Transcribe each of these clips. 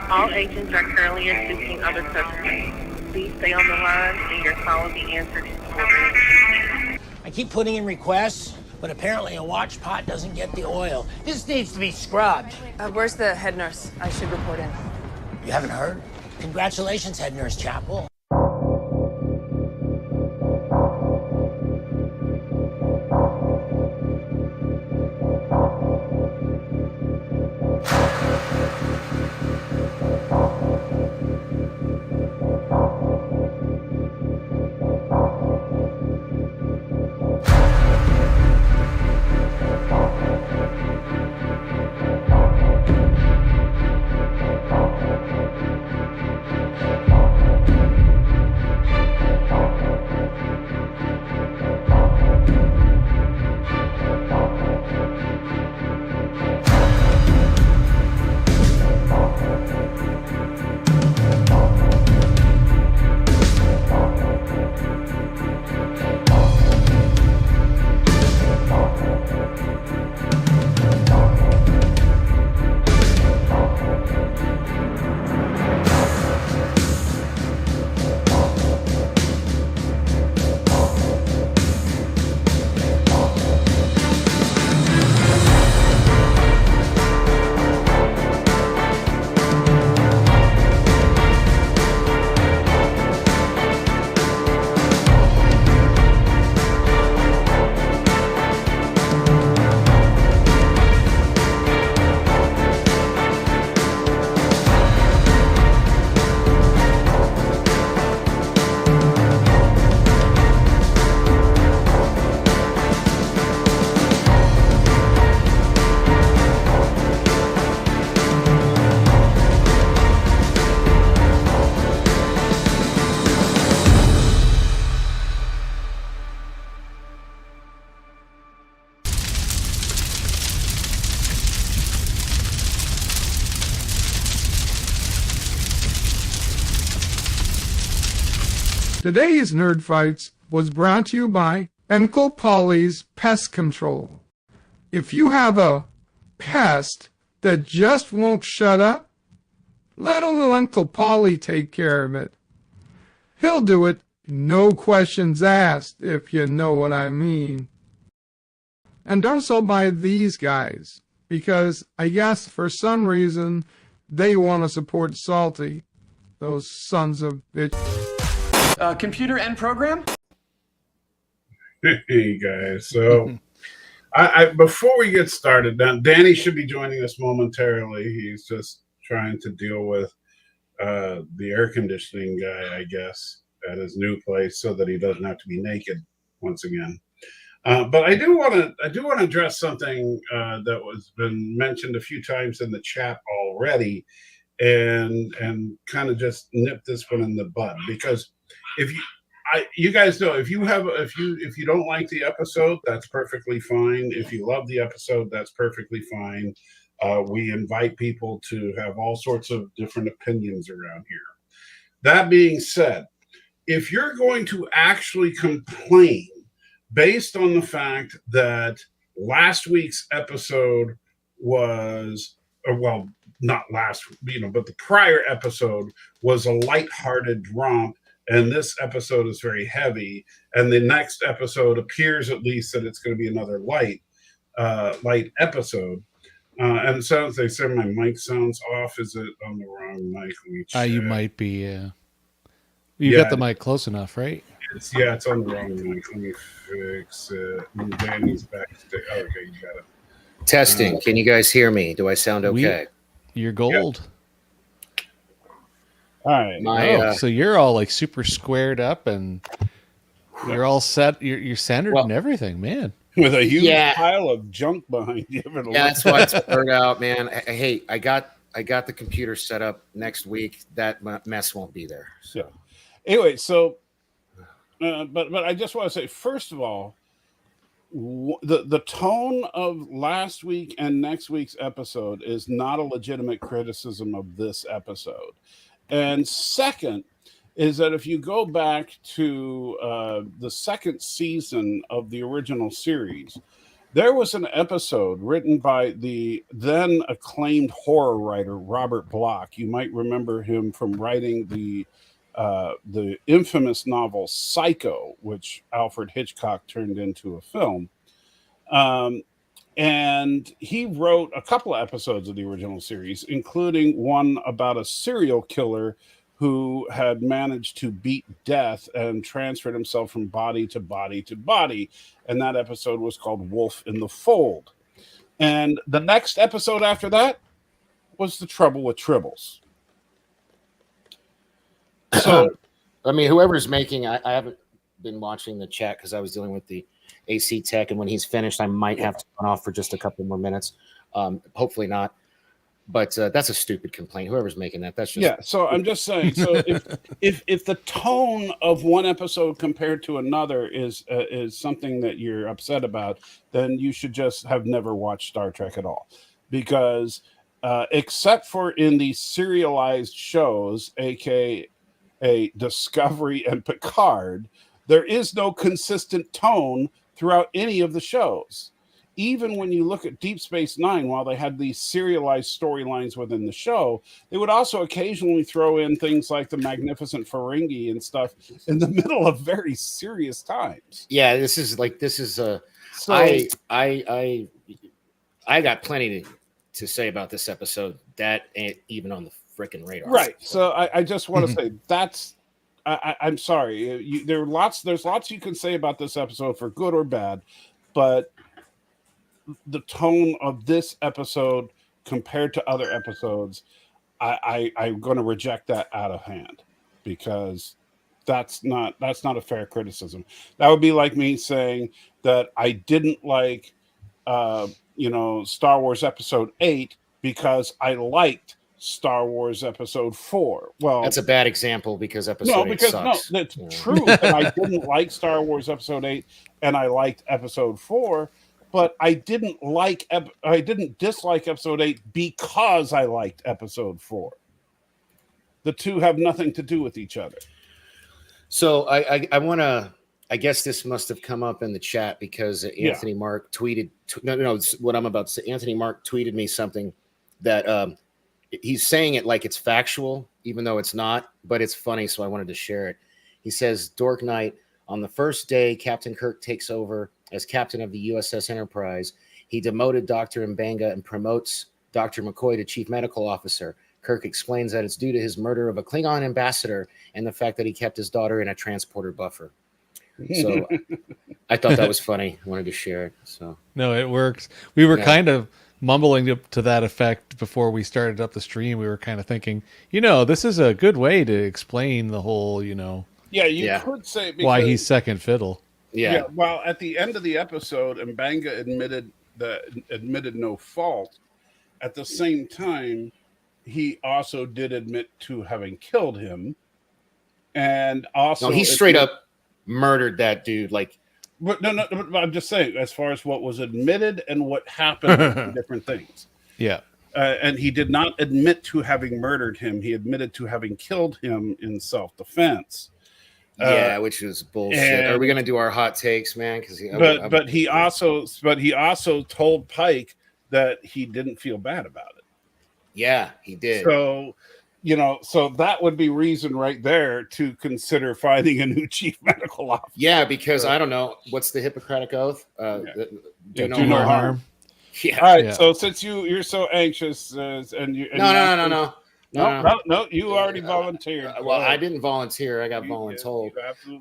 All agents are currently assisting other suspects. Please stay on the line and your call will be answered shortly. I keep putting in requests, but apparently a watch pot doesn't get the oil. This needs to be scrubbed. Where's the head nurse? I should report in. You haven't heard? Congratulations, Head Nurse Chapel. Today's Nerd Fights was brought to you by Uncle Polly's Pest Control. If you have a pest that just won't shut up, let little Uncle Polly take care of it. He'll do it, no questions asked, if you know what I mean. And also by these guys, because I guess for some reason they want to support Salty, those sons of bitches. Computer and program? Hey guys, so I before we get started, now Danny should be joining us momentarily. He's just trying to deal with the air conditioning guy, I guess, at his new place, so that he doesn't have to be naked once again. But I do want to address something that was been mentioned a few times in the chat already, and kind of just nip this one in the bud, because if you guys know, if you don't like the episode, that's perfectly fine. If you love the episode, that's perfectly fine. We invite people to have all sorts of different opinions around here. That being said, if you're going to actually complain based on the fact that last week's episode was, or well, not last, but the prior episode was a lighthearted romp, and this episode is very heavy, and the next episode appears at least that it's going to be another light episode. And it sounds, they said my mic sounds off. Is it on the wrong mic? You might be. You got the mic close enough, right? It's on the wrong mic. Let me fix it. Danny's backstage. Okay, you got it. Testing. Can you guys hear me? Do I sound okay? You're gold. Yep. All right. So you're all like super squared up, and you're all set. You're centered and everything, man. With a huge pile of junk behind you. Yeah, that's why it's blurred out, man. Hey, I got the computer set up next week. That mess won't be there. So, anyway, but I just want to say, first of all, the tone of last week and next week's episode is not a legitimate criticism of this episode. And second is that if you go back to the second season of the original series, There was an episode written by the then acclaimed horror writer Robert Bloch. You might remember him from writing the infamous novel Psycho, which Alfred Hitchcock turned into a film. And he wrote a couple of episodes of the original series, including one about a serial killer who had managed to beat death and transferred himself from body to body to body. And that episode was called Wolf in the Fold. And the next episode after that was The Trouble with Tribbles. So, I mean, whoever's making, I haven't been watching the chat because I was dealing with the AC tech. And when he's finished, I might have to run off for just a couple more minutes. Hopefully not. But that's a stupid complaint. Whoever's making that, that's just... Yeah, so I'm just saying, so if the tone of one episode compared to another is something that you're upset about, then you should just have never watched Star Trek at all. Because except for in the serialized shows, aka Discovery and Picard, there is no consistent tone throughout any of the shows. Even when you look at Deep Space Nine, while they had these serialized storylines within the show, they would also occasionally throw in things like the Magnificent Ferengi and stuff in the middle of very serious times. Yeah, this is So, I got plenty to say about this episode. That ain't even on the freaking radar. Right. So I just want to say that's... I'm sorry. There's lots you can say about this episode for good or bad, but the tone of this episode compared to other episodes, I'm going to reject that out of hand, because that's not a fair criticism. That would be like me saying that I didn't like Star Wars Episode 8 because I liked Star Wars Episode 4. Well, that's a bad example because Episode 8 sucks. No, that's true that I didn't like Star Wars Episode 8 and I liked Episode 4. But I didn't dislike Episode 8 because I liked Episode 4. The two have nothing to do with each other. So I want to... I guess this must have come up in the chat because Anthony Mark tweeted... No, what I'm about to say. Anthony Mark tweeted me something that he's saying it like it's factual, even though it's not, but it's funny, so I wanted to share it. He says, Dork Knight, on the first day Captain Kirk takes over as captain of the USS Enterprise, he demoted Dr. M'Benga and promotes Dr. McCoy to chief medical officer. Kirk explains that it's due to his murder of a Klingon ambassador and the fact that he kept his daughter in a transporter buffer. So I thought that was funny. I wanted to share it. So no, it works. We were kind of mumbling to that effect before we started up the stream. We were kind of thinking, this is a good way to explain the whole, could say why he's second fiddle. Yeah. Well, at the end of the episode, M'Benga admitted no fault. At the same time, he also did admit to having killed him, and also he straight up murdered that dude. But I'm just saying, as far as what was admitted and what happened, different things. Yeah. And he did not admit to having murdered him. He admitted to having killed him in self-defense. Which is bullshit. Are we going to do our hot takes, man? But he also told Pike that he didn't feel bad about it. Yeah, he did. So, so that would be reason right there to consider finding a new chief medical officer. Yeah, because I don't know what's the Hippocratic Oath. Do no harm. Yeah. All right. Yeah. So since you're so anxious, No, you already volunteered. Well, I didn't volunteer. I got voluntold.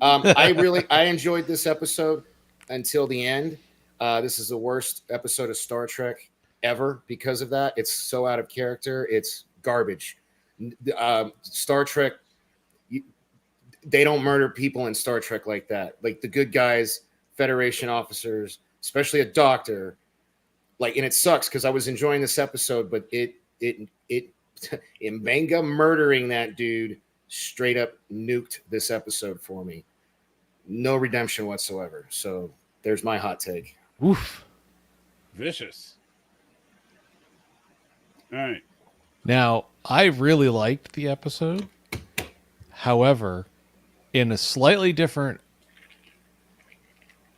I enjoyed this episode until the end. This is the worst episode of Star Trek ever because of that. It's so out of character. It's garbage. Star Trek, they don't murder people in Star Trek like that. Like the good guys, Federation officers, especially a doctor. And it sucks because I was enjoying this episode, but it M'Benga murdering that dude straight up nuked this episode for me. No redemption whatsoever. So there's my hot take. Oof. Vicious. All right. Now, I really liked the episode. However, in a slightly different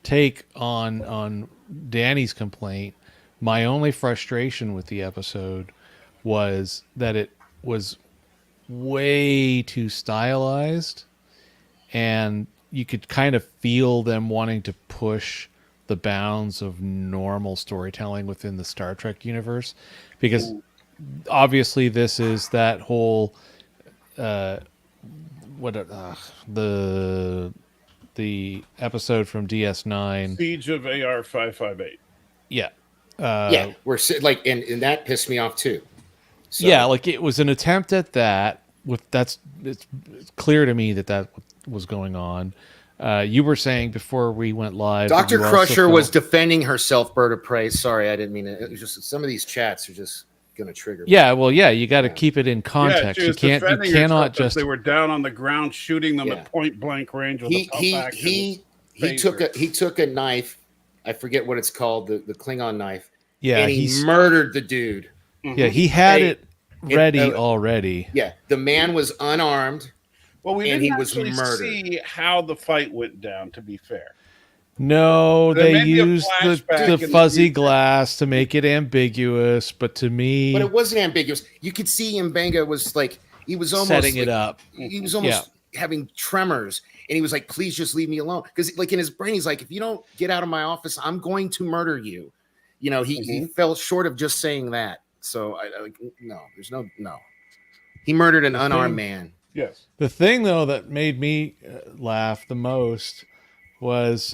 take on Danny's complaint. My only frustration with the episode was that it was way too stylized, and you could kind of feel them wanting to push the bounds of normal storytelling within the Star Trek universe, because obviously this is that whole the episode from DS9, Siege of AR 558. yeah. Yeah, we're like, and that pissed me off too. So, yeah, like it was an attempt at that. It's clear to me that was going on. You were saying before we went live, Dr. Crusher was defending herself, Bird of Prey. Sorry, I didn't mean it. It was just some of these chats are just going to trigger me. Yeah, well, yeah, you got to keep it in context. You cannot just. They were down on the ground shooting them at point blank range. With he took a knife. I forget what it's called, the Klingon knife. Yeah, and he murdered the dude. Yeah, he had it ready already. Yeah, the man was unarmed. Well, we and didn't he was actually murdered. see how the fight went down, to be fair. No, they used the fuzzy glass to make it ambiguous, but to me... But it wasn't ambiguous. You could see Mbenga was like, he was almost... setting it up. He was almost having tremors, and he was like, please just leave me alone. Because like in his brain, he's like, if you don't get out of my office, I'm going to murder you. You know, he fell short of just saying that. So, there's no. He murdered an unarmed man. Yes. The thing, though, that made me laugh the most was...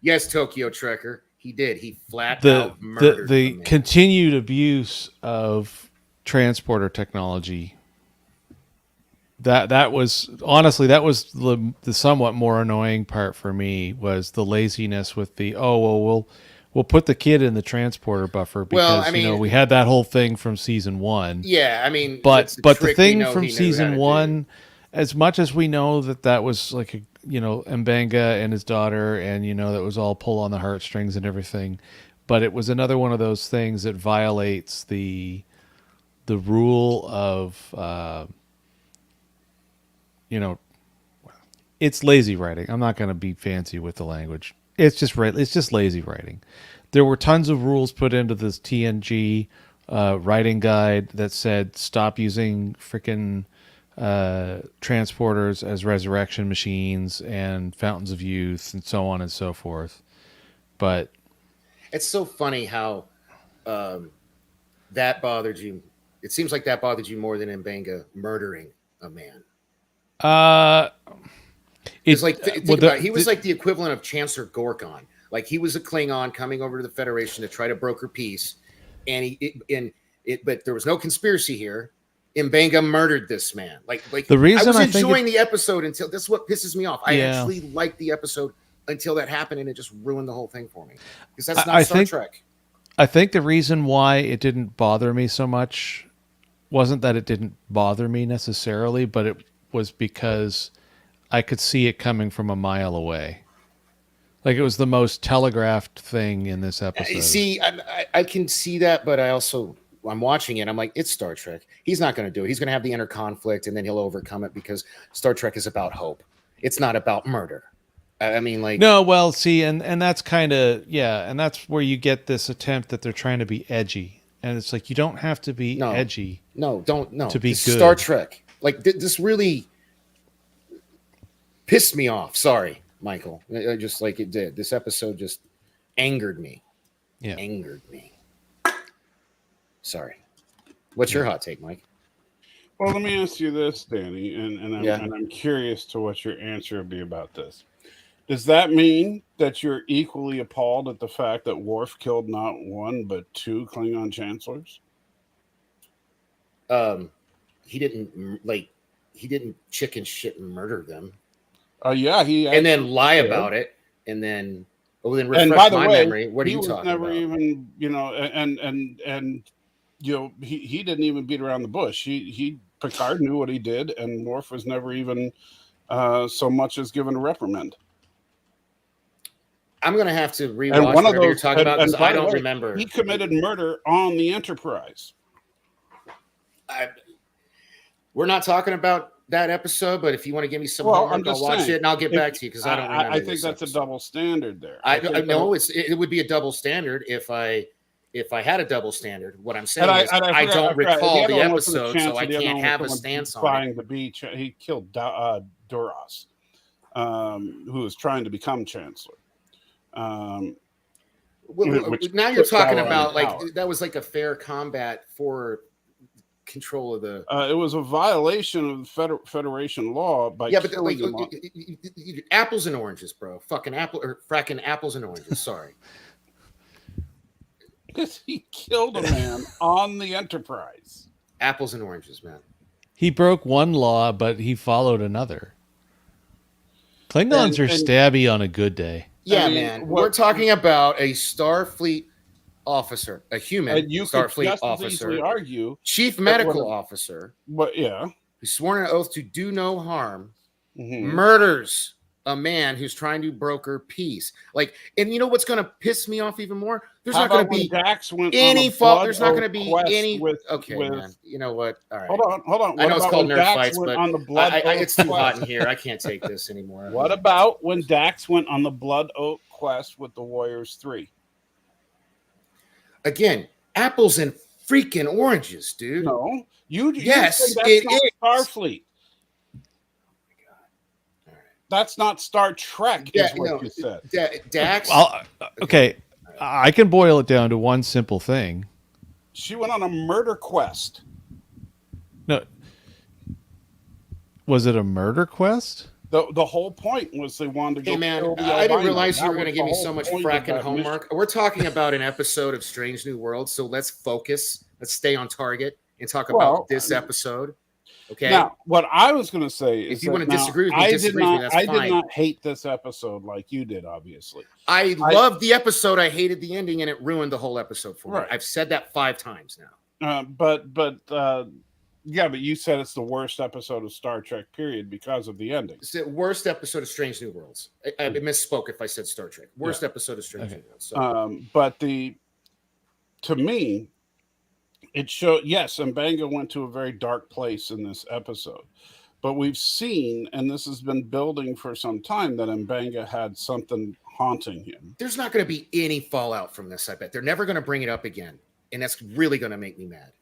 yes, Tokyo Trekker. He did. He flat out murdered the continued abuse of transporter technology. That was honestly the somewhat more annoying part for me, was the laziness with the we'll put the kid in the transporter buffer because we had that whole thing from season 1. Yeah, I mean, but the thing from season 1, as much as we know that was like Mbenga and his daughter, and that was all pull on the heartstrings and everything, but it was another one of those things that violates the rule of it's lazy writing. I'm not going to be fancy with the language. It's just lazy writing. There were tons of rules put into this TNG writing guide that said stop using freaking transporters as resurrection machines and fountains of youth and so on and so forth. But it's so funny how that bothered you. It seems like that bothered you more than Mbenga murdering a man. It's like think about it. He was like the equivalent of Chancellor Gorkon. Like he was a Klingon coming over to the Federation to try to broker peace, and but there was no conspiracy here. Mbenga murdered this man. Like the reason I was enjoying the episode until this is what pisses me off. I actually liked the episode until that happened, and it just ruined the whole thing for me because that's not Star Trek. I think the reason why it didn't bother me so much wasn't that it didn't bother me necessarily, but it was because I could see it coming from a mile away. Like it was the most telegraphed thing in this episode. See, I can see that, but I'm watching it. I'm like, it's Star Trek. He's not going to do it. He's going to have the inner conflict, and then he'll overcome it because Star Trek is about hope. It's not about murder. I mean, like... No, well, see, and that's kind of... Yeah, and that's where you get this attempt that they're trying to be edgy. And it's like, you don't have to be edgy. No, don't. No. To be this good. Star Trek. Like, this really pissed me off. Sorry, Michael. Just like it did. This episode just angered me. Yeah. Angered me. Sorry. What's your hot take, Mike? Well, let me ask you this, Danny, and I'm curious to what your answer would be about this. Does that mean that you're equally appalled at the fact that Worf killed not one but 2 Klingon chancellors? He didn't chicken shit and murder them. Yeah, and then lie about it, and then refresh my memory. What are you talking about? Even, he didn't even beat around the bush. Picard knew what he did, and Worf was never even so much as given a reprimand. I'm going to have to rewatch whatever you're talking about because I don't remember. He committed murder on the Enterprise. We're not talking about that episode, but if you want to give me some Well, homework, I'll watch it and I'll get back to you because I don't remember. I think that's a double standard there. I know it would be a double standard if I had a double standard. What I'm saying is I don't recall the episode, so I can't have a stance on it. Buying the beach, he killed Duras, who was trying to become chancellor. Now you're talking about that was like a fair combat for control of the. It was a violation of the Federation law by apples and oranges, bro. Fucking fracking apples and oranges. Sorry. Because he killed a man on the Enterprise. Apples and oranges, man. He broke one law, but he followed another. Klingons are stabby on a good day. Yeah, man. We're talking about a Starfleet officer, a human Starfleet officer, chief medical officer. But who's sworn an oath to do no harm, murders a man who's trying to broker peace. And you know what's going to piss me off even more? There's not going to be any fault. There's not going to be any. Man. You know what? All right. Hold on. I know it's called Nerd Fights, but it's too hot in here. I can't take this anymore. What about when Dax went on the Blood Oak quest with the Warriors 3? Again, apples and freaking oranges, dude. No, yes, it is Starfleet. That's not Star Trek, is what you said. Dax. Well, okay, I can boil it down to one simple thing. She went on a murder quest. No, was it a murder quest? The whole point was they wanted to go. Hey man, I didn't realize you were going to give me so much fracking homework. We're talking about an episode of Strange New Worlds, so let's focus. Let's stay on target and talk about this episode. Okay. Now, what I was going to say is, if you want to disagree with me, disagree with me. That's fine. I did not hate this episode like you did. Obviously, I loved the episode. I hated the ending, and it ruined the whole episode for me. I've said that 5 times now. But you said it's the worst episode of Star Trek, period, because of the ending. It's the worst episode of Strange New Worlds. I misspoke if I said Star Trek. Worst episode of Strange New Worlds. So. But to me, it showed, yes, M'Benga went to a very dark place in this episode. But we've seen, and this has been building for some time, that M'Benga had something haunting him. There's not going to be any fallout from this, I bet. They're never going to bring it up again. And that's really going to make me mad.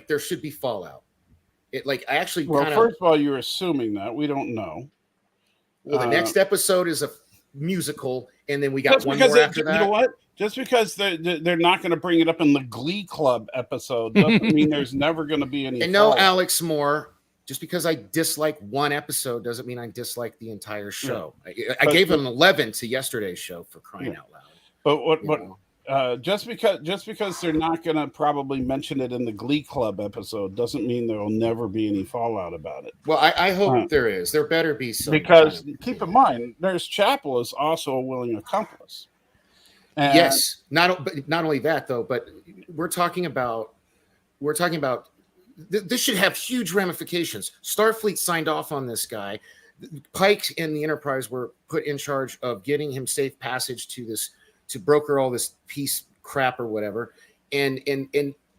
There should be fallout. I actually first of all, you're assuming that. We don't know. Well, the next episode is a musical, and then we got one more after that. You know what? Just because they're not going to bring it up in the Glee Club episode doesn't mean there's never going to be any. And no, Alex Moore. Just because I dislike one episode doesn't mean I dislike the entire show. Yeah. I gave him an 11 to yesterday's show, for crying out loud. But just because they're not going to probably mention it in the Glee Club episode doesn't mean there will never be any fallout about it. Well, I hope there is. There better be some. Because keep in mind, Nurse Chapel is also a willing accomplice. And yes, not only that though, but we're talking about this should have huge ramifications. Starfleet signed off on this guy. Pike and the Enterprise were put in charge of getting him safe passage to broker all this peace crap or whatever, and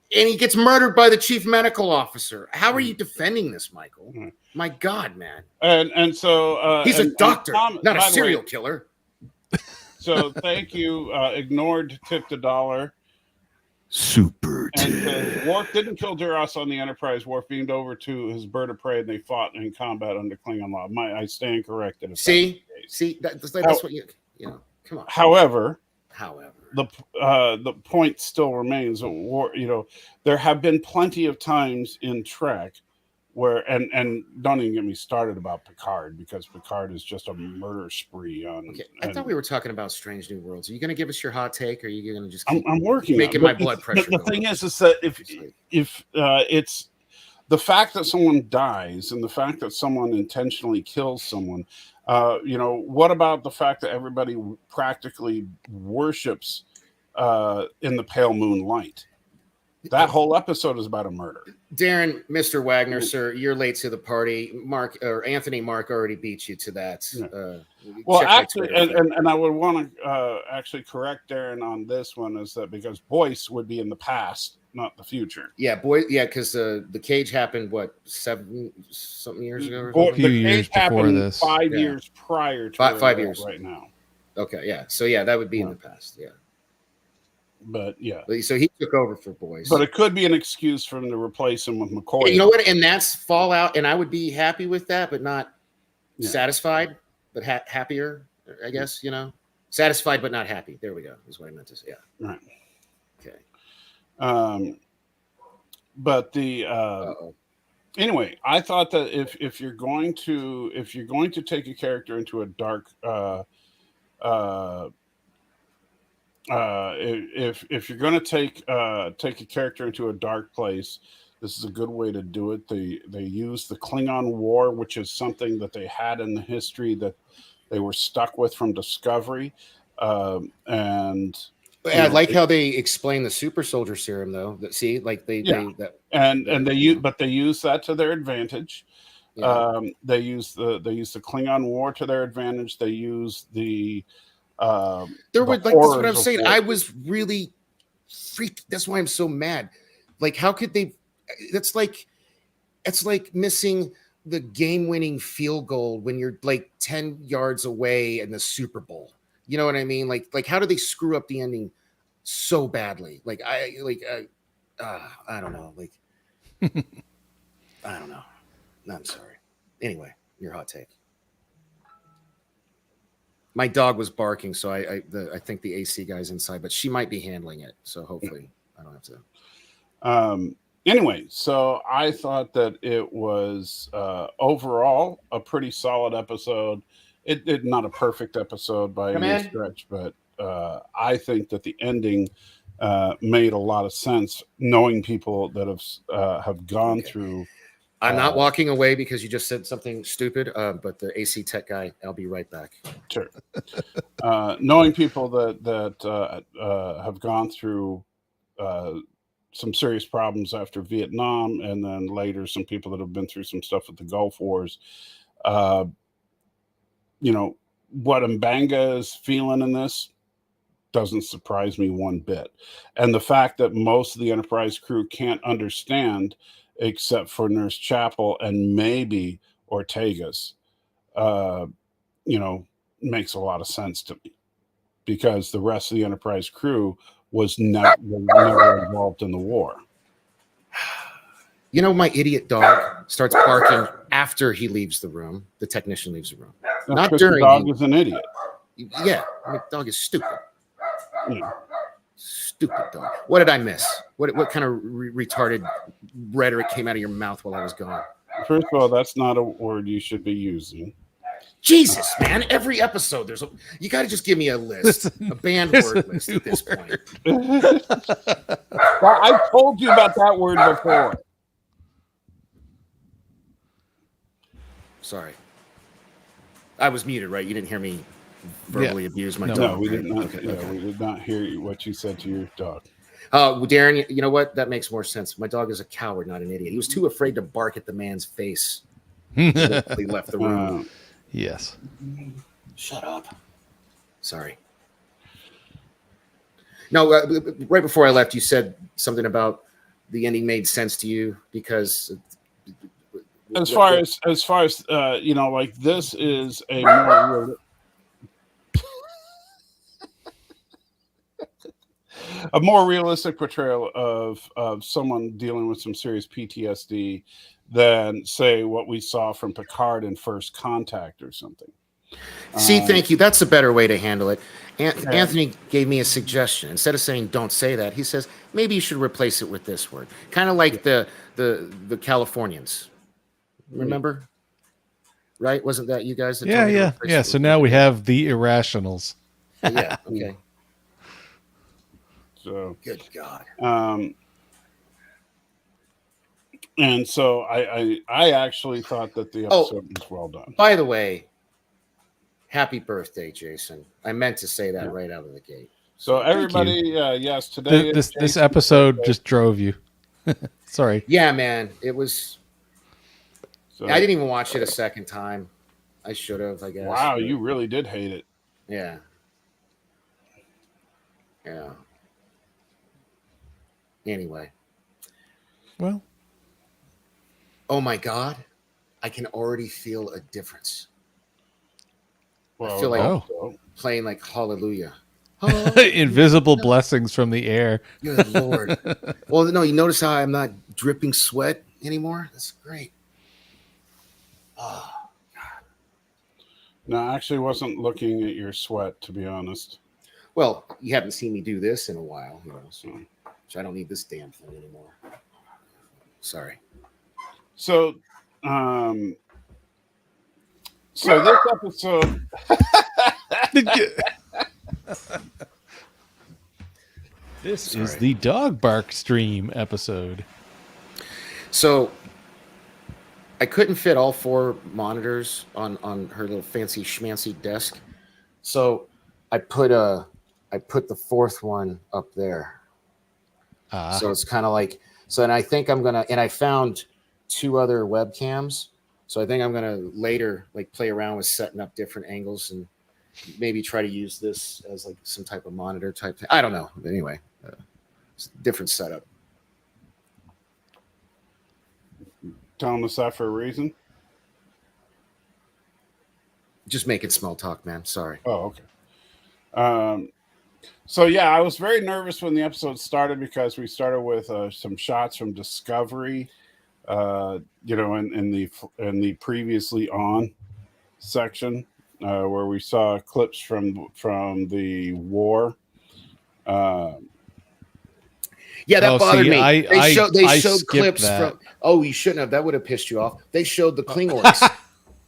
he gets murdered by the chief medical officer. How are you defending this, Michael? My God, man! And so he's a doctor, not a serial killer. So thank you. Ignored tipped $1. Super. And Worf didn't kill Duras on the Enterprise. Worf beamed over to his bird of prey, and they fought in combat under Klingon law. I stand corrected. See, that's what you know. Come on. However, the point still remains. There have been plenty of times in Trek where, and don't even get me started about Picard, because Picard is just a murder spree on. Okay. I thought we were talking about Strange New Worlds. Are you going to give us your hot take, or are you going to just keep I'm working making my blood pressure? The thing is that if it's the fact that someone dies and the fact that someone intentionally kills someone, what about the fact that everybody practically worships in the pale moonlight? That whole episode is about a murder. Darren, Mr. Wagner, sir, you're late to the party. Anthony Mark already beat you to that. Well, actually, and I would want to actually correct Darren on this one, is that because Boyce would be in the past not the future. Yeah, boy. Yeah, because the cage happened what 7 something years ago. Or Or something? Few the years cage before happened this. 5 Yeah. years prior to Five where we're at years. right now. Okay, yeah. So yeah, that would be in Yeah. the past. Yeah. But yeah, So he took over for boys. but it could be an excuse for him to replace him with McCoy. You know what? And that's Fallout, and I would be happy with that, but not Yeah. satisfied, but happier. I guess satisfied but not happy. There we go. Is what I meant to say. Yeah. Right. Okay. But the Uh-oh. anyway, I thought that if you're going to take a character into a dark if you're going to take a character into a dark place, this is a good way to do it. They use the Klingon War, which is something that they had in the history that they were stuck with from Discovery, and I like how they explain the super soldier serum, though. See, like they use that to their advantage. Yeah. They use the Klingon War to their advantage. They use the there were like that's what I'm saying. I was really freaked. That's why I'm so mad. Like, how could they? It's like missing the game-winning field goal when you're like 10 yards away in the Super Bowl. You know what I mean? Like how do they screw up the ending so badly? I don't know. Like, I don't know. I'm sorry. Anyway, your hot take. My dog was barking, so I think the AC guy's inside, but she might be handling it. So hopefully I don't have to. Anyway, so I thought that it was overall a pretty solid episode. It not a perfect episode by any stretch, but I think that the ending made a lot of sense, knowing people that have gone through. I'm not walking away because you just said something stupid, but the AC tech guy, I'll be right back. Sure. Knowing people that have gone through some serious problems after Vietnam, and then later some people that have been through some stuff with the Gulf Wars, what M'Benga is feeling in this doesn't surprise me one bit. And the fact that most of the Enterprise crew can't understand except for Nurse Chapel and maybe Ortega's, makes a lot of sense to me, because the rest of the Enterprise crew was never involved in the war. My idiot dog starts barking after he leaves the room. The technician leaves the room. Not during. The dog is an idiot. Yeah, the dog is stupid. Yeah. Stupid dog. What did I miss? What kind of retarded rhetoric came out of your mouth while I was gone? First of all, that's not a word you should be using. Jesus, man! Every episode, you got to just give me a list, a banned word list at this point. Well, I told you about that word before. Sorry, I was muted, right? You didn't hear me verbally abuse my dog. No, we right? did not. Okay. We did not hear what you said to your dog. Darren, you know what? That makes more sense. My dog is a coward, not an idiot. He was too afraid to bark at the man's face. He left the room. Yes. Shut up. Sorry. No, right before I left, you said something about the ending made sense to you because. As far as like this is a more a more realistic portrayal of someone dealing with some serious PTSD than, say, what we saw from Picard in First Contact or something. See, thank you. That's a better way to handle it. Anthony gave me a suggestion. Instead of saying "don't say that," he says maybe you should replace it with this word, kind of like the Californians. Remember, right? Wasn't that you guys? That told me to replace it So with now we have the irrationals. Yeah. Okay. So good God. And so I actually thought that the episode was well done. By the way, happy birthday, Jason. I meant to say that right out of the gate. So everybody, yes, today this episode just drove you. Sorry. Yeah, man. It was. So, I didn't even watch it a second time. I should have, I guess. Wow, you really did hate it. Yeah. Yeah. Anyway, Well, Oh my God, I can already feel a difference. Well, I feel like Oh. playing like Hallelujah. invisible blessings from the air. Good Lord. Well, no, you notice how I'm not dripping sweat anymore? That's great. Oh, no, I actually wasn't looking at your sweat, to be honest. well, you haven't seen me do this in a while, so I don't need this damn thing anymore. Sorry. So, so this episode. This is the dog bark stream episode. So I couldn't fit all 4 monitors on her little fancy schmancy desk. So I put the 4th one up there. So it's kind of like, and I think I'm gonna, and I found 2 other webcams. So I think I'm gonna later like play around with setting up different angles and maybe try to use this as like some type of monitor type thing. I don't know. But anyway, it's a different setup. Telling us that for a reason? Just making small talk, man. Sorry. Oh, okay. So yeah, I was very nervous when the episode started because we started with some shots from Discovery, in the previously on section where we saw clips from the war. Yeah, that bothered me. They showed clips that. from. Oh, you shouldn't have. That would have pissed you off. They showed the Kling orcs.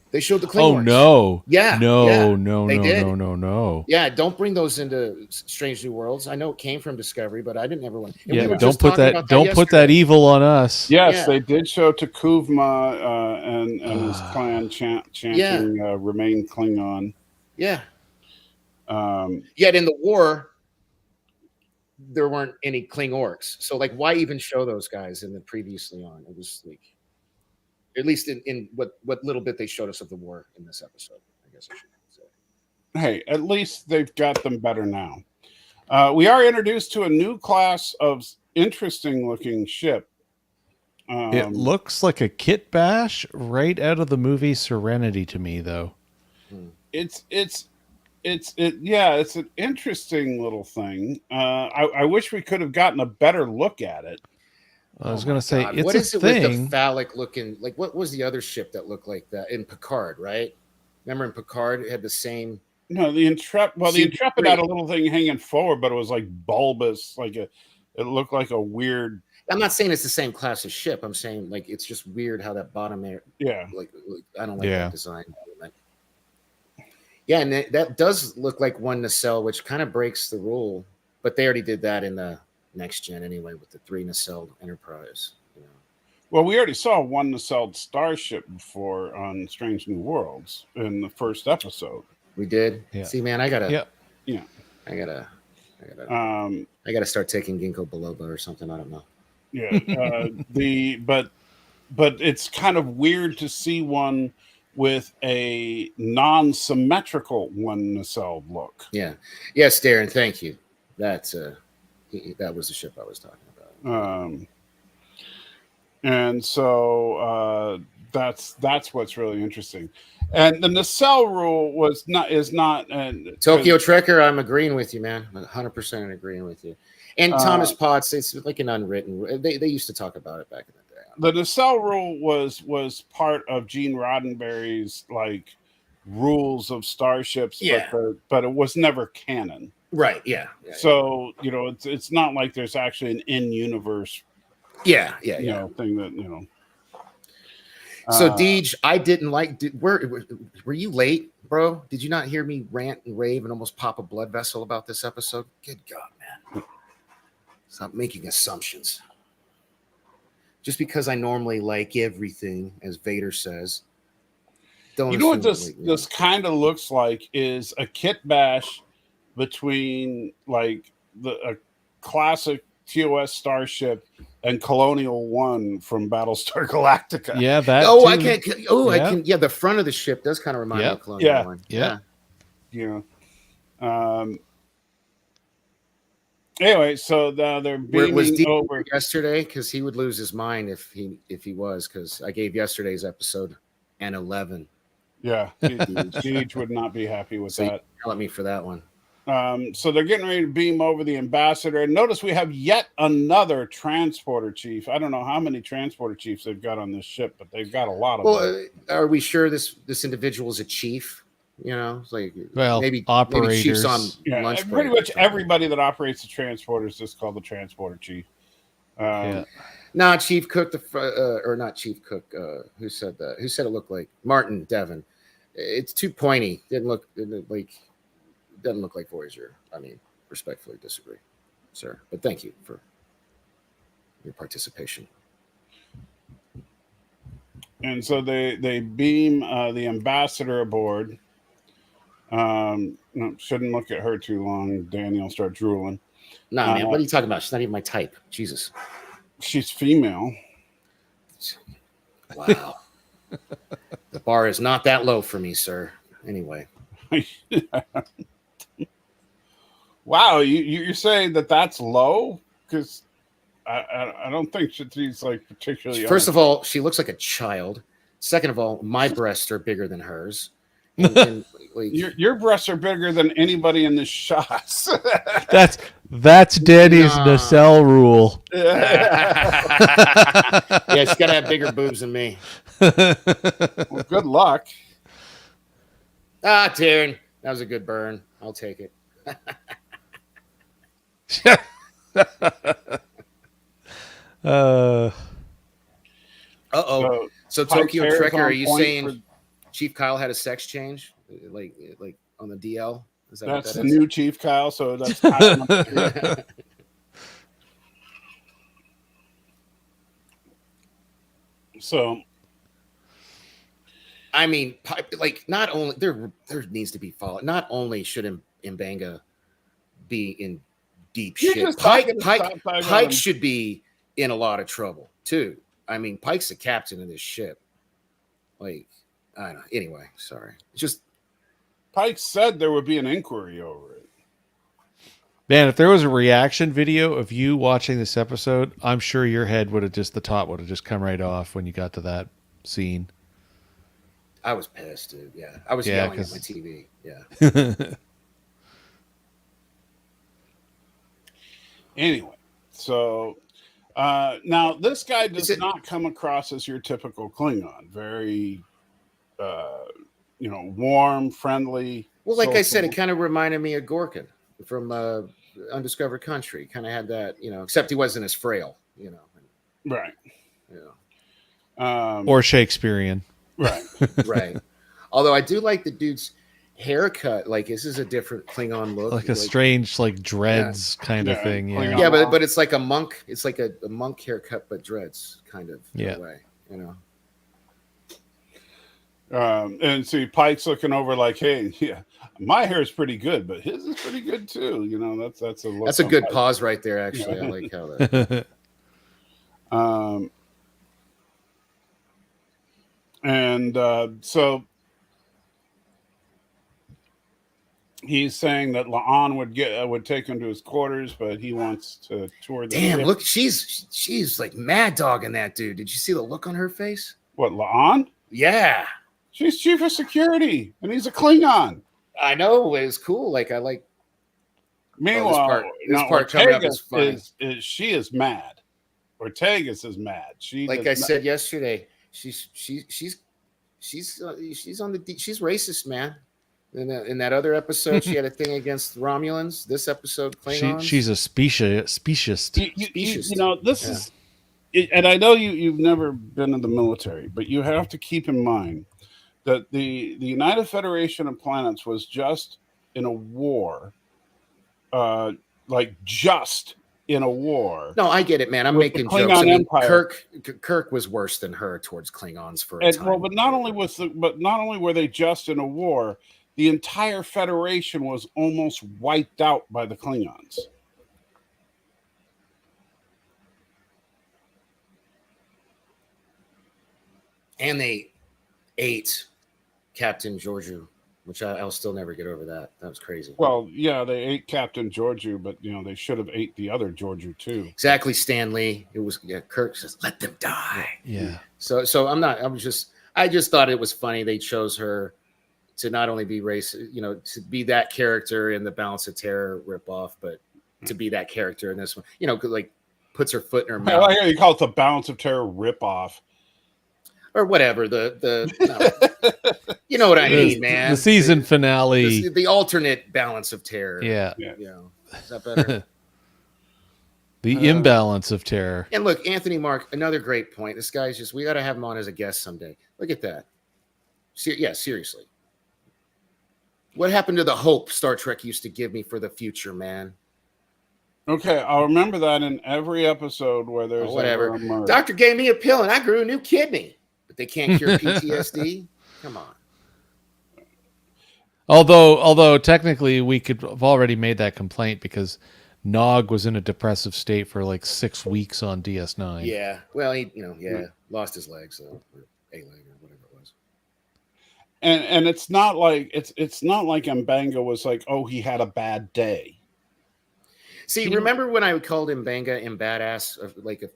They showed the Kling orcs. Oh no! Yeah. No! Yeah, don't bring those into Strange New Worlds. I know it came from Discovery, but I didn't ever want. Yeah, don't put that. Don't put that evil on us. Yes, they did show Takuvma and his clan chanting "Remain Klingon." Yeah. Yet in the war, there weren't any Kling orcs. So, like, why even show those guys in the previously on? It was like, at least in what little bit they showed us of the war in this episode, I guess I should say. Hey, at least they've got them better now. We are introduced to a new class of interesting looking ship. It looks like a kit bash right out of the movie Serenity to me, though. It's an interesting little thing. I wish we could have gotten a better look at it. I was going to say, it's what is a it thing. with the phallic looking? Like, what was the other ship that looked like that in Picard? Right? Remember in Picard, it had the same. No, the Intrepid. Well, the Intrepid had a little thing hanging forward, but it was like bulbous. It looked like a weird. I'm not saying it's the same class of ship. I'm saying like it's just weird how that bottom air. Yeah. Like I don't like that design. Yeah, and that does look like one nacelle, which kind of breaks the rule. But they already did that in the next gen anyway with the 3 nacelle Enterprise. Well, we already saw one nacelled starship before on Strange New Worlds in the first episode. We did. Yeah. See, man, I gotta. Yep. Yeah. I gotta start taking ginkgo biloba or something. I don't know. Yeah. But it's kind of weird to see one with a non-symmetrical one nacelled look. Yeah. Yes, Darren. Thank you. That was the ship I was talking about. And so that's what's really interesting. And the nacelle rule is not. Tokyo Trekker, I'm agreeing with you, man. 100% agreeing with you. And Thomas Potts, it's like an unwritten. They used to talk about it back in the day. The nacelle rule was part of Gene Roddenberry's like rules of starships, but it was never canon. Right. Yeah. So it's not like there's actually an in-universe. Yeah. Thing that So Deej, I didn't like. Were you late, bro? Did you not hear me rant and rave and almost pop a blood vessel about this episode? Good God, man! Stop making assumptions. Just because I normally like everything, as Vader says, don't. You know what this kind of looks like is a kit bash between like a classic TOS starship and Colonial One from Battlestar Galactica. Yeah, that. Oh, too. I can't. Oh, yeah. I can. Yeah, the front of the ship does kind of remind me of Colonial One. Yeah. Yeah. Anyway, so they're Was beaming Dean over. yesterday? Because he would lose his mind if he was. Because I gave yesterday's episode an 11. Yeah, Deej would not be happy with So you that. yell at me for that one. So they're getting ready to beam over the ambassador. And notice we have yet another transporter chief. I don't know how many transporter chiefs they've got on this ship, but they've got a lot of them. Well, are we sure this individual is a chief? You know, it's like maybe chiefs on lunch break. Pretty much everybody that operates the transporter is just called the transporter chief. Nah, Chief Cook, or not Chief Cook. Who said that? Who said it looked like Martin Devon? It's too pointy. Doesn't look like Voyager. I mean, respectfully disagree, sir. But thank you for your participation. And so they beam the ambassador aboard. No, shouldn't look at her too long. Daniel start drooling. Nah, man, what are you talking about? She's not even my type. Jesus. She's female. Wow. The bar is not that low for me, sir. Anyway. Wow, you're saying that's low? Because I don't think she's like particularly. First of all, she looks like a child. Second of all, my breasts are bigger than hers. And, like, your breasts are bigger than anybody in this shot. That's Danny's nacelle rule. Yeah, she's got to have bigger boobs than me. Well, good luck. Taryn, that was a good burn. I'll take it. So Tokyo Trekker, are you saying Chief Kyle had a sex change, like on the DL? That's the new Chief Kyle. So that's Kyle. So, I mean, like, not only there needs to be follow. Not only should Mbanga be in deep shit, Pike should be in a lot of trouble too. I mean, Pike's the captain of this ship. Like, I don't know. Anyway, sorry. Just Pike said there would be an inquiry over it. Man, if there was a reaction video of you watching this episode, I'm sure your head would have the top would have just come right off when you got to that scene. I was pissed, dude. Yeah. I was yelling at my TV. Yeah. Anyway, so now this guy does not come across as your typical Klingon. Very, warm, friendly. Well, like I said, it kind of reminded me of Gorkin from Undiscovered Country. Kind of had that, except he wasn't as frail, Right. Yeah. Or Shakespearean. Right. Right. Although I do like the dude's haircut. Like, this is a different Klingon look. Like a strange, dreads kind of thing. Yeah. Yeah, but it's like a monk. It's like a monk haircut, but dreads kind of in a way, And see, Pike's looking over like, hey, yeah, my hair is pretty good, but his is pretty good too. That's a good pause right there. Actually, I like how that. So he's saying that La'an would take him to his quarters, but he wants to tour the ship. Look, she's like mad dogging that dude. Did you see the look on her face? What, La'an? Yeah. She's chief of security, and he's a Klingon. I know. It was cool. Like, I like. Meanwhile, this part coming up is funny. She is mad. Ortegas is mad. Said yesterday, she's on the she's racist, man. In that other episode, she had a thing against Romulans. This episode, Klingons. She's a speciesist. This is, and I know you've never been in the military, but you have to keep in mind that the United Federation of Planets was just in a war, just in a war. No, I get it, man. I'm making jokes. I mean, Kirk was worse than her towards Klingons for a time. Well, but not only were they just in a war, the entire Federation was almost wiped out by the Klingons. And they ate Captain Georgiou which I'll still never get over that. That was crazy. Well, yeah, they ate Captain Georgiou, but they should have ate the other Georgiou too. Exactly, Stan Lee. It was Kirk says, "Let them die." Yeah. So I just thought it was funny they chose her to not only be to be that character in the Balance of Terror ripoff, but to be that character in this one. Like puts her foot in her mouth. I hear you call it the Balance of Terror ripoff. Or whatever you know what I mean, man. The season finale, the alternate Balance of Terror. Yeah. Is that better? The imbalance of terror. And look, Anthony Mark, another great point. This guy's we got to have him on as a guest someday. Look at that. Seriously. What happened to the hope Star Trek used to give me for the future, man? Okay, I'll remember that in every episode where there's whatever. a murder. Doctor gave me a pill and I grew a new kidney. But they can't cure PTSD? Come on. Although technically we could have already made that complaint because Nog was in a depressive state for like 6 weeks on DS9. Yeah. Well, he lost his leg, so a leg or whatever it was. And it's not like it's not like Mbanga was like, oh, he had a bad day. See, remember when I called Mbanga badass like a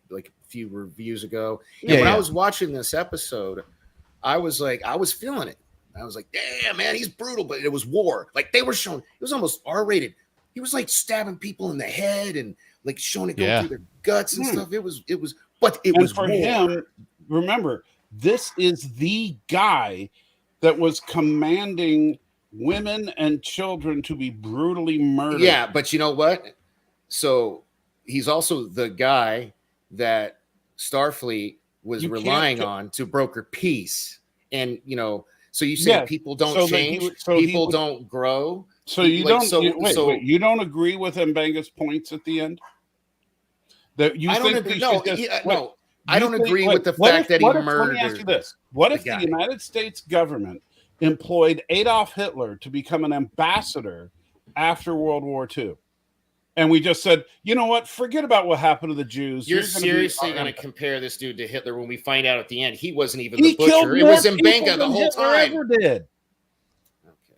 few reviews ago? When I was watching this episode, I was feeling it. I was like, damn, man, he's brutal, but it was war. Like they were showing, it was almost R-rated. He was like stabbing people in the head and like showing it go through their guts and stuff. It was for war. him. Remember, this is the guy that was commanding women and children to be brutally murdered. Yeah, but you know what? So he's also the guy that Starfleet was relying on to broker peace. And, so you say people don't change, people don't grow. So you wait, you don't agree with Mbanga's points at the end? That you I don't think agree. I don't agree with the fact that he murdered. Let me ask you this. What if the United States government employed Adolf Hitler to become an ambassador after World War II? And we just said, you know what? Forget about what happened to the Jews. You're seriously going to compare this dude to Hitler when we find out at the end he wasn't even the butcher. It was Mbanga the whole time. Ever did. Okay.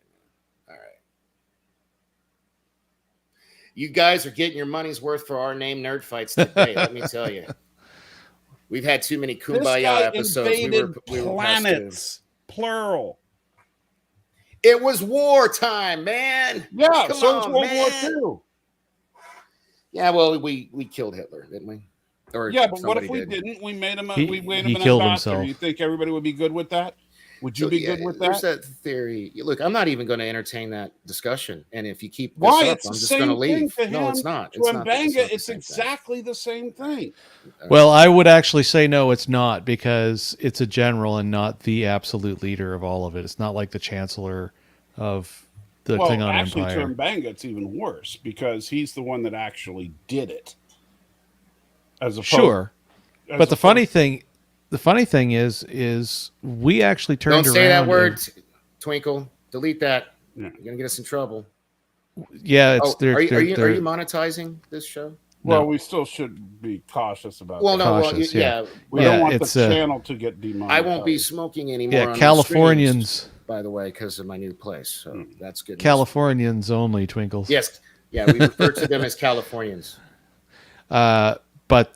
All right. You guys are getting your money's worth for our name Nerd Fights today. Let me tell you. We've had too many Kumbaya episodes. We were planets, plural. It was wartime, man. Yeah, so it's World War II. Yeah, well, we killed Hitler, didn't we? Or yeah, but what if we didn't? We made him. We made him an killed ambassador. himself. You think everybody would be good with that? Would you be good with that? There's that theory. Look, I'm not even going to entertain that discussion. And if you keep this why, up, I'm just going to leave. No, it's not. To Mbanga, it's exactly the same thing. Well, I would actually say no, it's not, because it's a general and not the absolute leader of all of it. It's not like the chancellor of the Klingon actually, Empire. to Mbanga, it's even worse because he's the one that actually did it. But the funny thing is we actually turned around. Don't say that word, Twinkle. Delete that. Yeah. You're gonna get us in trouble. Yeah, it's are you monetizing this show? Well, No. we still should be cautious about. Well, that. no, Cautious, We don't want the channel to get demonetized. I won't be smoking anymore. Yeah, on Californians. streams, by the way, because of my new place. So that's good. Californians only, Twinkles. Yes. Yeah, we refer to them as Californians. But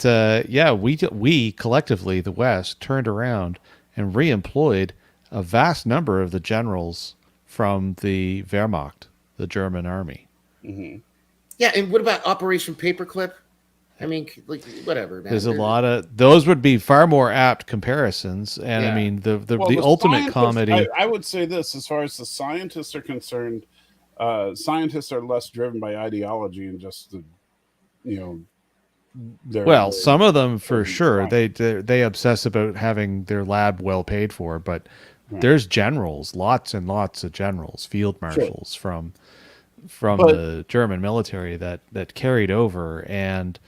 we collectively, the West, turned around and re-employed a vast number of the generals from the Wehrmacht, the German army. Mm-hmm. Yeah, and what about Operation Paperclip? I mean, like, whatever, man. There's a lot of those would be far more apt comparisons, and I mean the ultimate comedy. I would say this: as far as the scientists are concerned, scientists are less driven by ideology and just some of them for sure. They obsess about having their lab well paid for, but there's generals, lots and lots of generals, field marshals from the German military that carried over, and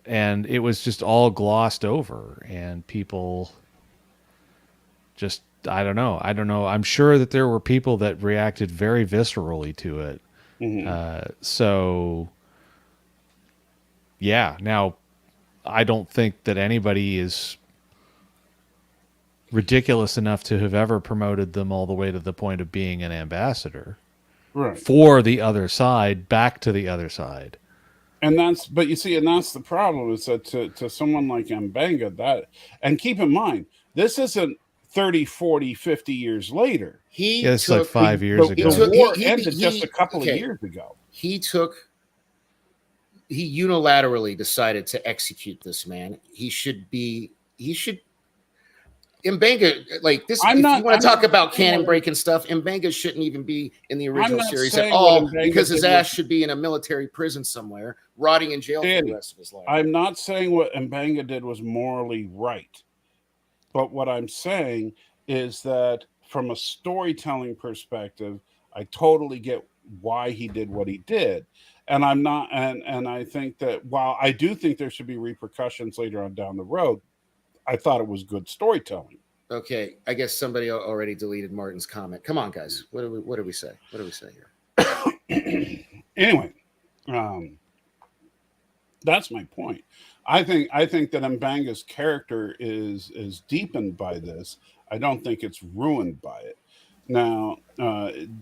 it was just all glossed over, and people just I don't know. I'm sure that there were people that reacted very viscerally to it. Mm-hmm. Yeah. Now, I don't think that anybody is ridiculous enough to have ever promoted them all the way to the point of being an ambassador Right. for the other side, back to the other side. And that's the problem is that to someone like Mbanga, that, and keep in mind, this isn't 30, 40, 50 years later. It's like 5 years ago. The war ended just a couple of years ago. He unilaterally decided to execute this man. Mbanga, like this, if you want to talk about canon breaking stuff, Mbanga shouldn't even be in the original series at all, because his ass should be in a military prison somewhere, rotting in jail for the rest of his life. I'm not saying what Mbanga did was morally right, but what I'm saying is that from a storytelling perspective, I totally get why he did what he did. And I'm not, and I think that while I do think there should be repercussions later on down the road, I thought it was good storytelling. Okay, I guess somebody already deleted Martin's comment. Come on, guys. What do we say? What do we say here? Anyway, that's my point. I think that Mbanga's character is deepened by this. I don't think it's ruined by it. Now,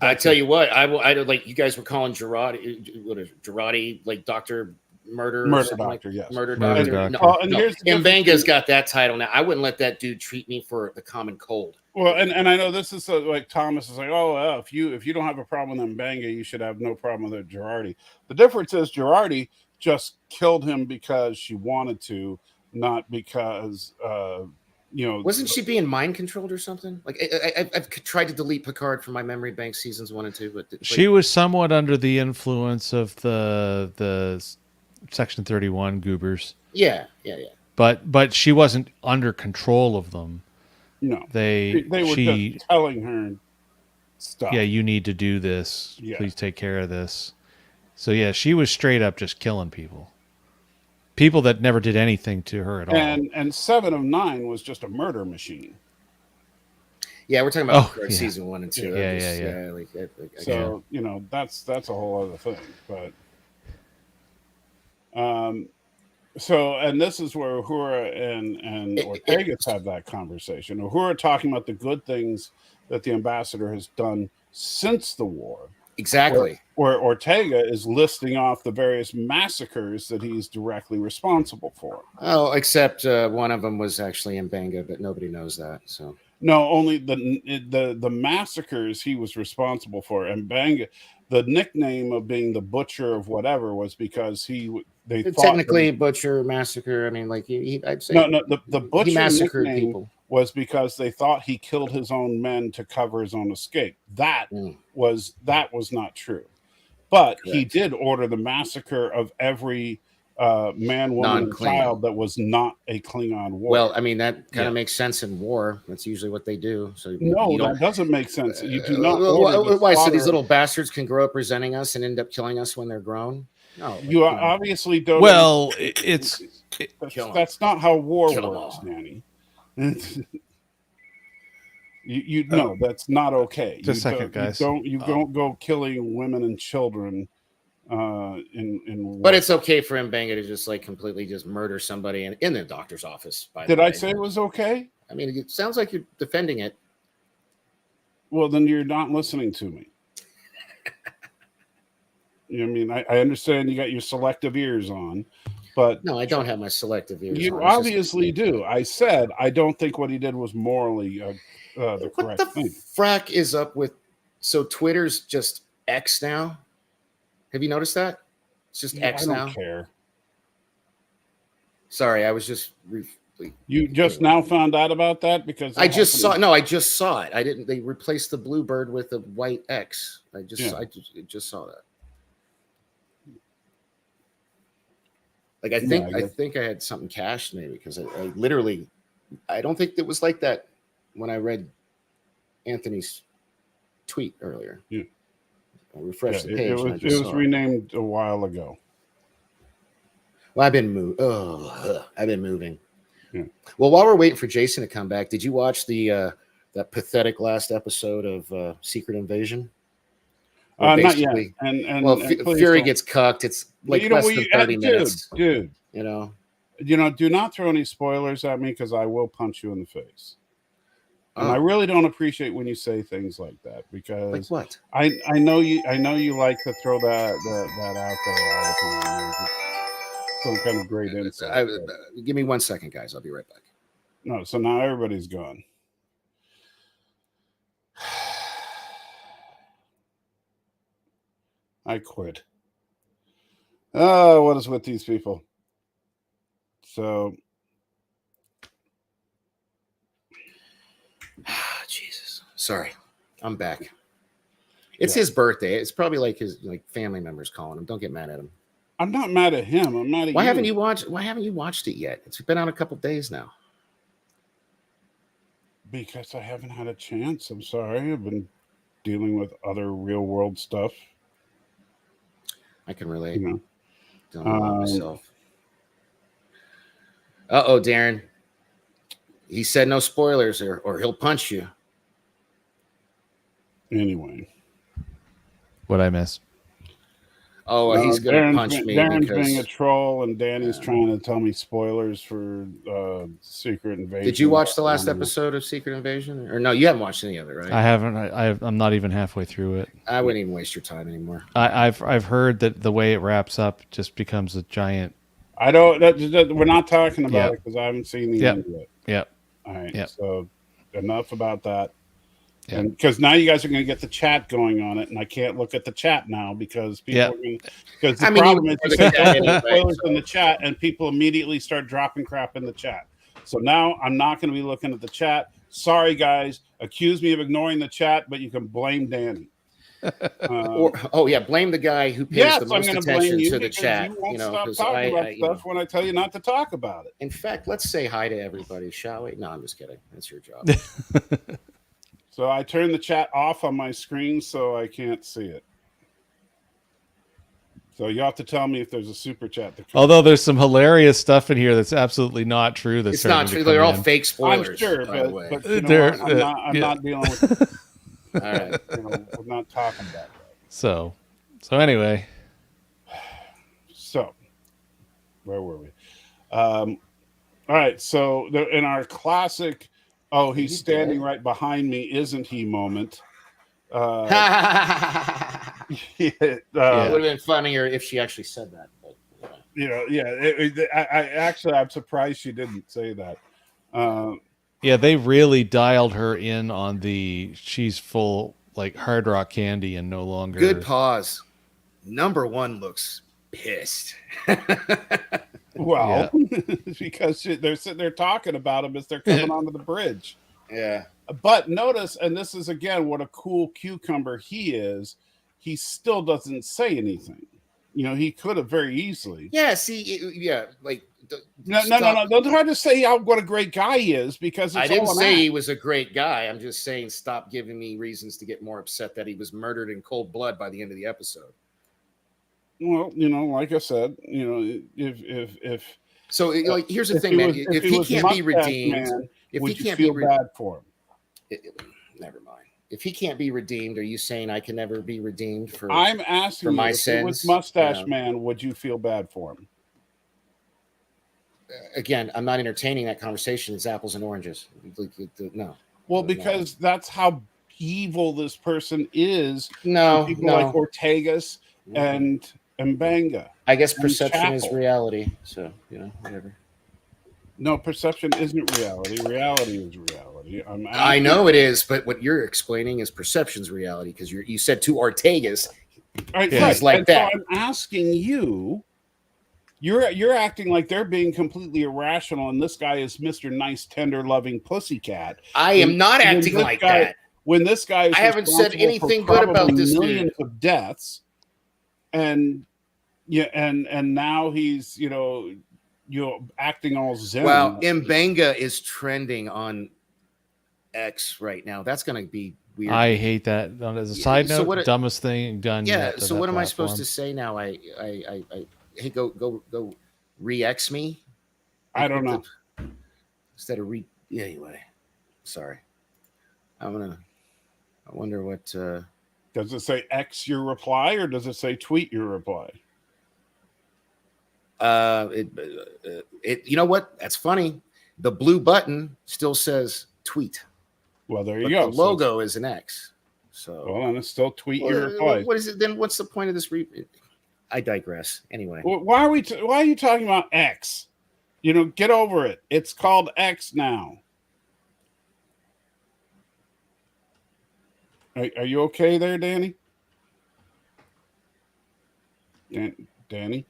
I tell you what, I like you guys were calling Girardi like Dr. Murder Doctor, like, yes. Murder Doctor. No, and no. Mbanga's got that title now. I wouldn't let that dude treat me for the common cold. Well, and I know this is like Thomas is like, oh, if you don't have a problem with Mbanga, you should have no problem with Girardi. The difference is Girardi just killed him because she wanted to, not because Wasn't she being mind controlled or something? Like I've tried to delete Picard from my memory bank seasons 1 and 2, but she was somewhat under the influence of the Section 31 goobers. Yeah. But she wasn't under control of them. No, they were just telling her stuff. Yeah, you need to do this. Yeah. Please take care of this. So yeah, she was straight up just killing people that never did anything to her at all. And 7 of 9 was just a murder machine. Yeah, we're talking about season 1 and 2. Yeah. So that's a whole other thing, but. So, and this is where Uhura and Ortegas have that conversation. Uhura talking about the good things that the ambassador has done since the war. Exactly. Where Ortega is listing off the various massacres that he's directly responsible for. Oh, except one of them was actually in Mbanga, but nobody knows that. So no, only the massacres he was responsible for. And Mbanga, the nickname of being the butcher of whatever was because they thought technically butcher massacre. I mean, like I'd say no. The butcher he massacred nickname people was because they thought he killed his own men to cover his own escape. That was not true. But he did order the massacre of every man, woman, and child that was not a Klingon warrior. Well, I mean, that kind of makes sense in war. That's usually what they do. So no, that doesn't make sense. You do not. Why? So these little bastards can grow up resenting us and end up killing us when they're grown? No, you obviously don't. Well, that's not how war works, Danny. You know that's not okay. Just a second, guys. You don't go killing women and children. But it's okay for Mbanga to just like completely just murder somebody in the doctor's office. Did I say it was okay? I mean, it sounds like you're defending it. Well, then you're not listening to me. I mean, I understand you got your selective ears on, but no, I don't have my selective ears. You obviously do. I said I don't think what he did was morally the correct thing. Frack is up with. So Twitter's just X now. Have you noticed that? It's just X now. I don't care. Sorry, I was just. You just now found out about that because I just saw. No, I just saw it. I didn't. They replaced the blue bird with a white X. I just saw that. Like I think I had something cached maybe because I literally I don't think it was like that when I read Anthony's tweet earlier. Yeah. I refreshed the page. It was renamed a while ago. Well, I've been moving. Yeah. Well, while we're waiting for Jason to come back, did you watch the that pathetic last episode of Secret Invasion? Not yet. And Fury gets cucked. It's like less than 30 minutes. Dude. You know, do not throw any spoilers at me because I will punch you in the face. And I really don't appreciate when you say things like that because Like what? I know you like to throw that out there all the time. Some kind of great insight. Give me 1 second, guys. I'll be right back. No, so now everybody's gone. I quit. Oh, what is with these people? So, Jesus, sorry, I'm back. It's his birthday. It's probably like his family members calling him. Don't get mad at him. I'm not mad at him. I'm mad at Why you. haven't you watched it yet? It's been out a couple days now. Because I haven't had a chance. I'm sorry. I've been dealing with other real world stuff. I can relate. You know. Don't know myself. Uh-oh, Darren. He said no spoilers or he'll punch you. Anyway. What I miss? Oh, he's going to punch me. Darren's because... being a troll, and Danny's trying to tell me spoilers for Secret Invasion. Did you watch the last episode of Secret Invasion? Or no, you haven't watched any of it, right? I haven't. I'm not even halfway through it. I wouldn't even waste your time anymore. I've heard that the way it wraps up just becomes a giant. I don't. We're not talking about it because I haven't seen the end yet. Yep. All right. Yep. So enough about that. Yeah. And because now you guys are going to get the chat going on it, and I can't look at the chat now because people are going to. Because the problem is you say spoilers in the chat, and people immediately start dropping crap in the chat. So now I'm not going to be looking at the chat. Sorry, guys. Accuse me of ignoring the chat, but you can blame Danny. Blame the guy who pays the most attention to the chat. You won't stop talking about stuff when I tell you not to talk about it. In fact, let's say hi to everybody, shall we? No, I'm just kidding. That's your job. So I turned the chat off on my screen so I can't see it. So you have to tell me if there's a super chat. Although there's some hilarious stuff in here that's absolbely not true. It's not true. They're all fake spoilers. I'm sure, by the way. but you know, I'm not dealing with it. All right. We're not talking about that. So anyway. So where were we? All right. So in our classic, he's standing right behind me, isn't he? Moment. It would have been funnier if she actually said that. But, I'm surprised she didn't say that. They really dialed her in on she's full like Hard Rock Candy and no longer. Good pause. Number one looks pissed. Well, because they're sitting there talking about him as they're coming onto the bridge. Yeah. But notice, and this is again what a cool cucumber he is, he still doesn't say anything. He could have very easily. Yeah, see, like no. Don't try to say what a great guy he is because I didn't say he was a great guy. I'm just saying stop giving me reasons to get more upset that he was murdered in cold blood by the end of the episode. Well, like I said, if so, like, here's the thing, man. If he can't be redeemed, if he can't be bad for him, never mind. If he can't be redeemed, are you saying I can never be redeemed for? I'm asking for my you, sins. If it was Mustache Man, would you feel bad for him? Again, I'm not entertaining that conversation. It's apples and oranges. No. Well, because that's how evil this person is. No, people like Ortegas and Mbanga. I guess perception is reality. So, whatever. No, perception isn't reality. Reality is reality. I know it is, but what you're explaining is perception's reality because you said two Ortegas. Right, like that. So I'm asking you. You're acting like they're being completely irrational, and this guy is Mr. Nice, tender, loving pussycat. I am not acting like that. When this guy is I haven't said anything good about this millions of deaths, and now he's acting all zen. Well, Mbanga is trending on X right now. That's going to be weird. I hate that. As a side note, dumbest thing done. Yeah. So what am I supposed to say now? Hey, go re-X me. I don't know. Instead of anyway. Sorry. I wonder what. Does it say X your reply or does it say tweet your reply? You know what? That's funny. The blue button still says tweet. Well, there you But go. the logo is an X. So Well, then it's still tweet your reply. what is it then? What's the point of this? I digress. Anyway, Why are why are you talking about X? Get over it. It's called X now. Are you okay there, Danny? Danny?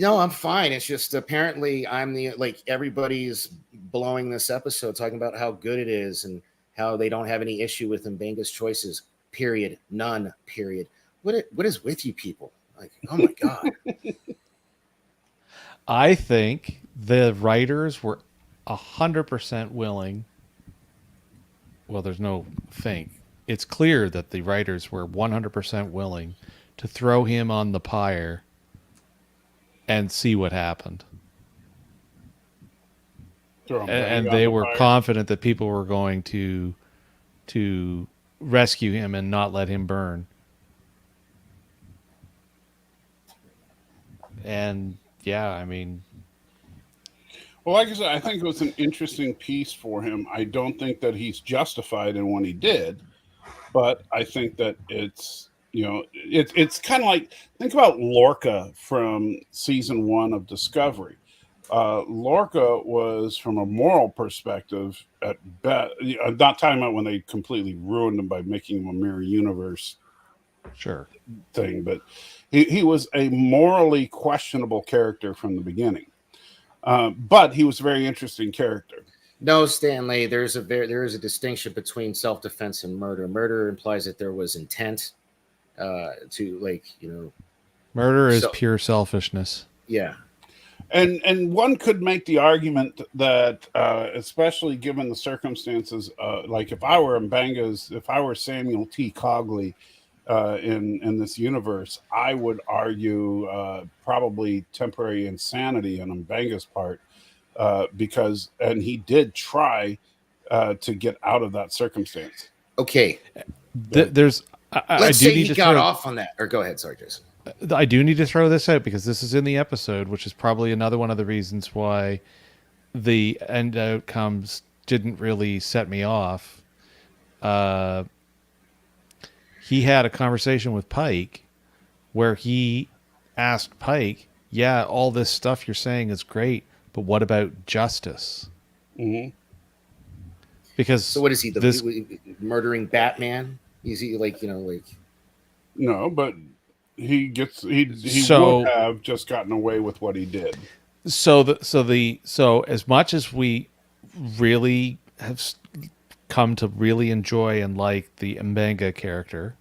I'm fine. It's just apparently I'm everybody's blowing this episode, talking about how good it is and how they don't have any issue with Mbenga's choices. Period. None. Period. What is with you people? Like, oh my god. I think the writers were 100% willing. Well, there's no think. It's clear that the writers were 100% willing to throw him on the pyre and see what happened. And they were confident that people were going to rescue him and not let him burn. And yeah, I mean, well, like I said, I think it was an interesting piece for him. I don't think that he's justified in what he did, but I think that it's kind of like, think about Lorca from season 1 of Discovery. Lorca was, from a moral perspective, at best. I'm not talking about when they completely ruined him by making him a mirror universe thing, but he was a morally questionable character from the beginning. But he was a very interesting character. No, Stanley, there is a distinction between self-defense and murder. Murder implies that there was intent murder is pure selfishness. Yeah. And one could make the argument that, especially given the circumstances, like if I were Samuel T. Cogley in this universe, I would argue probably temporary insanity on Mbenga's part, because he did try to get out of that circumstance. Okay. Let's say he got off on that. Or go ahead, sorry, Jason. I do need to throw this out because this is in the episode, which is probably another one of the reasons why the end outcomes didn't really set me off. He had a conversation with Pike where he asked Pike, yeah, all this stuff you're saying is great, but what about justice? Mm-hmm. Because so what is he, murdering Batman? Is he No, but he would have just gotten away with what he did. So as much as we really have come to really enjoy and like the Mbenga character,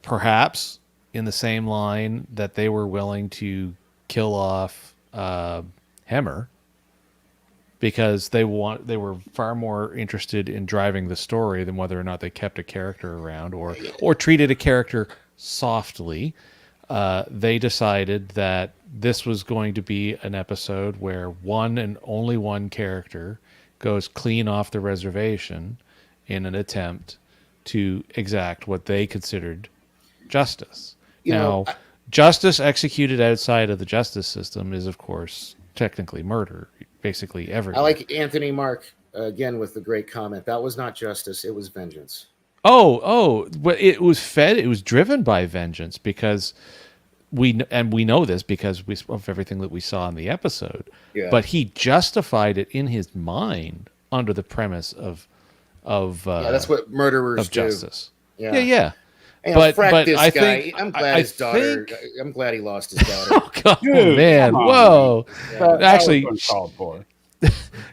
perhaps in the same line that they were willing to kill off Hemmer because they were far more interested in driving the story than whether or not they kept a character around or treated a character softly. They decided that this was going to be an episode where one and only one character goes clean off the reservation in an attempt to exact what they considered justice. Justice executed outside of the justice system is, of course, technically murder, basically everywhere. I like Anthony Mark, again, with the great comment. That was not justice, it was vengeance. But it was driven by vengeance because we know this because of everything that we saw in the episode. Yeah. But he justified it in his mind under the premise of that's what murderers do. Justice. Yeah. Yeah. But I think I'm glad his daughter. I'm glad he lost his daughter. Oh God, dude, man! Whoa. Yeah. Actually,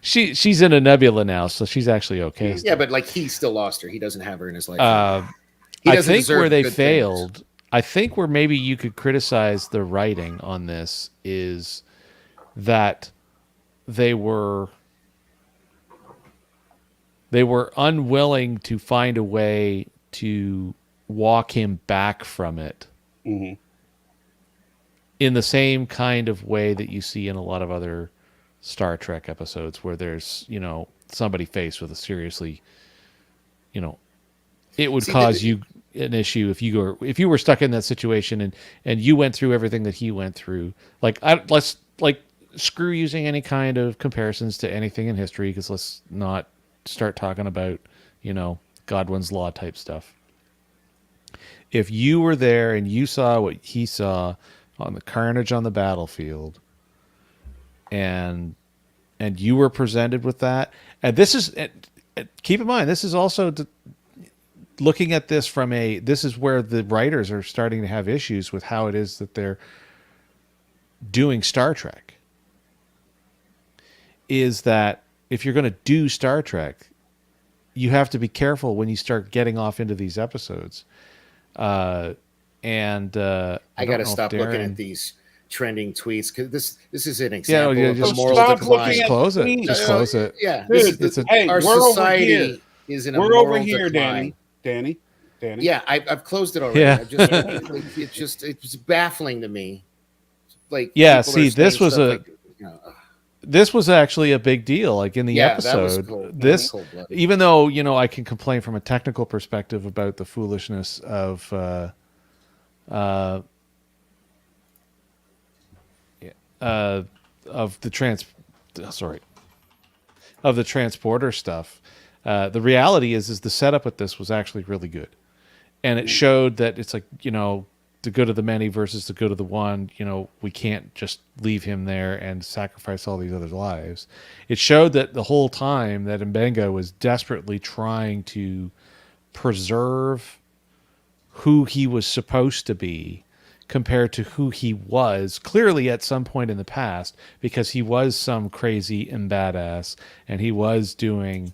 she's in a nebula now, so she's actually okay. Yeah, but he still lost her. He doesn't have her in his life. I think where they failed. Things. I think where maybe you could criticize the writing on this is that they were unwilling to find a way to walk him back from it in the same kind of way that you see in a lot of other Star Trek episodes where there's, somebody faced with a seriously, it would cause you an issue if you were stuck in that situation and you went through everything that he went through. screw using any kind of comparisons to anything in history, because let's not start talking about, Godwin's Law type stuff. If you were there and you saw what he saw on the carnage on the battlefield, and you were presented with that, and this is, keep in mind, this is also looking at this from this is where the writers are starting to have issues with how it is that they're doing Star Trek. Is that if you're going to do Star Trek, you have to be careful when you start getting off into these episodes. I got to stop looking at these trending tweets, because this is an example of the moral decline. Just close it. Just close it. Yeah, dude, our society is in a moral over here, decline. Danny. Yeah, I've closed it already. Yeah. It's baffling to me. Like, see, this was this was actually a big deal. Like in the episode, even though I can complain from a technical perspective about the foolishness of the transporter stuff. The reality is the setup with this was actually really good, and it showed that it's like, the good of the many versus the good of the one. We can't just leave him there and sacrifice all these other lives. It showed that the whole time that Mbenga was desperately trying to preserve who he was supposed to be compared to who he was clearly at some point in the past, because he was some crazy and badass, and he was doing,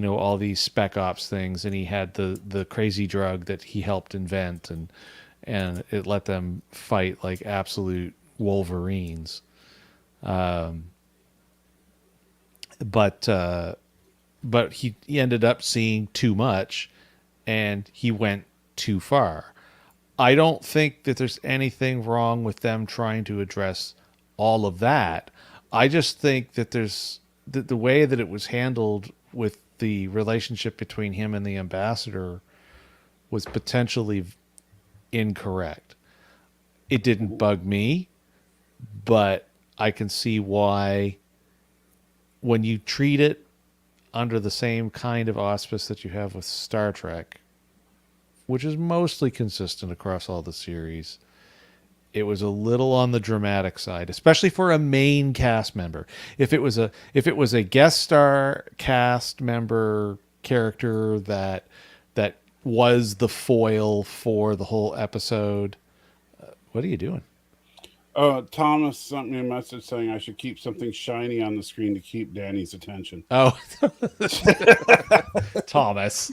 all these spec ops things, and he had the crazy drug that he helped invent, and it let them fight like absolute Wolverines. But he ended up seeing too much, and he went too far. I don't think that there's anything wrong with them trying to address all of that. I just think that there's the way that it was handled with the relationship between him and the ambassador was potentially incorrect. It didn't bug me, but I can see why, when you treat it under the same kind of auspice that you have with Star Trek, which is mostly consistent across all the series, it was a little on the dramatic side, especially for a main cast member. If it was a guest star cast member character that was the foil for the whole episode. What are you doing? Thomas sent me a message saying I should keep something shiny on the screen to keep Danny's attention. Oh, Thomas.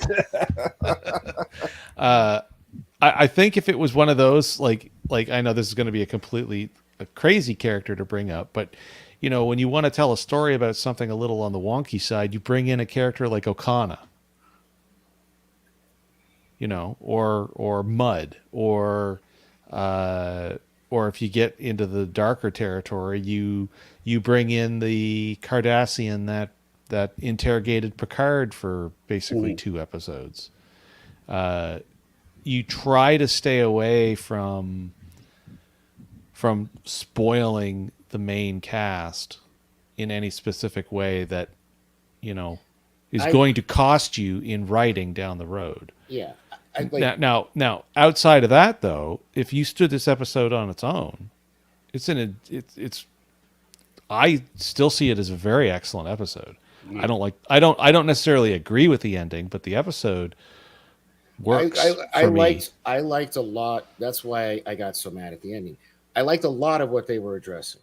I think if it was one of those, like I know this is going to be a crazy character to bring up, but when you want to tell a story about something a little on the wonky side, you bring in a character like Okana. Or Mud, or if you get into the darker territory, you bring in the Cardassian that interrogated Picard for basically 2 episodes. You try to stay away from spoiling the main cast in any specific way that is going to cost you in writing down the road. Yeah. Now, outside of that, though, if you stood this episode on its own, I still see it as a very excellent episode. I don't necessarily agree with the ending, but the episode works. I liked a lot. That's why I got so mad at the ending. I liked a lot of what they were addressing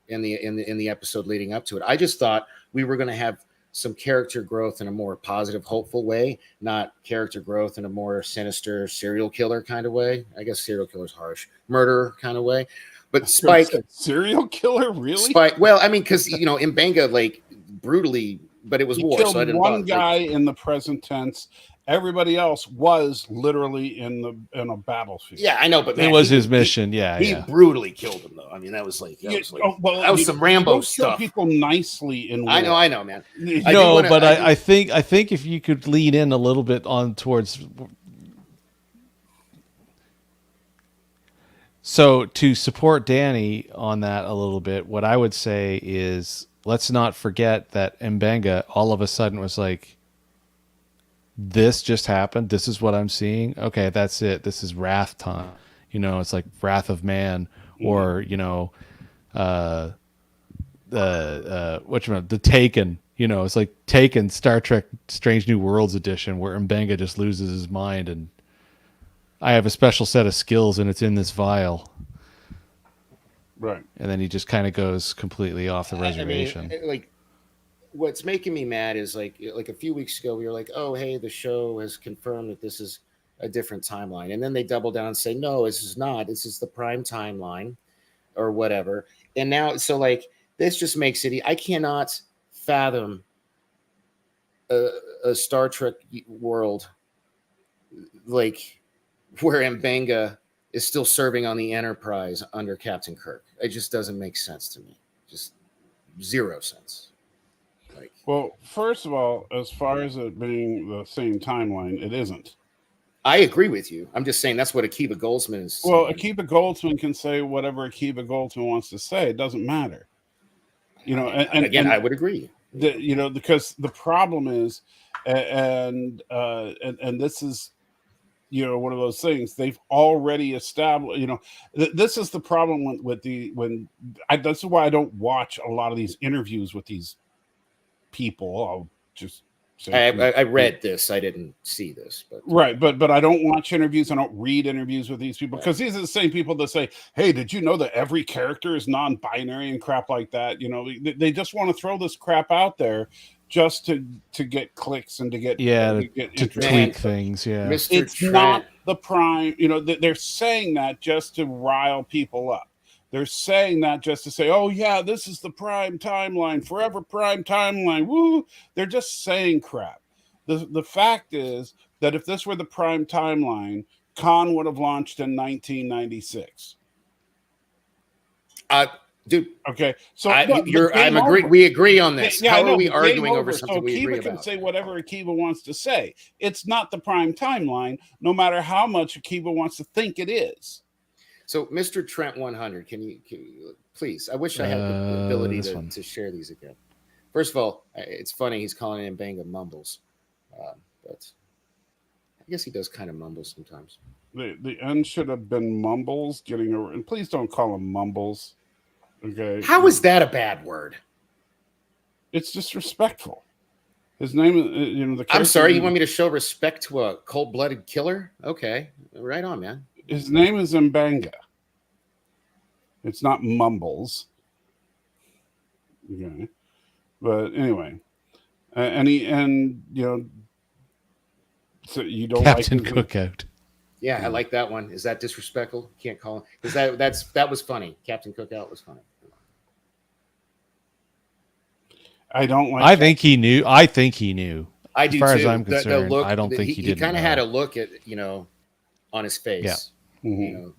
in the episode leading up to it. I just thought we were going to have some character growth in a more positive, hopeful way, not character growth in a more sinister serial killer kind of way. I guess serial killer's harsh, murderer kind of way. But Spike, serial killer, really? Spike. Well, I mean, because Mbenga like brutally, but it was war. Killed so I didn't one guy in the present tense. Everybody else was literally in a battlefield. Yeah, I know, but it was his mission. He brutally killed him, though. I mean, that was some Rambo stuff. Kill people nicely in war. I know, man. I think if you could lean in a little bit on towards So to support Danny on that a little bit, what I would say is let's not forget that Mbenga all of a sudden was like, this just happened. This is what I'm seeing. Okay, that's it. This is wrath time. You know, it's like Wrath of Man, or you know, the Taken. You know, it's like Taken, Star Trek Strange New Worlds edition, where Mbenga just loses his mind, and I have a special set of skills, and it's in this vial. Right. And then he just kind of goes completely off the reservation. I mean, like, what's making me mad is like a few weeks ago we were like, oh hey, the show has confirmed that this is a different timeline, and then they double down and say, no, this is not. This is the prime timeline, or whatever. And now, so like, this just makes it. I cannot fathom a Star Trek world like where Mbenga is still serving on the Enterprise under Captain Kirk. It just doesn't make sense to me. Just zero sense. Like, well, first of all, as far as it being the same timeline, it isn't. I agree with you. I'm just saying that's what Akiva Goldsman is saying. Well, Akiva Goldsman can say whatever Akiva Goldsman wants to say. It doesn't matter. You know, and again, I would agree. You know, because the problem is, and this is, you know, one of those things they've already established. You know, this is the problem that's why I don't watch a lot of these interviews with these people. I'll just say I read this. I didn't see this, but right. But I don't watch interviews. I don't read interviews with these people because these are the same people that say, "Hey, did you know that every character is non-binary and crap like that?" You know, they just want to throw this crap out there just to get clicks and to get to tweak things. Yeah, Mr. It's not the prime. You know, they're saying that just to rile people up. They're saying that just to say, oh, yeah, this is the prime timeline, forever prime timeline. Woo! They're just saying crap. The fact is that if this were the prime timeline, Khan would have launched in 1996. Dude. Okay. So I'm agree. We agree on this. Yeah, how are we arguing over something we agree about? Akiva can say whatever Akiva wants to say. It's not the prime timeline, no matter how much Akiva wants to think it is. So, Mr. Trent 100, can you please? I wish I had the ability to share these again. First of all, it's funny he's calling him Mbenga mumbles, but I guess he does kind of mumble sometimes. The end should have been mumbles getting over, and please don't call him mumbles. Okay. How is that a bad word? It's disrespectful. His name is, you know, the. I'm sorry. You want me to show respect to a cold-blooded killer? Okay, right on, man. His name is Mbenga. It's not Mumbles. Okay. But anyway. And you know, so you don't Captain like Cookout. Yeah, I like that one. Is that disrespectful? Can't call him because that was funny. Captain Cookout was funny. I don't like. I think he knew. I do as far too. as I'm concerned, the look, I don't think he did. He kind of had a look at, you know, on his face. Yeah. Mm-hmm. You know.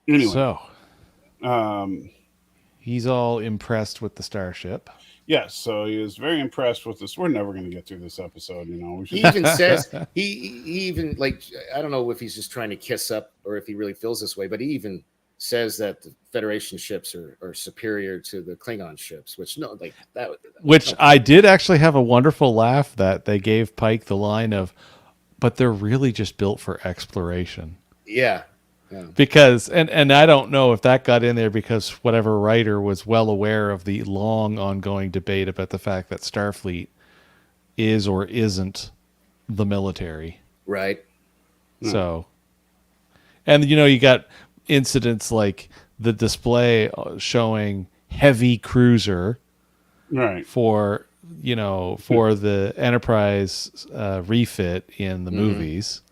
Anyway, so he's all impressed with the starship. Yes, so he is very impressed with this. We're never going to get through this episode, you know. He even says he even, like, I don't know if he's just trying to kiss up or if he really feels this way, but he even says that the Federation ships are superior to the Klingon ships, which no, like that. Which I did actually have a wonderful laugh that they gave Pike the line of, but they're really just built for exploration. Yeah. Yeah. Because, and I don't know if that got in there because whatever writer was well aware of the long ongoing debate about the fact that Starfleet is or isn't the military. Right. So, and you know, you got incidents like the display showing heavy cruiser, right, for, you know, for the Enterprise refit in the movies.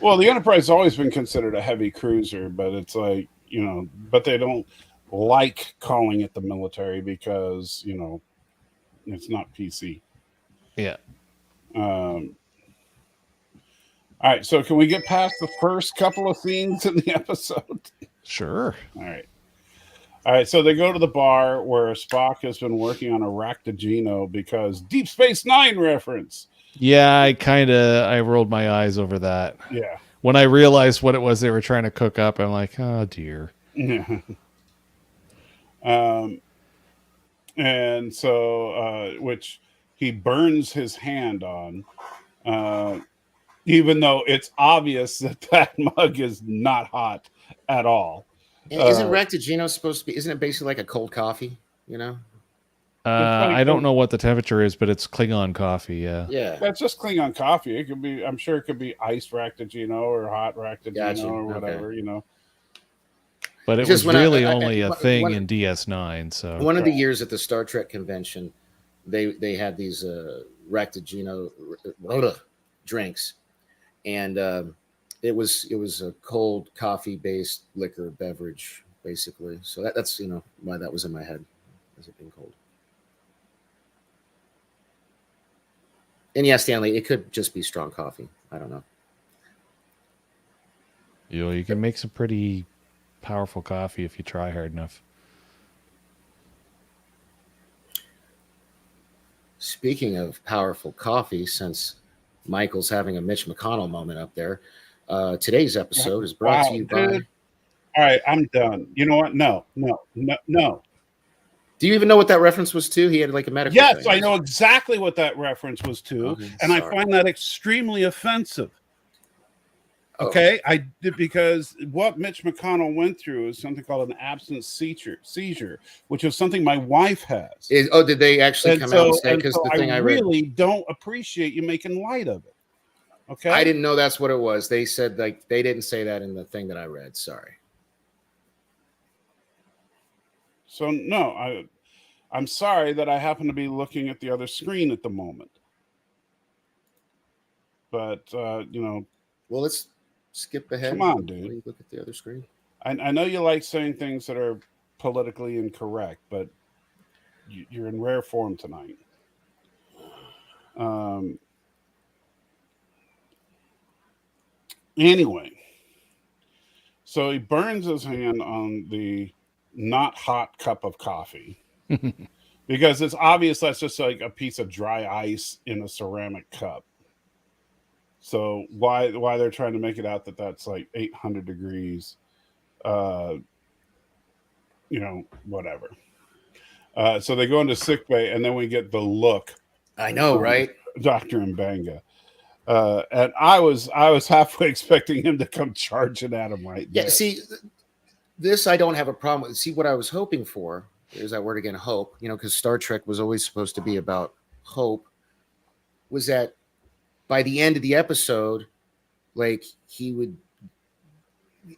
Well, the Enterprise has always been considered a heavy cruiser, but it's like, you know, but they don't like calling it the military because, you know, it's not PC. Yeah. All right, so can we get past the first couple of scenes in the episode? Sure. All right. All right, so they go to the bar where Spock has been working on a Ractagino because Deep Space Nine reference. Yeah, I rolled my eyes over that. Yeah. When I realized what it was they were trying to cook up, I'm like, oh dear. Yeah. And so, which he burns his hand on, even though it's obvious that mug is not hot at all. Isn't Ractagino supposed to be? Isn't it basically like a cold coffee? You know. I don't know what the temperature is, but it's Klingon coffee. Yeah. Yeah. That's just Klingon coffee. It could be. I'm sure it could be iced Ractagino or hot Ractagino or whatever. Okay. You know. But it was really only a thing in DS9. So one of the years at the Star Trek convention, they had these Ractagino drinks, and it was a cold coffee based liquor beverage basically. So that's why that was in my head, as it being cold. And yeah, Stanley, it could just be strong coffee. I don't know. You can make some pretty powerful coffee if you try hard enough. Speaking of powerful coffee, since Michael's having a Mitch McConnell moment up there, today's episode is brought to you by... All right, I'm done. You know what? No. Do you even know what that reference was to? He had like a medical Yes, thing. I know exactly what that reference was to, and I find that extremely offensive. Okay, because what Mitch McConnell went through is something called an absence seizure, which is something my wife has. Did they actually come out and say? Because the thing I really don't appreciate you making light of it. Okay, I didn't know that's what it was. They said like they didn't say that in the thing that I read. Sorry. So no, I'm sorry that I happen to be looking at the other screen at the moment. But well, let's skip ahead. Come on, dude. Look at the other screen. I know you like saying things that are politically incorrect, but you're in rare form tonight. Anyway, so he burns his hand on the not hot cup of coffee because it's obvious that's just like a piece of dry ice in a ceramic cup. So why they're trying to make it out that that's like 800 degrees, whatever. So they go into sickbay, and then we get the look. I know, right? Dr. Mbanga. And I was halfway expecting him to come charging at him right there. Yeah, see, this I don't have a problem with. See, what I was hoping for, there's that word again, hope, because Star Trek was always supposed to be about hope, was that by the end of the episode, like he would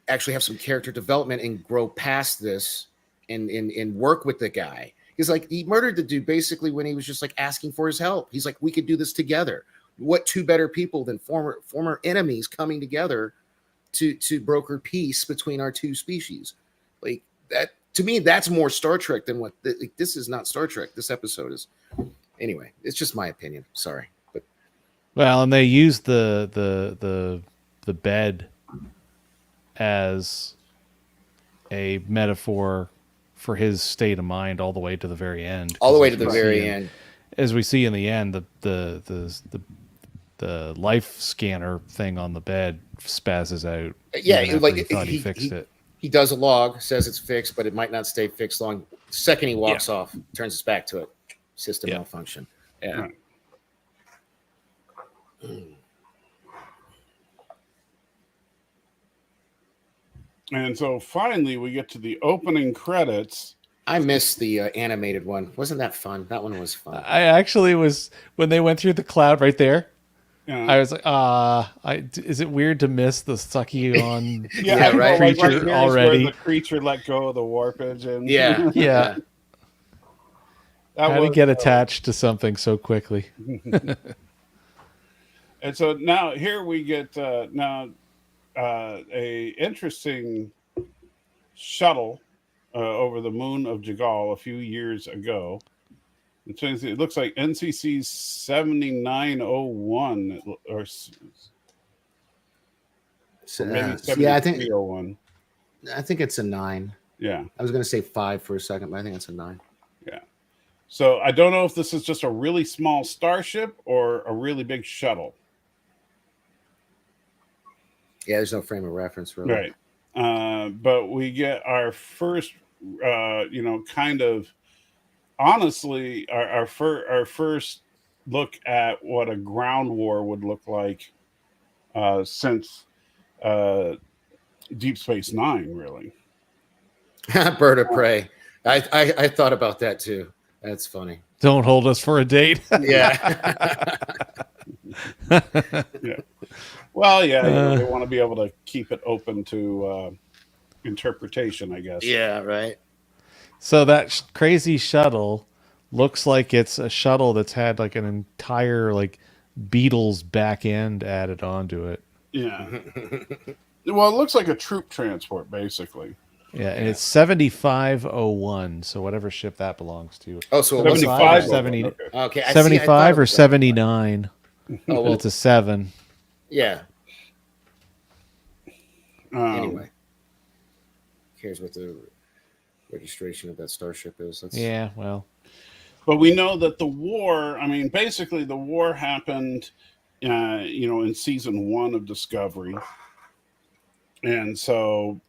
actually have some character development and grow past this and work with the guy. Because like he murdered the dude basically when he was just like asking for his help. He's like, we could do this together. What two better people than former enemies coming together to broker peace between our two species? Like that, to me, that's more Star Trek than what this is. Not Star Trek. This episode is. Anyway, it's just my opinion. Sorry. Well, and they used the bed as a metaphor for his state of mind all the way to the very end. All the way to the very end. As we see in the end, the life scanner thing on the bed spazzes out. Yeah, like he thought he fixed it. He does a log, says it's fixed, but it might not stay fixed long. The second he walks off, turns his back to it. System malfunction. Yeah. Right. And so finally we get to the opening credits. I missed the animated one. Wasn't that fun? That one was fun. I actually was, when they went through the cloud right there, I was like, is it weird to miss the sucky on right? creature right already? Where the creature let go of the warpage and Yeah. How to get attached to something so quickly. And so now here we get a interesting shuttle over the moon of Jagal a few years ago. It looks like NCC 7901 or maybe 7301. I think it's a 9. Yeah. I was going to say 5 for a second, but I think that's a 9. Yeah. So I don't know if this is just a really small starship or a really big shuttle. Yeah, there's no frame of reference, really. Right. But we get our first, kind of, honestly, our first look at what a ground war would look like since Deep Space Nine, really. Bird of prey. I thought about that too. That's funny. Don't hold us for a date. Yeah. Yeah. Well, yeah, they want to be able to keep it open to interpretation, I guess. Yeah, right. So that crazy shuttle looks like it's a shuttle that's had like an entire like Beatles back end added onto it. Yeah. Well, it looks like a troop transport, basically. Yeah, and it's 7501, so whatever ship that belongs to. Oh, so 75 or 70, Okay. 75 or 79. Oh, well, It's a 7. yeah. Anyway. Who cares what the registration of that starship is? Yeah, well. But we know that the war, I mean, basically the war happened, in season 1 of Discovery. And so,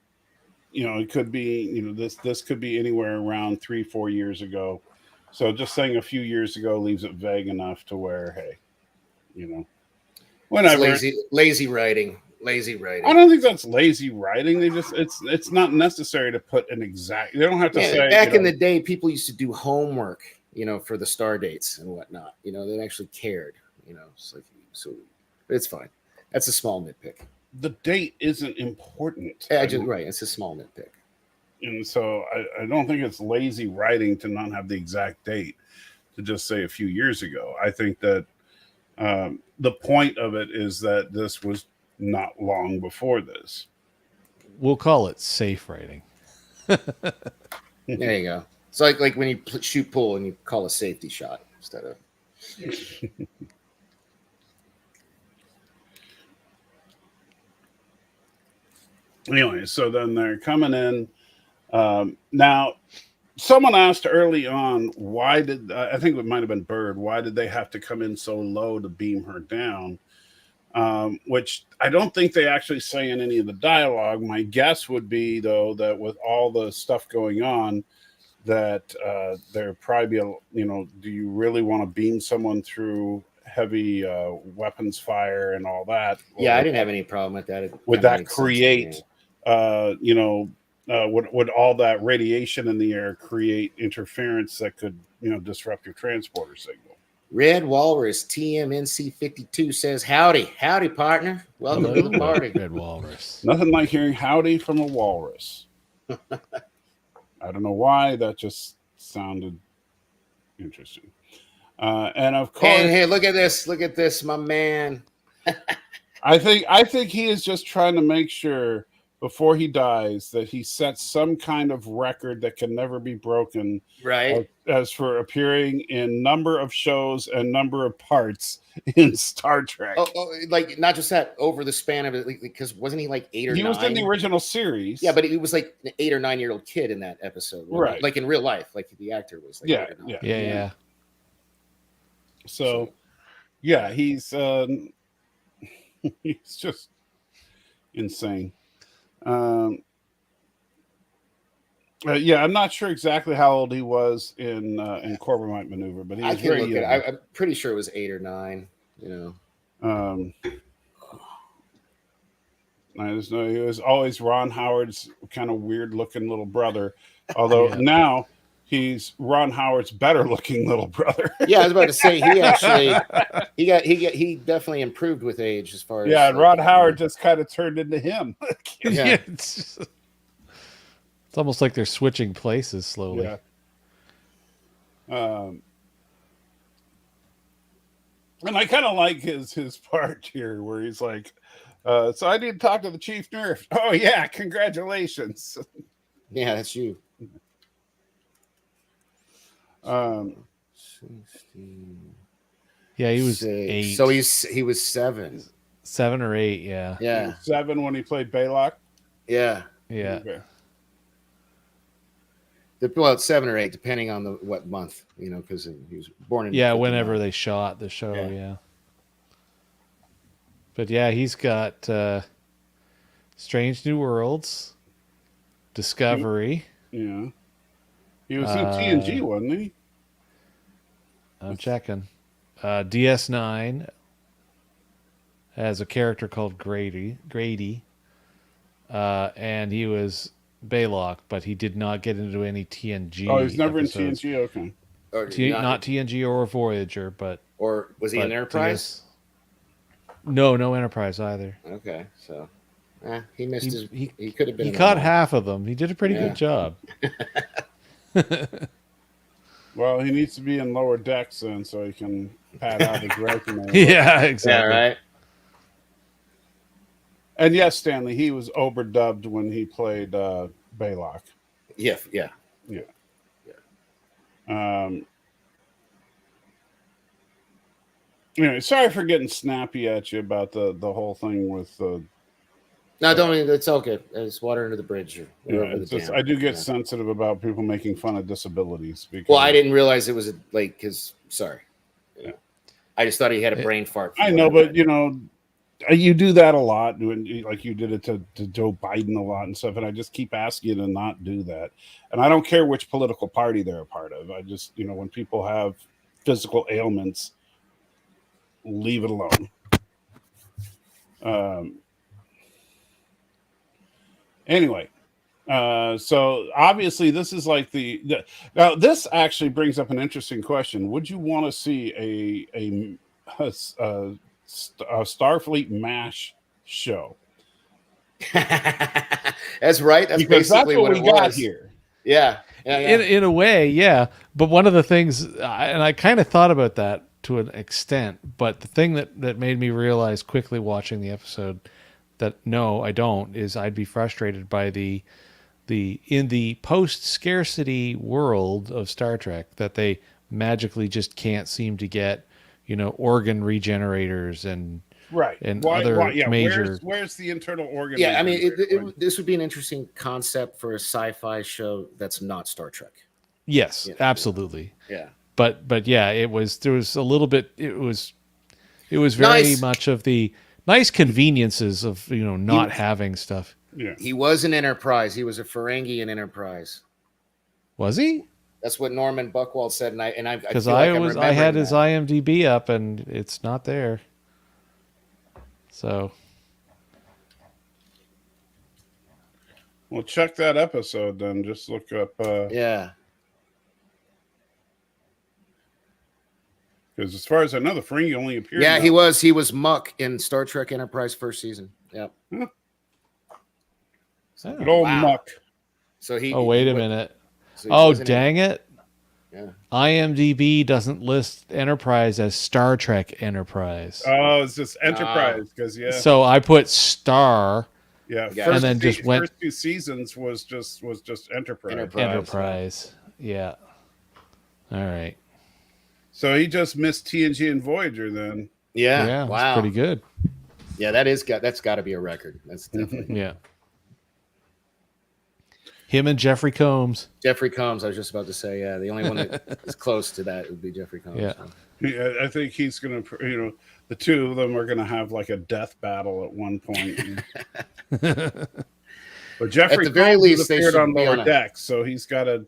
it could be, this could be anywhere around 3-4 years ago. So just saying a few years ago leaves it vague enough to where, hey, whenever. Lazy writing. Lazy writing. I don't think that's lazy writing. They just it's not necessary to put an exact. They don't have to say. Back in the day, people used to do homework, for the star dates and whatnot. They actually cared. It's like, so it's fine. That's a small nitpick. The date isn't important. Right. It's a small nitpick. And so I don't think it's lazy writing to not have the exact date, to just say a few years ago. I think that the point of it is that this was not long before this. We'll call it safe writing. There you go. It's like when you shoot pool and you call a safety shot instead of. Anyway, so then they're coming in. Now, someone asked early on, why did, I think it might have been Bird, why did they have to come in so low to beam her down? Which I don't think they actually say in any of the dialogue. My guess would be, though, that with all the stuff going on, that there probably be do you really want to beam someone through heavy weapons fire and all that? Yeah, I didn't have any problem with that. Would that create, would all that radiation in the air create interference that could, disrupt your transporter signal? Red Walrus TMNC 52 says, "Howdy, partner. Welcome to the party." Red Walrus. Nothing like hearing howdy from a walrus. I don't know why, that just sounded interesting. And of course, hey, look at this, my man. I think he is just trying to make sure before he dies that he sets some kind of record that can never be broken. Right. As for appearing in number of shows and number of parts in Star Trek. Oh, like not just that, over the span of it, because wasn't he like 8 or 9? He was in the original series. Yeah, but he was like an 8 or 9 year old kid in that episode. Right. Like in real life, like the actor was. Like Yeah. So, yeah, he's he's just insane. Yeah, I'm not sure exactly how old he was in Corbomite Maneuver, but he was very young. I'm pretty sure it was 8 or 9. I just know he was always Ron Howard's kind of weird looking little brother, although now he's Ron Howard's better looking little brother. Yeah, I was about to say he actually he definitely improved with age as far as. Yeah, and Ron Howard just kind of turned into him. Yeah. It's almost like they're switching places slowly. Yeah. And I kind of like his part here where he's like, so I need to talk to the chief nurse. Oh yeah, congratulations. Yeah, that's you. Yeah, he was 8. So he was 7. 7 or 8, yeah. Yeah. 7 when he played Baylock. Yeah. Yeah. Okay. Well, it's 7 or 8, depending on what month, because he was born in. Yeah, 59. whenever they shot the show, yeah. But yeah, he's got Strange New Worlds, Discovery. Yeah. He was in TNG, wasn't he? I'm checking. DS9 has a character called Grady. And he was Baylock, but he did not get into any TNG. Oh, he's never episodes. in TNG? Okay. Not TNG or Voyager, but... Or was he in Enterprise? No Enterprise either. Okay, so... he missed he could have been... He caught half of them. He did a pretty good job. Well, he needs to be in lower decks then, so he can pad out his resume. Yeah, exactly. Yeah, right. And yes, Stanley, he was overdubbed when he played Baylock. Yeah. Anyway, sorry for getting snappy at you about the whole thing with. No, don't. It's okay. It's water under the bridge. I do get sensitive about people making fun of disabilities. Because, well, I didn't realize it was because sorry. I just thought he had a brain fart. I know, but you do that a lot, like you did it to Joe Biden a lot and stuff, and I just keep asking you to not do that. And I don't care which political party they're a part of. I just, when people have physical ailments, leave it alone. Anyway, so obviously this is like now this actually brings up an interesting question. Would you want to see a Starfleet MASH show? That's right. That's because basically that's what we got here. Yeah. In a way, yeah. But one of the things, and I kind of thought about that to an extent, but the thing that made me realize quickly watching the episode that no, I don't, is I'd be frustrated by the in the post-scarcity world of Star Trek that they magically just can't seem to get, organ regenerators and other major. Where's the internal organ? Yeah, I mean, this would be an interesting concept for a sci-fi show that's not Star Trek. Yes, absolutely. Yeah, but yeah, there was a little bit. It was very much of the nice conveniences of not having stuff. Yeah, he was an Enterprise. He was a Ferengi in Enterprise. Was he? That's what Norman Buckwald said, and I had his IMDb up and it's not there. So, well, check that episode then. Just look up. Yeah. Because as far as I know, the Ferengi only appeared. Yeah, he was Muck in Star Trek Enterprise first season. Yep. Huh. Good old Muck. So he. Oh, wait a minute. So dang it. Yeah. IMDb doesn't list Enterprise as Star Trek Enterprise. Oh, it's just Enterprise because So I put Star. Yeah, and then just went. First 2 seasons was just Enterprise. Enterprise. Yeah. All right. So he just missed TNG and Voyager then. Yeah. Wow. That's pretty good. Yeah, that's got to be a record. That's definitely. Yeah. Him and Jeffrey Combs. Jeffrey Combs, I was just about to say, yeah. The only one that is close to that would be Jeffrey Combs. Yeah. Yeah, I think he's going to, the two of them are going to have like a death battle at one point. But Jeffrey at the very least, they appeared on lower decks, so he's got to,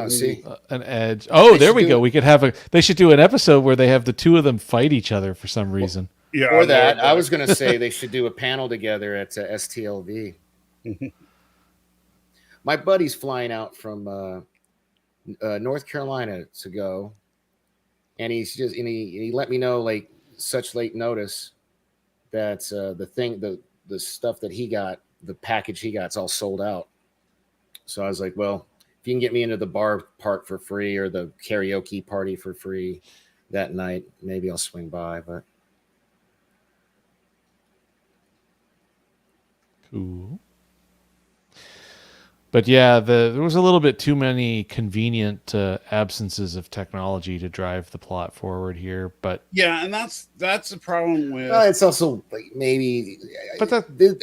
see an edge. Oh, there we go. We could have they should do an episode where they have the two of them fight each other for some reason. Yeah. Or that, I was going to say they should do a panel together at STLV. My buddy's flying out from North Carolina to go, and he let me know like such late notice that the stuff that he got, the package he got, is all sold out. So I was like, well, if you can get me into the bar part for free or the karaoke party for free that night, maybe I'll swing by. But cool. But yeah, there was a little bit too many convenient absences of technology to drive the plot forward here. But Yeah, and that's the problem with. It's also like maybe, but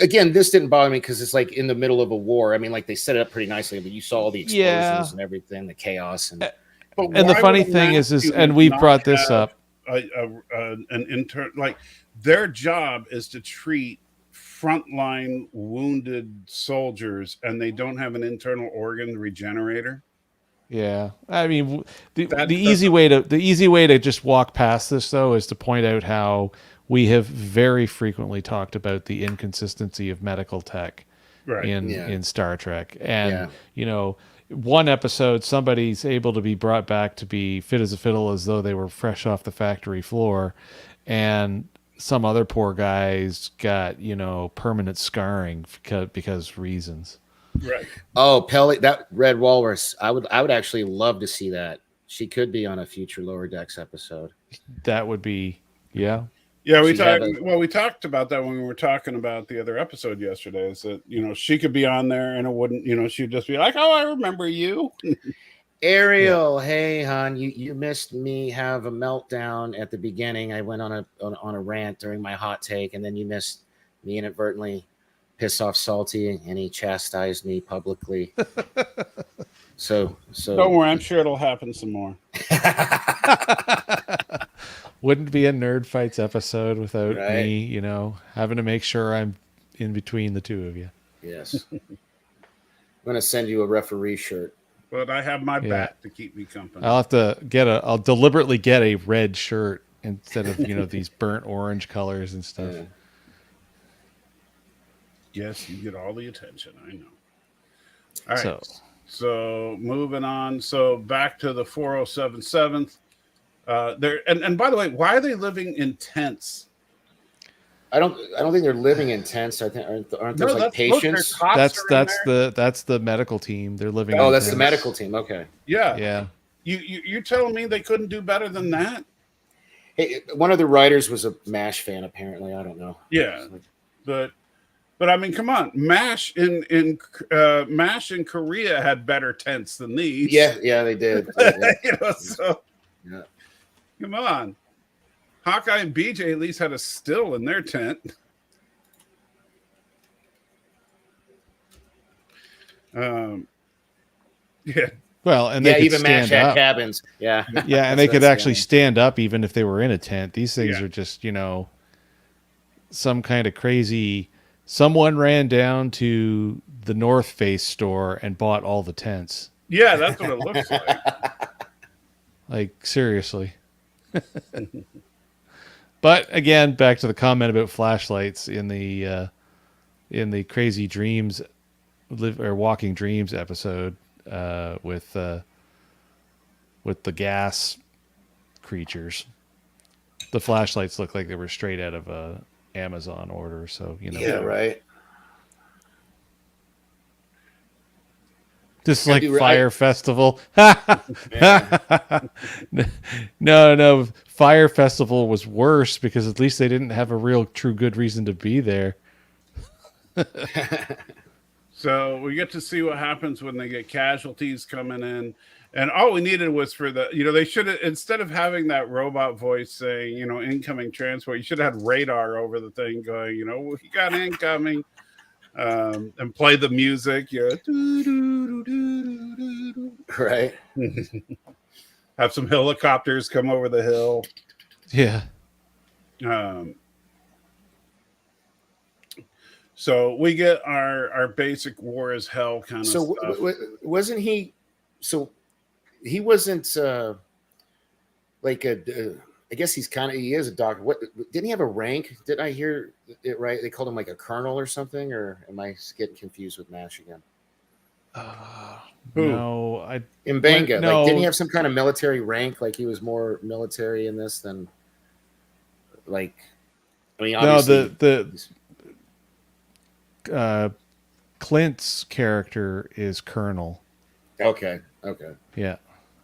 again, this didn't bother me because it's like in the middle of a war. I mean, like they set it up pretty nicely, but you saw all the explosions and everything, the chaos, and the funny thing is, and we've brought this up. An intern, like their job is to treat frontline wounded soldiers, and they don't have an internal organ regenerator. Yeah, I mean, the easy way to just walk past this though is to point out how we have very frequently talked about the inconsistency of medical tech in Star Trek, and you know, one episode somebody's able to be brought back to be fit as a fiddle as though they were fresh off the factory floor, and some other poor guy's got, you know, permanent scarring because reasons. Right. Oh, Pelly, that Red Walrus. I would actually love to see that. She could be on a future Lower Decks episode. That would be, yeah. Yeah, we talked about that when we were talking about the other episode yesterday. Is that, you know, she could be on there and it wouldn't, you know, she'd just be like, "Oh, I remember you." Ariel, hey hon, you missed me have a meltdown at the beginning. I went on a rant during my hot take, and then you missed me inadvertently piss off Salty, and he chastised me publicly. so don't worry, I'm sure it'll happen some more. Wouldn't be a Nerd Fights episode without me, you know, having to make sure I'm in between the two of you. Yes. I'm gonna send you a referee shirt. But I have my bat to keep me company. I'll have to I'll deliberately get a red shirt instead of, you know, these burnt orange colors and stuff. Yeah. Yes, you get all the attention, I know. All right. So moving on. So back to the 4077th. And by the way, why are they living in tents? I don't think they're living in tents. I think aren't those like patients? That's the medical team. They're living. Oh, that's the medical team. Okay. Yeah. Yeah. You're telling me they couldn't do better than that? Hey, one of the writers was a MASH fan, apparently. I don't know. Yeah, but I mean, come on, MASH in Korea had better tents than these. Yeah, they did. You know, so come on. Hawkeye and BJ at least had a still in their tent. Yeah. Well, and they could even stand MASH had up. cabins. Yeah. Yeah, and they could actually stand up even if they were in a tent. These things are just, you know, some kind of crazy. Someone ran down to the North Face store and bought all the tents. Yeah, that's what it looks like. Like, seriously. But again, back to the comment about flashlights in the Crazy Dreams Walking Dreams episode with the gas creatures. The flashlights look like they were straight out of a Amazon order, so you know. Yeah, right. Just like Fire Festival. No, Fire Festival was worse because at least they didn't have a real, true, good reason to be there. So we get to see what happens when they get casualties coming in. And all we needed was for the, you know, they should have, instead of having that robot voice saying, you know, incoming transport, you should have had radar over the thing going, you know, we got incoming. And play the music, right? Have some helicopters come over the hill. Yeah. So we get our basic war is hell kind of stuff. Wasn't he? So he wasn't like a. I guess he is a doctor. What didn't he have a rank? Did I hear it right? They called him like a colonel or something, or am I getting confused with MASH again? No, Mbanga. No. Like, didn't he have some kind of military rank? Like he was more military in this than like. I mean, obviously, no. Clint's character is Colonel. Okay. Yeah.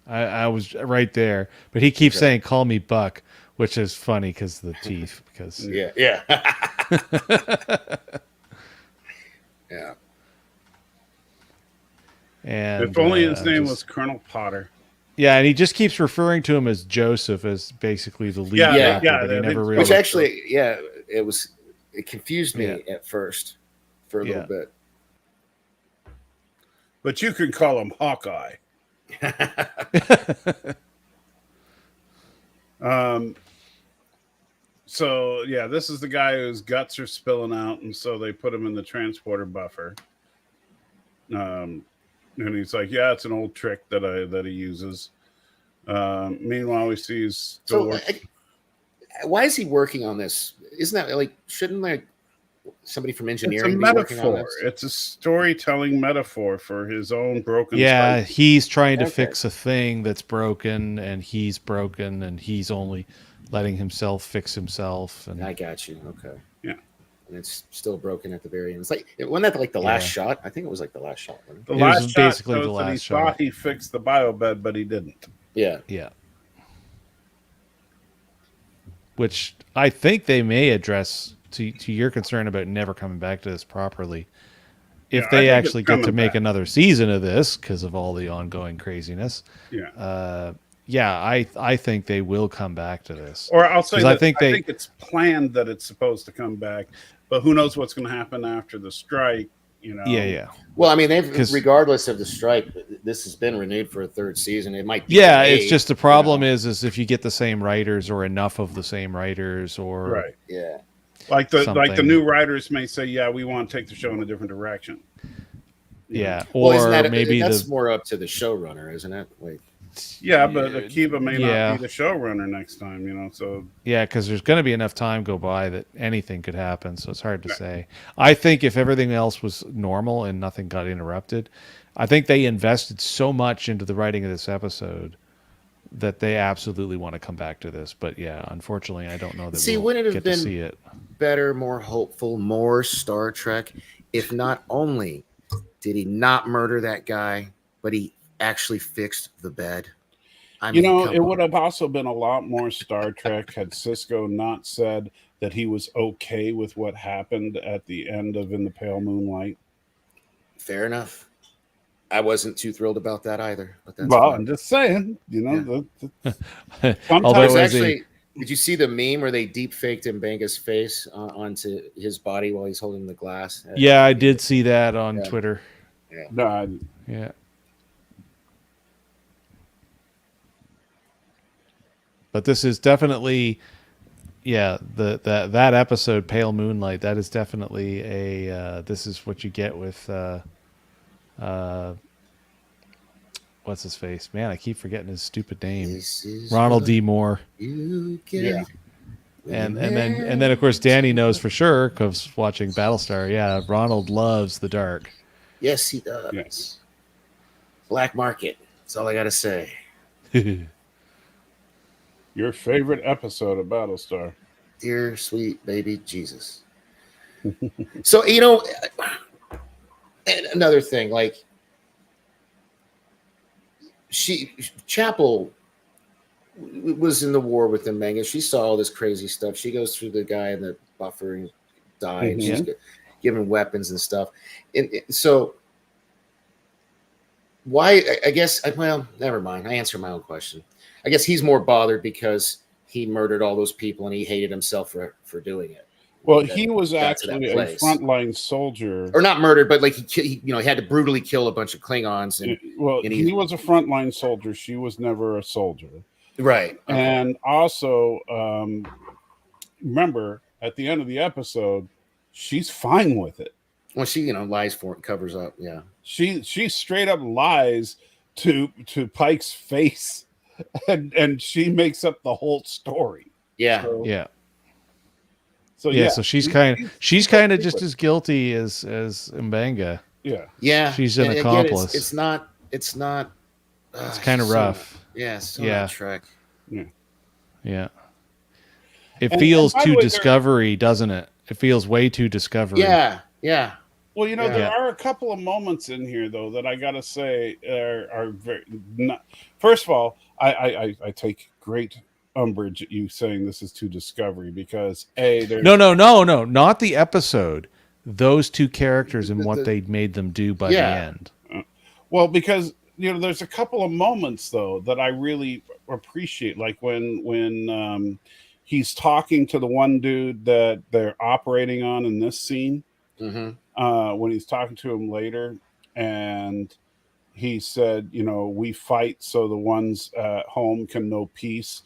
I was right there, but he keeps saying, "Call me Buck," which is funny because of the teeth. Because yeah. And if only his name just- was Colonel Potter. Yeah, and he just keeps referring to him as Joseph, as basically the lead Yeah, character, but he that never is- really. Which actually, it confused me at first for a little Yeah. bit. But you can call him Hawkeye. So yeah, this is the guy whose guts are spilling out, and so they put him in the transporter buffer. And he's like, "Yeah, it's an old trick that he uses." Meanwhile, we see his So, door. why is he working on this? Isn't that like shouldn't like somebody from It's a engineering be working on metaphor. this? It's a storytelling metaphor for his own broken. Yeah, spice. he's trying to Okay. fix a thing that's broken, and he's broken, and he's only letting himself fix himself. And I got you. Okay. Yeah. And it's still broken at the very end. It's like wasn't that like the last shot? I think it was like the last shot. Wasn't it? The It was last shot basically shows the that he last shot. thought he fixed the biobed, but he didn't. Yeah. yeah, which I think they may address to your concern about never coming back to this properly. If Yeah, I they think it's actually get to coming make back. another season of this because of all the ongoing craziness, Yeah. I think they will come back to this. Or I'll say 'Cause that I think it's planned that it's supposed to come back, but who knows what's going to happen after the strike? You know. Yeah. Well, I mean, they've 'Cause- regardless of the strike, this has been renewed for a third season. It might be Yeah, delayed, it's just the you problem know? is if you get the same writers or enough of the same writers or Right. Yeah. Like the something. new writers may say, "Yeah, we want to take the show in a different direction." yeah, Well, or isn't that, maybe that's the more up to the showrunner, isn't it? Like, Yeah, but Akiva may Yeah. not be the showrunner next time. You know, so yeah, because there's going to be enough time go by that anything could happen, so it's hard to say. I think if everything else was normal and nothing got interrupted, I think they invested so much into the writing of this episode that they absolutely want to come back to this. But yeah, unfortunately, I don't know that See, we'll wouldn't it get have to been see it. better, more hopeful, more Star Trek if not only did he not murder that guy, but he actually fixed the bed? I you mean, know, come it on. would have also been a lot more Star Trek had Cisco not said that he was okay with what happened at the end of In the Pale Moonlight. Fair enough. I wasn't too thrilled about that either. But that's Well, fine. I'm just saying, you know, Although sometimes There's as a- actually, did you see the meme where they deep faked Mbenga's face onto his body while he's holding the glass? yeah, I did see that on Yeah. Twitter. no, Yeah. But this is definitely, that episode, Pale Moonlight, that is definitely this is what you get with, what's his face? Man, I keep forgetting his stupid name. This is Ronald what D. Moore. you get. Yeah. And then of course Danny knows for sure because watching Battlestar. Yeah, Ronald loves the dark. Yes, he does. Yes. Black market. That's all I got to say. Your favorite episode of Battlestar. Dear sweet baby Jesus. So, you know, and another thing, like Chapel was in the war with the Manga. She saw all this crazy stuff. She goes through the guy in the buffer and die, and she's given weapons and stuff. And so why, I guess, well, never mind. I answered my own question. I guess he's more bothered because he murdered all those people and he hated himself for doing it. Well, That he was got to that actually a place. frontline soldier. Or not murdered, but like he had to brutally kill a bunch of Klingons. And Well, and he was a frontline soldier. She was never a soldier. right. Okay. And also, remember, at the end of the episode, she's fine with it. Well, she lies for it, covers up. Yeah. She straight up lies to Pike's face, and she makes up the whole story. Yeah. So, Yeah. So So she's kind of just as guilty as Mbanga. yeah. Yeah. She's an And again, accomplice. It's not. It's kind of so- rough. Yeah. So Yeah. not Trek. Yeah. It And feels by the too way, there- Discovery, doesn't it? It feels way too Discovery. Yeah. Yeah. Well, you know, Yeah. there are a couple of moments in here though that I gotta say are very. Not, first of all, I take great umbrage at you saying this is too Discovery because there's No, not the episode. Those two characters and what they made them do by the Yeah. end. Well, because there's a couple of moments though that I really appreciate, like when he's talking to the one dude that they're operating on in this scene. When he's talking to him later, and he said, we fight so the ones at home can know peace.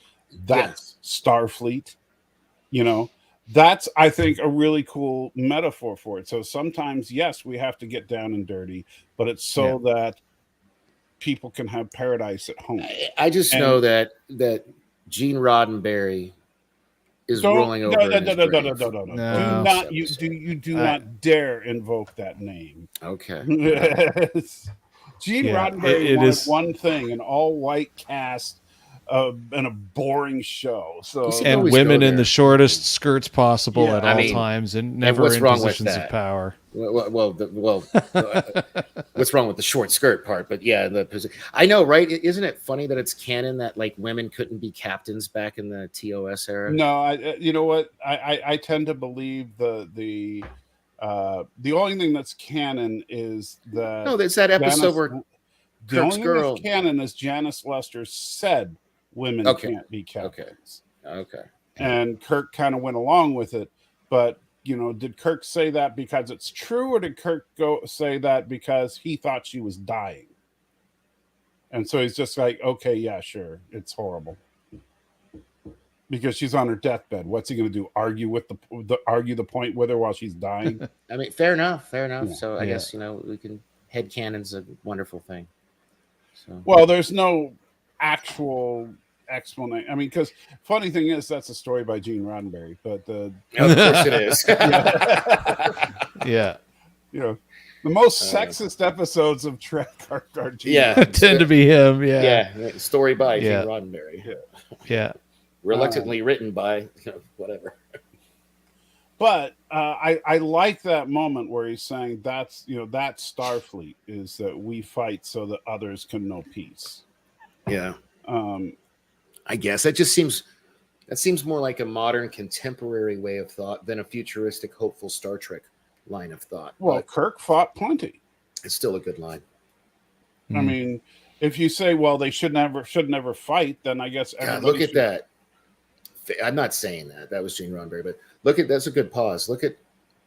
That's Starfleet. That's, I think, a really cool metaphor for it. So sometimes, yes, we have to get down and dirty, but it's so that people can have paradise at home. I just know that Gene Roddenberry is rolling over in his grave. No. Do not dare invoke that name. Okay. Gene Roddenberry wanted one thing: an all-white cast and a boring show. So and women in the shortest skirts possible at all times, and never in positions of power. Well, what's wrong with the short skirt part? But I know, right? Isn't it funny that it's canon that like women couldn't be captains back in the TOS era? No, you know what? I tend to believe the only thing that's canon is that it's that episode where the only thing that's canon is Janice Lester said women can't be captains. Okay. And Kirk kind of went along with it, but did Kirk say that because it's true, or did Kirk say that because he thought she was dying? And so he's just like, okay, yeah, sure, it's horrible because she's on her deathbed. What's he going to do? Argue the point with her while she's dying? I mean, fair enough. Yeah. So I guess we can headcanon's a wonderful thing. So well, there's no actual explanation. I mean, because funny thing is that's a story by Gene Roddenberry, but of course it is. The most sexist episodes of Trek are Gene. Tend to be him. Story by Gene Roddenberry. Reluctantly written by whatever. But I like that moment where he's saying that's Starfleet is that we fight so that others can know peace. I guess that seems more like a modern contemporary way of thought than a futuristic hopeful Star Trek line of thought. Well, Kirk fought plenty. It's still a good line. I mean, if you say, well, they should never fight, then I guess look at that. I'm not saying that. That was Gene Roddenberry, but that's a good pause. Look at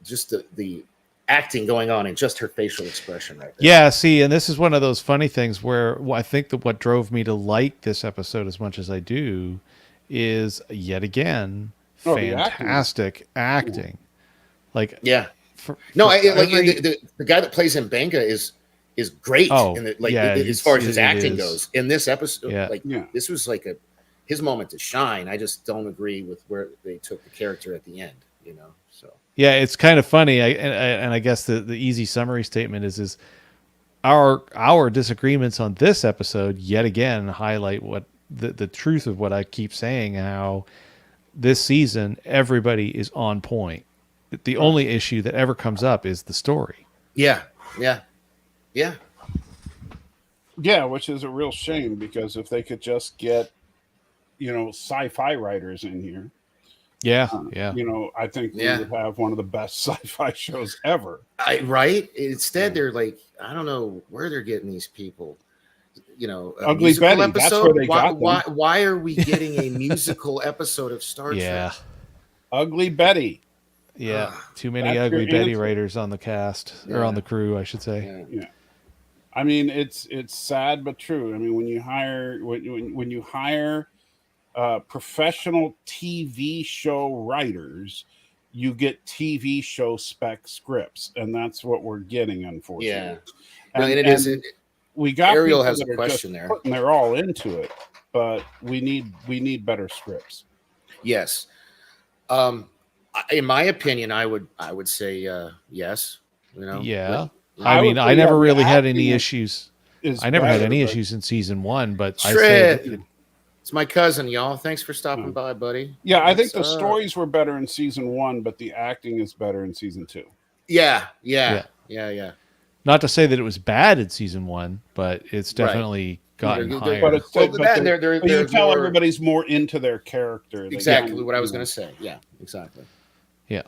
just the acting going on in just her facial expression right there. Yeah, see, and this is one of those funny things where I think that what drove me to like this episode as much as I do is yet again fantastic acting. Like the guy that plays Mbenga is great as far as his acting goes in this episode. This was like his moment to shine. I just don't agree with where they took the character at the end, So yeah, it's kind of funny. I guess the easy summary statement is our disagreements on this episode yet again highlight what the truth of what I keep saying, how this season everybody is on point. The only issue that ever comes up is the story. Yeah, which is a real shame, because if they could just get sci-fi writers in here, I think we would have one of the best sci-fi shows ever. Right? Instead, they're like, I don't know where they're getting these people. Ugly Betty. Episode? That's where they got them. Why are we getting a musical episode of Star Trek? Ugly Betty. Yeah, too many Ugly Betty writers on the cast or on the crew, I should say. Yeah. I mean, it's sad but true. I mean, when you hire professional TV show writers, you get TV show spec scripts, and that's what we're getting, unfortunately. And we got Ariel has a question there. They're all into it, but we need better scripts. Yes. In my opinion, I would say yes. Yeah. I mean, I never really had any issues. I never had any issues in season 1, but I say it's my cousin, y'all. Thanks for stopping by, buddy. Yeah, I think the stories were better in season 1, but the acting is better in season 2. Yeah. Not to say that it was bad in season 1, but it's definitely gotten higher. But you tell everybody's more into their character. Exactly what I was going to say. Yeah, exactly. Yeah.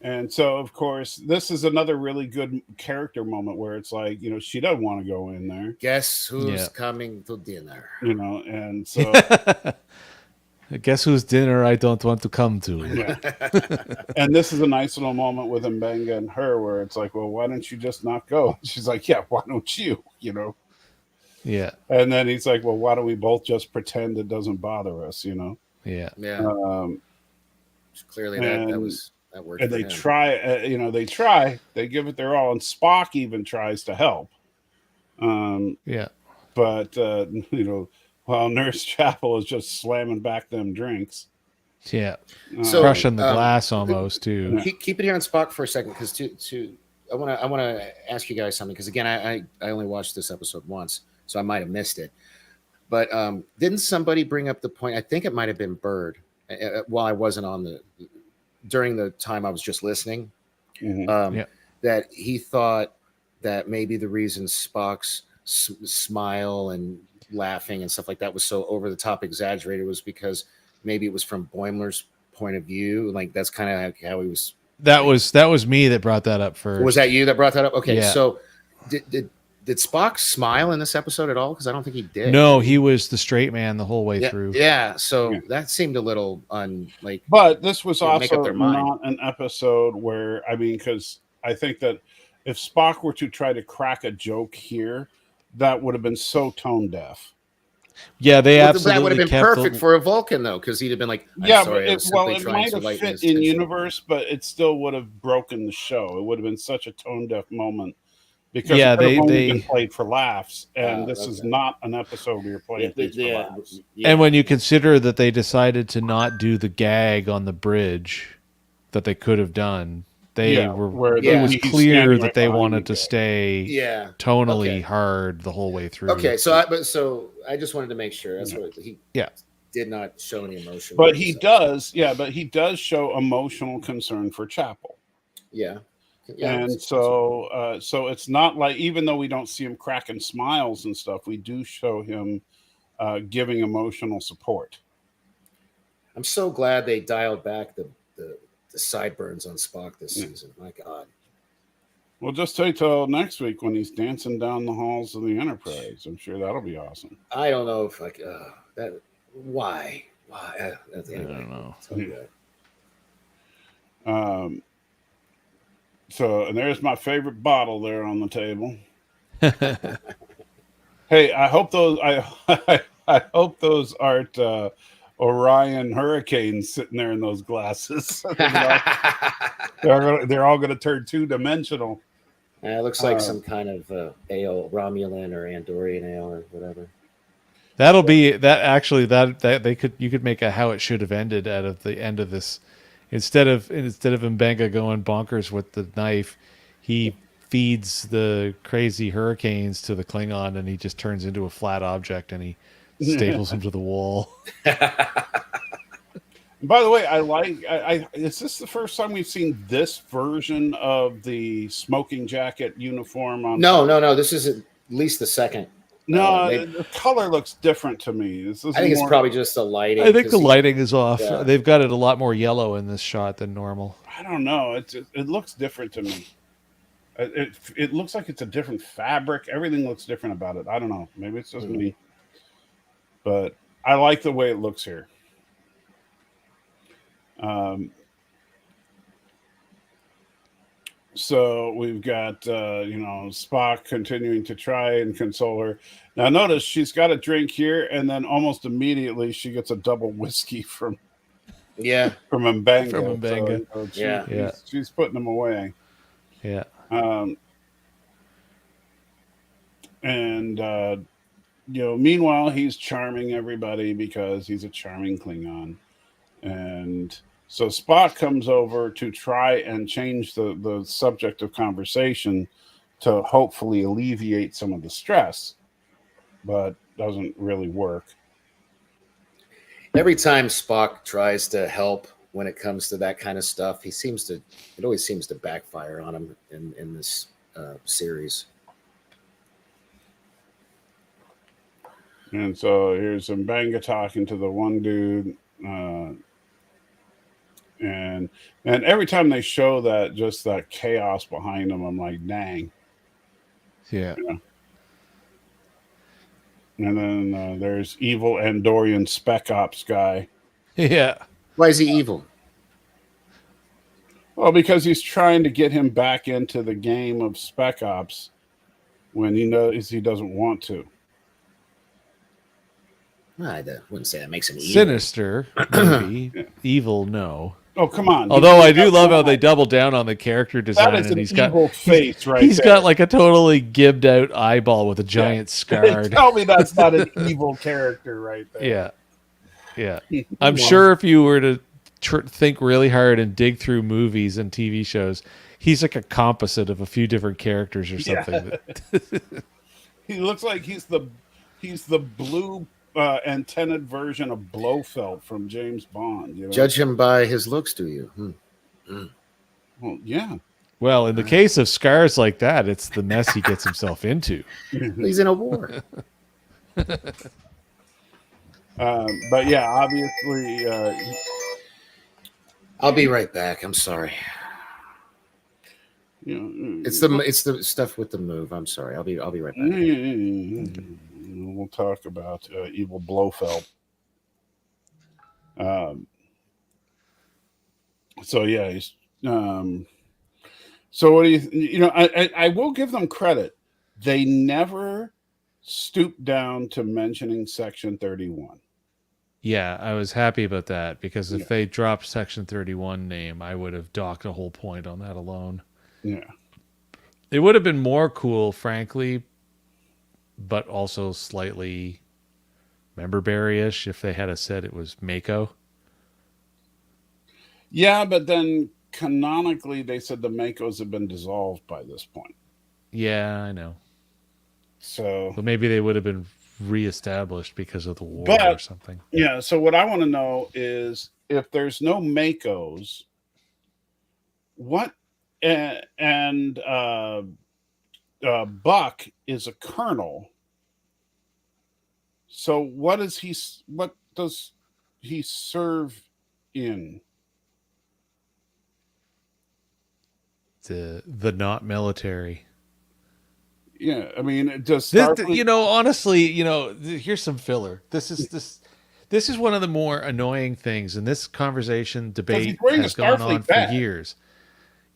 And so, of course, this is another really good character moment where it's like, she doesn't want to go in there, Guess who's Yeah. coming to dinner? and so, Guess whose dinner I don't want to come to? yeah. And this is a nice little moment with Mbenga and her where it's like, well, why don't you just not go? She's like, yeah, why don't you? Yeah. And then he's like, well, why don't we both just pretend it doesn't bother us? Yeah. Yeah. Clearly that worked. And for they him. try, they give it their all, and Spock even tries to help. Yeah. But while Nurse Chapel is just slamming back them drinks. Yeah. So, Crushing the glass almost too. Keep it here on Spock for a second, because I want to ask you guys something, because again, I only watched this episode once, so I might have missed it. But didn't somebody bring up the point? I think it might have been Bird, while I wasn't during the time I was just listening. Mm-hmm. That he thought that maybe the reason Spock's smile and laughing and stuff like that was so over the top exaggerated was because maybe it was from Boimler's point of view. Like that's kind of how he was. That was me that brought that up first. Was that you that brought that up? Okay, Yeah. so did Spock smile in this episode at all? Because I don't think he did. No, he was the straight man the whole way through. Yeah, so that seemed a little But this was Make up also their mind. not an episode where, because I think that if Spock were to try to crack a joke here, that would have been so tone deaf. Yeah, they absolutely that would have been kept perfect for a Vulcan though, because he'd have been like, Yeah, sorry, but it might have fit in universe, but it still would have broken the show. It would have been such a tone deaf moment because it could have only been played for laughs, and this is not an episode where you're playing things for laughs. And when you consider that they decided to not do the gag on the bridge that they could have done, it was clear that they wanted to stay tonally hard the whole way through. Okay, so I just wanted to make sure that's what he did not show any emotion. But he does, but he does show emotional concern for Chapel. Yeah. And so it's not like, even though we don't see him cracking smiles and stuff, we do show him giving emotional support. I'm so glad they dialed back the sideburns on Spock this season. My God. We'll just take till next week when he's dancing down the halls of the Enterprise. I'm sure that'll be awesome. I don't know if that. Why? Anyway, I don't know. So, and there's my favorite bottle there on the table. Hey, I hope those I hope those aren't Orion hurricanes sitting there in those glasses. They're all going to turn two-dimensional. It looks like some kind of ale, Romulan or Andorian ale or whatever. That'll be that. Actually, that you could make a how it should have ended out of the end of this. Instead of Mbenga going bonkers with the knife, he feeds the crazy hurricanes to the Klingon, and he just turns into a flat object, and he staples him to the wall. By the way, is this the first time we've seen this version of the smoking jacket uniform on? No. This is at least the second. No, the color looks different to me. I think it's probably just the lighting. I think the lighting is off. Yeah. They've got it a lot more yellow in this shot than normal. I don't know. It looks different to me. It looks like it's a different fabric. Everything looks different about it. I don't know. Maybe it's just me. But I like the way it looks here. So we've got, Spock continuing to try and console her. Now notice she's got a drink here, and then almost immediately she gets a double whiskey from Mbenga. From Mbenga. So she's putting them away. Yeah. Meanwhile, he's charming everybody because he's a charming Klingon. And so Spock comes over to try and change the subject of conversation to hopefully alleviate some of the stress, but doesn't really work. Every time Spock tries to help when it comes to that kind of stuff, it always seems to backfire on him in this series. And so here's Mbenga talking to the one dude. And every time they show that, just that chaos behind them, I'm like, dang. Yeah. You know? And then there's evil Andorian Spec Ops guy. Yeah. Why is he evil? Well, because he's trying to get him back into the game of Spec Ops when he knows he doesn't want to. I wouldn't say that makes him evil. Sinister, maybe. Yeah. Evil, no. Oh, come on. Although I do love how they double down on the character design. That is and an evil face right He's there. got like a totally gibbed out eyeball with a giant scar. Tell me that's not an evil character right there. Yeah. Yeah. I'm sure if you were to think really hard and dig through movies and TV shows, he's like a composite of a few different characters or something. Yeah. He looks like he's the blue antennaed version of Blofeld from James Bond. You know? Judge him by his looks, do you? Well, yeah. Well, in the case of scars like that, it's the mess he gets himself into. He's in a war. But yeah, obviously, I'll be right back. I'm sorry. you know, It's the stuff with the move. I'm sorry. I'll be right back. We'll talk about evil Blofeld. So yeah, he's. So what do you know? I will give them credit. They never stooped down to mentioning Section 31. Yeah, I was happy about that because if they dropped Section 31 name, I would have docked a whole point on that alone. Yeah. It would have been more cool, frankly, but also slightly member-berry-ish if they had said it was Mako. Yeah, but then canonically they said the Makos have been dissolved by this point. Yeah, I know. So But maybe they would have been reestablished because of the war or something. Yeah, so what I want to know is if there's no Makos, what and Buck is a colonel. So what does he serve in? The not military. Yeah, I mean, does honestly, here's some filler. This is one of the more annoying things, and this conversation debate has gone on for years.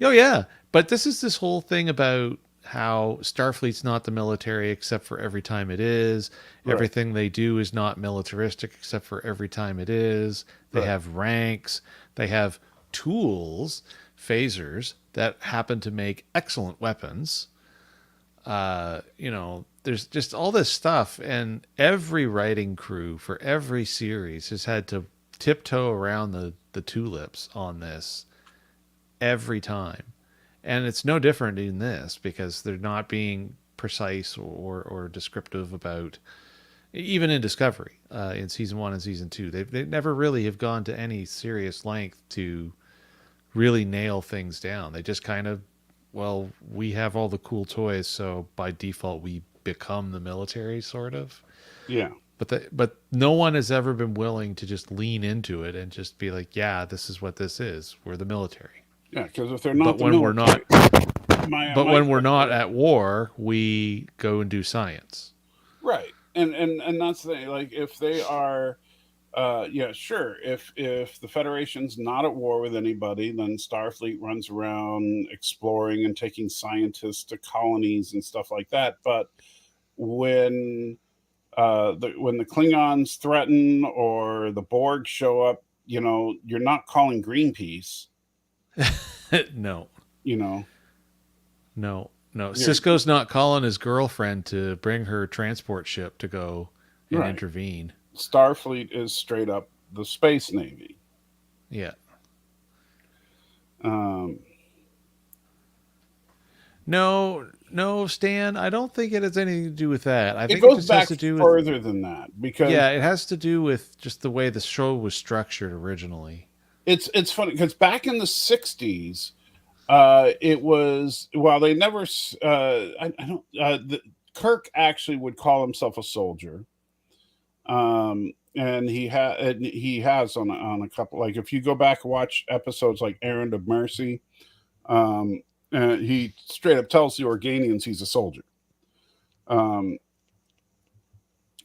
Oh yeah, but this whole thing about how Starfleet's not the military except for every time it is. Right. Everything they do is not militaristic except for every time it is. They have ranks. They have tools, phasers that happen to make excellent weapons. There's just all this stuff, and every writing crew for every series has had to tiptoe around the tulips on this every time. And it's no different in this because they're not being precise or descriptive about, even in Discovery, in season 1 and season 2, they never really have gone to any serious length to really nail things down. They just kind of, well, we have all the cool toys, so by default we become the military, sort of. Yeah. But no one has ever been willing to just lean into it and just be like, yeah, this is what this is. We're the military. Yeah, because if they're not, when we're not at war, we go and do science. Right, and that's the thing. Like, if they are, sure. If the Federation's not at war with anybody, then Starfleet runs around exploring and taking scientists to colonies and stuff like that. But when the Klingons threaten or the Borg show up, you're not calling Greenpeace. No. No. Here. Sisko's not calling his girlfriend to bring her transport ship to go and intervene. Starfleet is straight up the Space Navy. Yeah. No, Stan, I don't think it has anything to do with that. I think it goes just back has to do further than that, because it has to do with just the way the show was structured originally. It's funny because back in the 60s, it was, well, they never, Kirk actually would call himself a soldier. and he has on a couple. Like if you go back and watch episodes like Errand of Mercy, he straight up tells the Organians he's a soldier.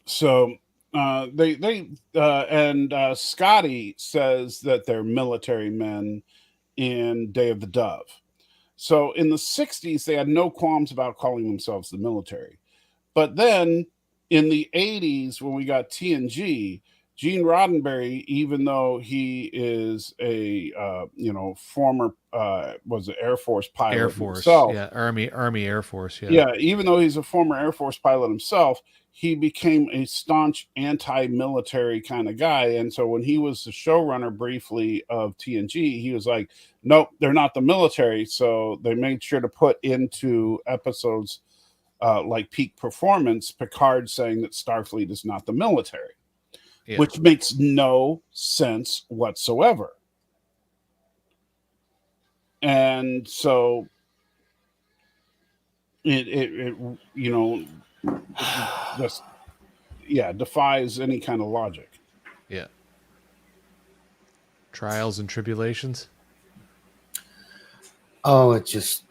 So Scotty says that they're military men in Day of the Dove. So in the 60s, they had no qualms about calling themselves the military. But then in the 80s, when we got TNG, Gene Roddenberry, even though he is a former was an Air Force pilot himself, Army Air Force, even though he's a former Air Force pilot himself, he became a staunch anti-military kind of guy. And so when he was the showrunner briefly of TNG, he was like, nope, they're not the military. So they made sure to put into episodes like Peak Performance, Picard saying that Starfleet is not the military, which makes no sense whatsoever. And so it just defies any kind of logic. Yeah. Trials and tribulations. Oh, it just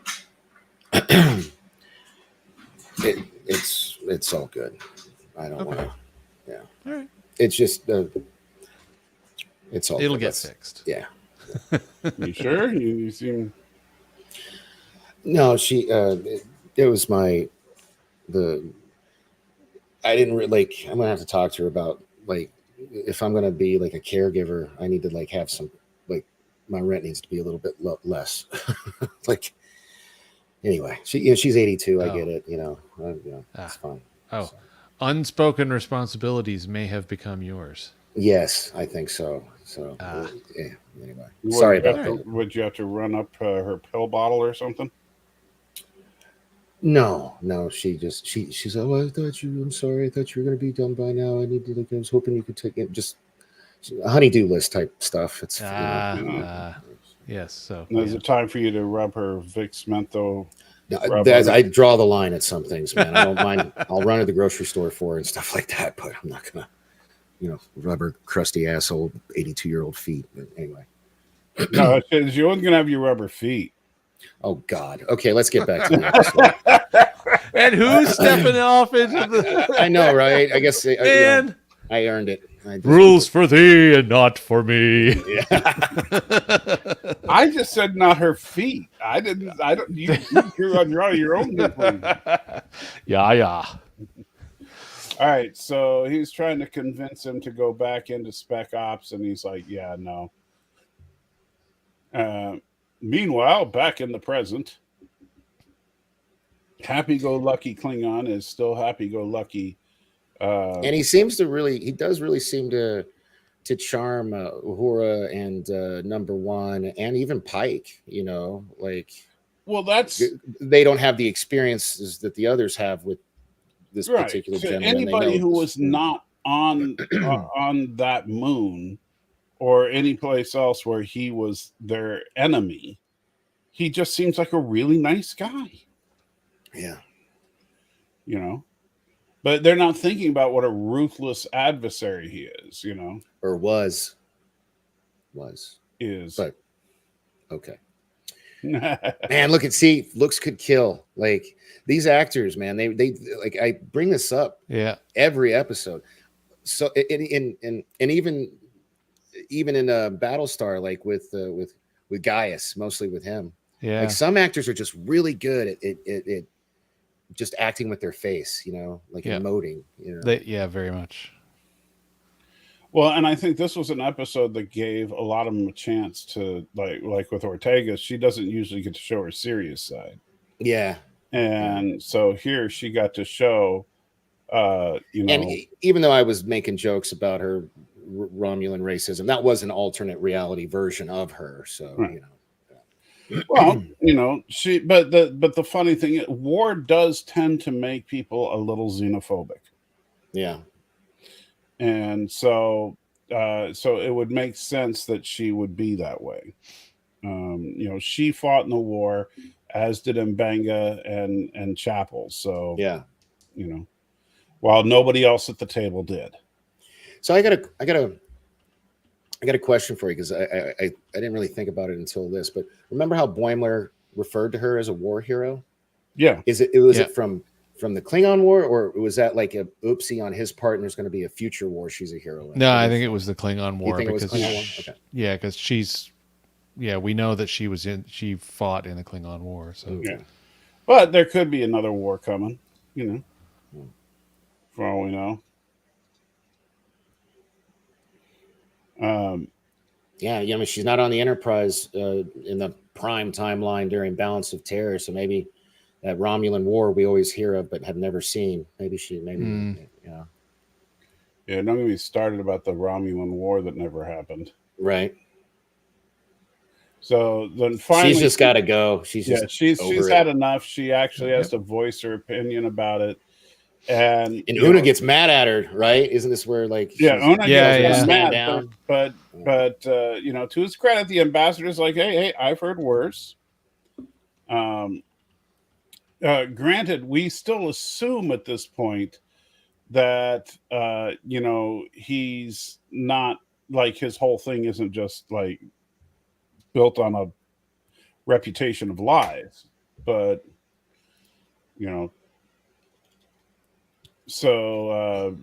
it's all good. I don't want to. Yeah. All right. It's just it's all. It'll good. get fixed. Yeah. You sure? You seem. No, she. It was I didn't I'm gonna have to talk to her about like if I'm gonna be like a caregiver, I need to like have some like my rent needs to be a little bit less. Like anyway, she's 82. I get it. It's fine. Oh, unspoken responsibilities may have become yours. Yes, I think so. So yeah. Anyway, sorry about that. Would you have to run up her pill bottle or something? No. She said, "Oh, I'm sorry. I thought you were going to be done by now. I was hoping you could take it. Just a honey-do list type stuff." It's yes. So is it time for you to rub her Vicks Mentho? I draw the line at some things, man. I don't mind. I'll run to the grocery store for her and stuff like that, but I'm not gonna, rub her crusty asshole 82-year-old feet. But anyway, no, she wasn't gonna have you rub her feet. Oh God. Okay, let's get back to the episode. And who's stepping off into the? I know, right? I guess I earned it. Rules for thee and not for me. Yeah. I just said not her feet. I didn't. I don't. You drew on your own conclusion. Yeah. All right. So he's trying to convince him to go back into Spec Ops, and he's like, "Yeah, no." Meanwhile, back in the present, happy-go-lucky Klingon is still happy-go-lucky. And he does really seem to charm Uhura and Number One and even Pike, well, that's they don't have the experiences that the others have with this particular gentleman. Anybody who was not on on that moon or any place else where he was their enemy, he just seems like a really nice guy. Yeah. But they're not thinking about what a ruthless adversary he is, Or was. Is. But, okay. Man, looks could kill. Like, these actors, man, they like, I bring this up every episode. So, and even in Battlestar, like with Gaius, mostly with him. Yeah. Like, some actors are just really good at it just acting with their face, emoting. Very much. Well, and I think this was an episode that gave a lot of them a chance to like with Ortega. She doesn't usually get to show her serious side. Yeah. And so here she got to show, And even though I was making jokes about her Romulan racism, that was an alternate reality version of her. So, right. Well, but the funny thing is, war does tend to make people a little xenophobic. Yeah. And so it would make sense that she would be that way. She fought in the war, as did M'Benga and Chapel. So, yeah. While nobody else at the table did. So I got a question for you because I didn't really think about it until this. But remember how Boimler referred to her as a war hero? Yeah. Was it from the Klingon War, or was that like a oopsie on his part, and there's going to be a future war she's a hero in? No, I think it was the Klingon War. You think it was because Klingon War? Okay. Yeah, because we know that she fought in the Klingon War. So Yeah. But there could be another war coming, for all we know. Yeah, I mean, she's not on the Enterprise in the prime timeline during Balance of Terror, so maybe that Romulan War we always hear of but have never seen. Maybe. Yeah, don't get me started about the Romulan War that never happened. Right. So then finally, she's just got to go. She's had enough. She actually has to voice her opinion about it. And Una gets mad at her, right? Isn't this where like Una gets mad down? But to his credit, the ambassador's like, hey, I've heard worse. Granted, we still assume at this point that he's not like his whole thing isn't just like built on a reputation of lies, but so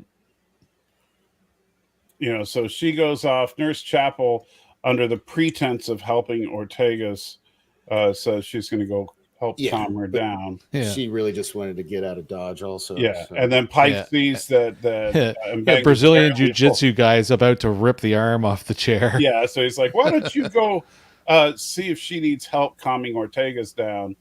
she goes off. Nurse Chapel, under the pretense of helping Ortegas, says she's going to go help calm her down. Yeah. She really just wanted to get out of Dodge also. Yeah. So. And then Pike sees that Brazilian jiu-jitsu guy is about to rip the arm off the chair. Yeah. So he's like, why don't you go see if she needs help calming Ortegas down?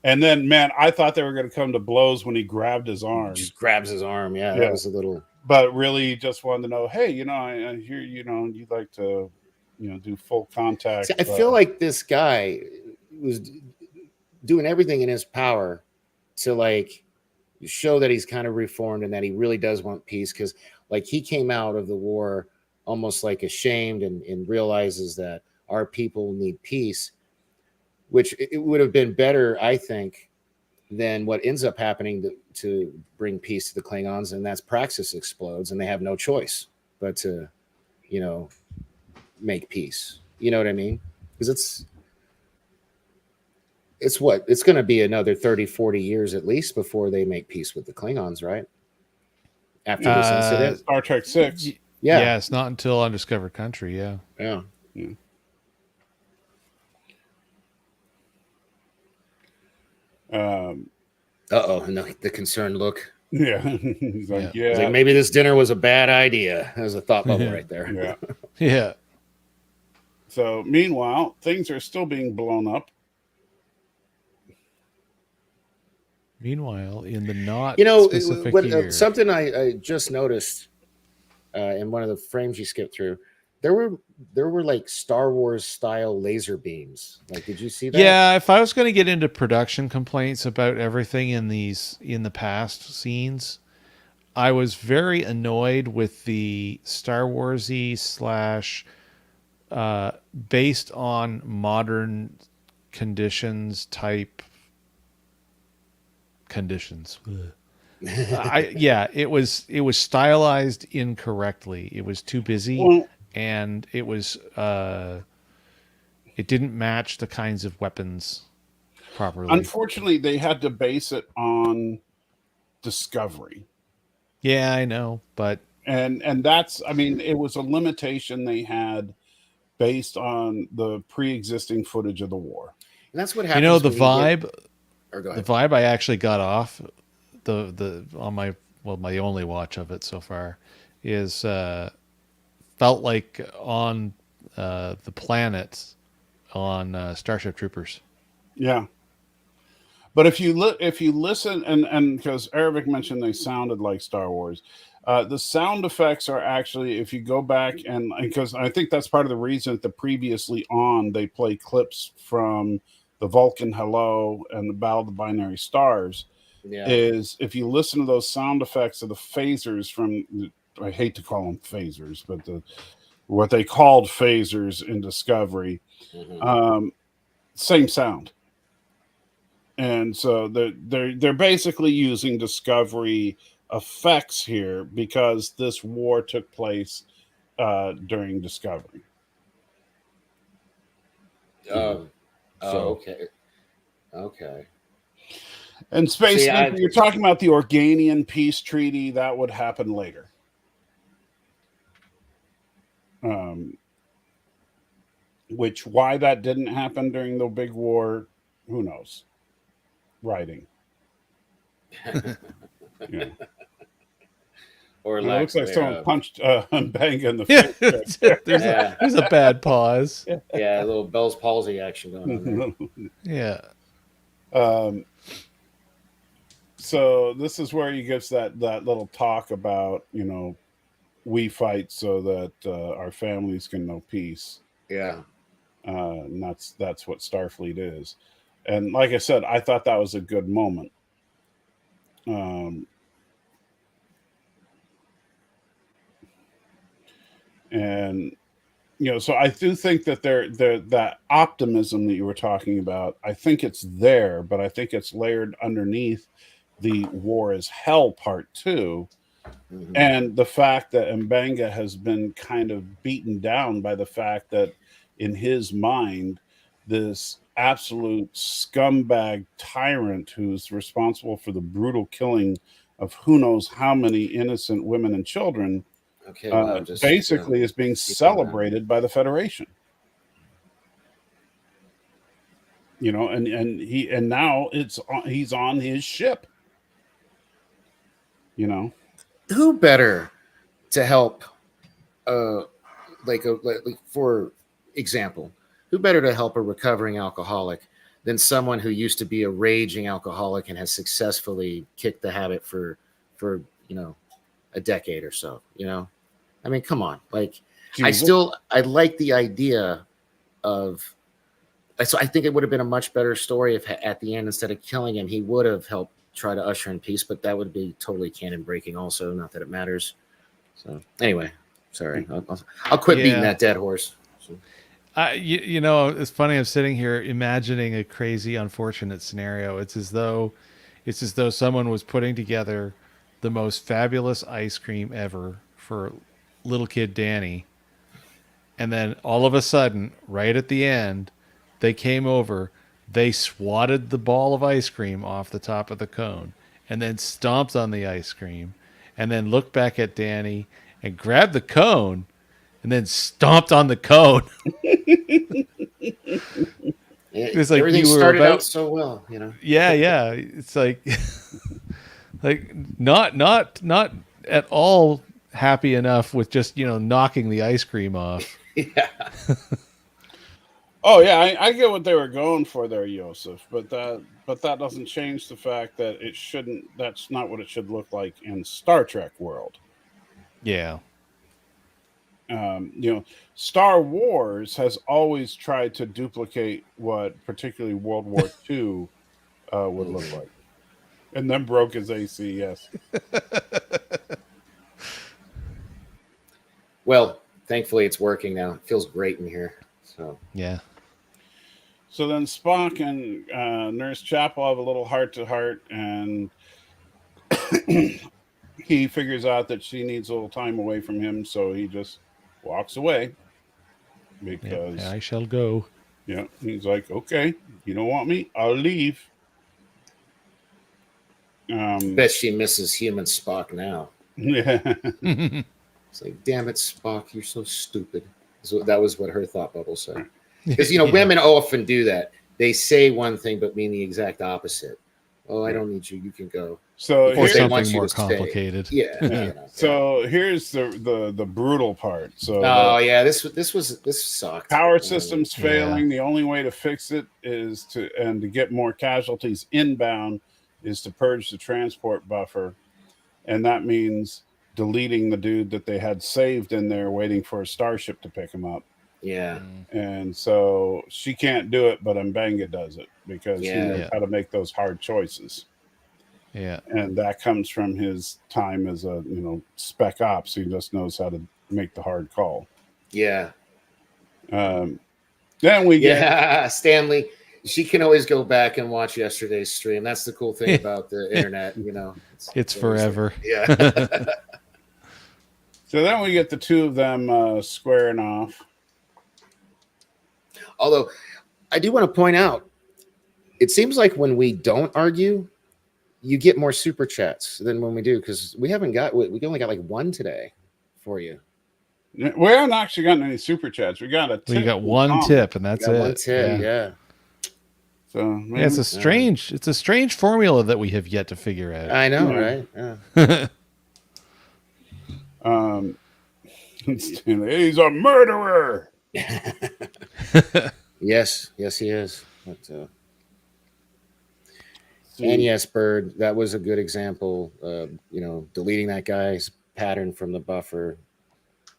And then, man, I thought they were going to come to blows when he grabbed his arm. Just grabs his arm. Yeah. That was a little. But really just wanted to know, hey, I hear, you'd like to, do full contact. See, I feel like this guy was doing everything in his power to like show that he's kind of reformed and that he really does want peace. Because like he came out of the war almost like ashamed and realizes that our people need peace, which it would have been better, I think, than what ends up happening to bring peace to the Klingons. And that's Praxis explodes and they have no choice but to, make peace. You know what I mean? Because it's going to be another 30, 40 years at least before they make peace with the Klingons, right? After this incident. Star Trek 6. Yeah, it's not until Undiscovered Country, yeah. Yeah. No, the concerned look. Yeah. He's like, He's like, maybe this dinner was a bad idea. There's a thought bubble right there. Yeah. Yeah. So meanwhile, things are still being blown up. Meanwhile, in the not specific year. Something I just noticed in one of the frames you skipped through, there were like Star Wars style laser beams. Like, did you see that? Yeah, if I was going to get into production complaints about everything in the past scenes, I was very annoyed with the Star Warsy / based on modern conditions type conditions. It was stylized incorrectly. It was too busy, and it was it didn't match the kinds of weapons properly. Unfortunately, they had to base it on Discovery. Yeah, I know, but and that's, I mean, it was a limitation they had based on the pre-existing footage of the war. And that's what happens. The vibe. The vibe I actually got off on my only watch of it so far is felt like on the planet on Starship Troopers. Yeah. But if you listen, and because Arabic mentioned they sounded like Star Wars, the sound effects are actually, if you go back and because I think that's part of the reason that the previously on they play clips from the Vulcan Hello and the Battle of the Binary Stars, is if you listen to those sound effects of the phasers from, I hate to call them phasers, but what they called phasers in Discovery, same sound. And so they're basically using Discovery effects here because this war took place during Discovery. Okay. And Space See, Sneaker, you're talking about the Organian peace treaty that would happen later. Which why that didn't happen during the big war, who knows? Writing. Yeah. Or it looks like someone punched Bang in the face. Yeah, there's a bad pause. Yeah, a little Bell's palsy action going on there. Yeah. So this is where he gives that little talk about, we fight so that our families can know peace. Yeah. And that's what Starfleet is. And like I said, I thought that was a good moment. And so I do think that that optimism that you were talking about, I think it's there, but I think it's layered underneath the War is Hell Part 2. Mm-hmm. And the fact that M'Benga has been kind of beaten down by the fact that in his mind, this absolute scumbag tyrant who's responsible for the brutal killing of who knows how many innocent women and children basically is being celebrated by the Federation. And now he's on his ship. Who better to help? For example, who better to help a recovering alcoholic than someone who used to be a raging alcoholic and has successfully kicked the habit for a decade or so? I mean, come on. Like, I like the idea of. So I think it would have been a much better story if at the end, instead of killing him, he would have helped try to usher in peace. But that would be totally canon breaking. Also, not that it matters. So anyway, sorry, I'll quit beating that dead horse. So. It's funny. I'm sitting here imagining a crazy, unfortunate scenario. It's as though someone was putting together the most fabulous ice cream ever for little kid Danny, and then all of a sudden, right at the end, they came over, they swatted the ball of ice cream off the top of the cone, and then stomped on the ice cream, and then looked back at Danny and grabbed the cone, and then stomped on the cone. It's like everything started out so well, Yeah. It's like, like not at all happy enough with just knocking the ice cream off. Yeah. Oh yeah, I get what they were going for there, Yosef, but that doesn't change the fact that it shouldn't. That's not what it should look like in Star Trek world. Yeah. Star Wars has always tried to duplicate what particularly World War II would look like, and then broke his AC. Yes. Well, thankfully it's working now. It feels great in here. So yeah. So then Spock and Nurse Chapel have a little heart-to-heart, and he figures out that she needs a little time away from him, so he just walks away because I shall go. Yeah, he's like, okay, you don't want me, I'll leave. Bet she misses human Spock now. Yeah. It's like, damn it, Spock, you're so stupid. So that was what her thought bubble said. Because women often do that. They say one thing but mean the exact opposite. Oh, I don't need you. You can go. So or something more complicated. Yeah. So here's the brutal part. So this sucked. Power systems failing. The only way to fix it is to get more casualties inbound is to purge the transport buffer, and that means deleting the dude that they had saved in there, waiting for a starship to pick him up. Yeah. And so she can't do it, but M'Benga does it because he knows how to make those hard choices. Yeah. And that comes from his time as a, spec ops. He just knows how to make the hard call. Yeah. Then we get Stanley. She can always go back and watch yesterday's stream. That's the cool thing about the internet, It's forever. Yeah. So then we get the two of them squaring off. Although I do want to point out, it seems like when we don't argue, you get more super chats than when we do, because we only got like one today for you. We haven't actually gotten any super chats. We got a tip. We got one tip, and that's it. One tip, yeah. So maybe, it's a strange formula that we have yet to figure out. I know, right? Yeah. He's a murderer. Yes, he is. But, and yes, Bird, that was a good example. Deleting that guy's pattern from the buffer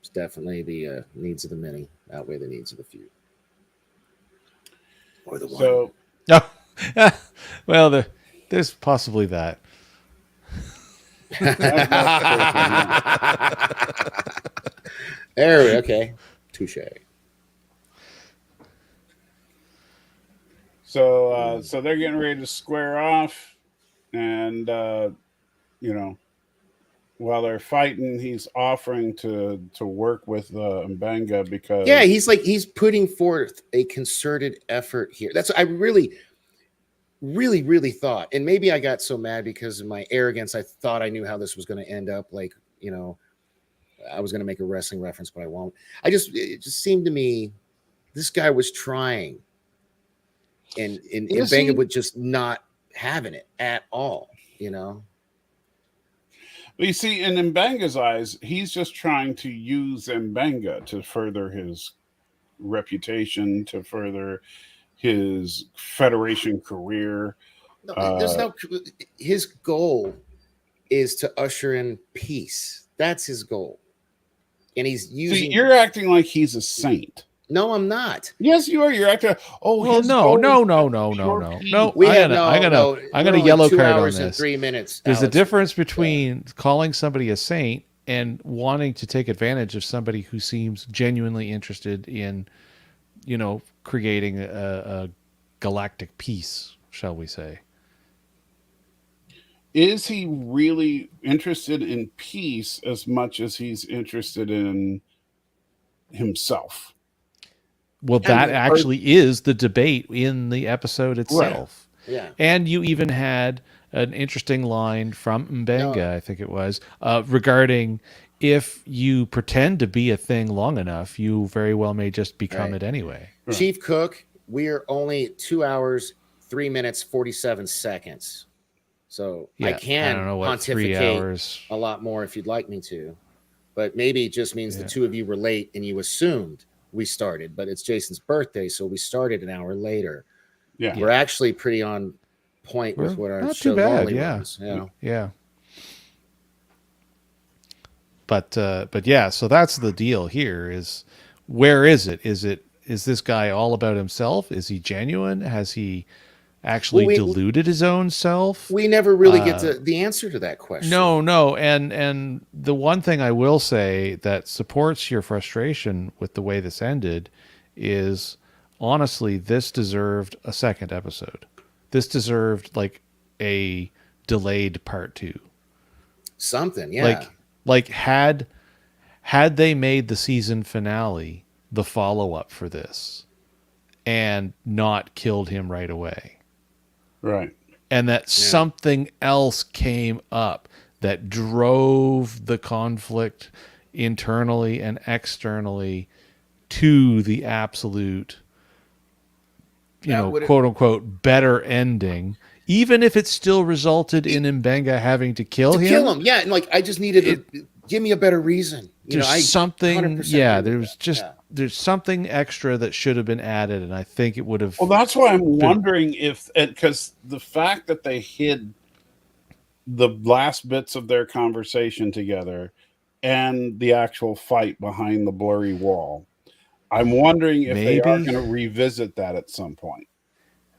is definitely the needs of the many outweigh the needs of the few. Or the one. So, well, there's possibly that. Okay. Touche. So they're getting ready to square off, and while they're fighting, he's offering to work with Mbenga because he's putting forth a concerted effort here. That's I really thought, and maybe I got so mad because of my arrogance. I thought I knew how this was going to end up. Like, I was going to make a wrestling reference, but I won't. It just seemed to me this guy was trying. And Mbenga was just not having it at all, But you see, in Mbenga's eyes, he's just trying to use Mbenga to further his reputation, to further his federation career. His goal is to usher in peace. That's his goal. And he's using. See, you're acting like he's a saint. No, I'm not. Yes, you are. You're acting. Oh, well, no. I'm gonna yellow card on this. 3 minutes. There's a difference between calling somebody a saint and wanting to take advantage of somebody who seems genuinely interested in, creating a galactic peace, shall we say? Is he really interested in peace as much as he's interested in himself? Well, that actually is the debate in the episode itself. Right. Yeah. And you even had an interesting line from Mbenga, I think it was, regarding if you pretend to be a thing long enough, you very well may just become it anyway. Right. Chief Cook, we are only 2 hours, 3 minutes, 47 seconds. So I can pontificate a lot more if you'd like me to. But maybe it just means the two of you were late and you assumed we started, but it's Jason's birthday, so we started an hour later. Yeah, we're actually pretty on point with what our show normally runs. Yeah. But yeah, so that's the deal here. Is where is it? Is this guy all about himself? Is he genuine? Has he actually deluded his own self? We never really get to the answer to that question. No. And the one thing I will say that supports your frustration with the way this ended is, honestly, this deserved a second episode. This deserved like a delayed part 2. Something, yeah. Like had they made the season finale the follow-up for this and not killed him right away. Right. And that something else came up that drove the conflict internally and externally to the absolute, quote unquote, better ending, even if it still resulted in Mbenga having to kill him. Yeah. And I just needed to give me a better reason. There's something, there's something extra that should have been added, and I think it would have. Well, that's why I'm wondering because the fact that they hid the last bits of their conversation together and the actual fight behind the blurry wall, I'm wondering if they are going to revisit that at some point.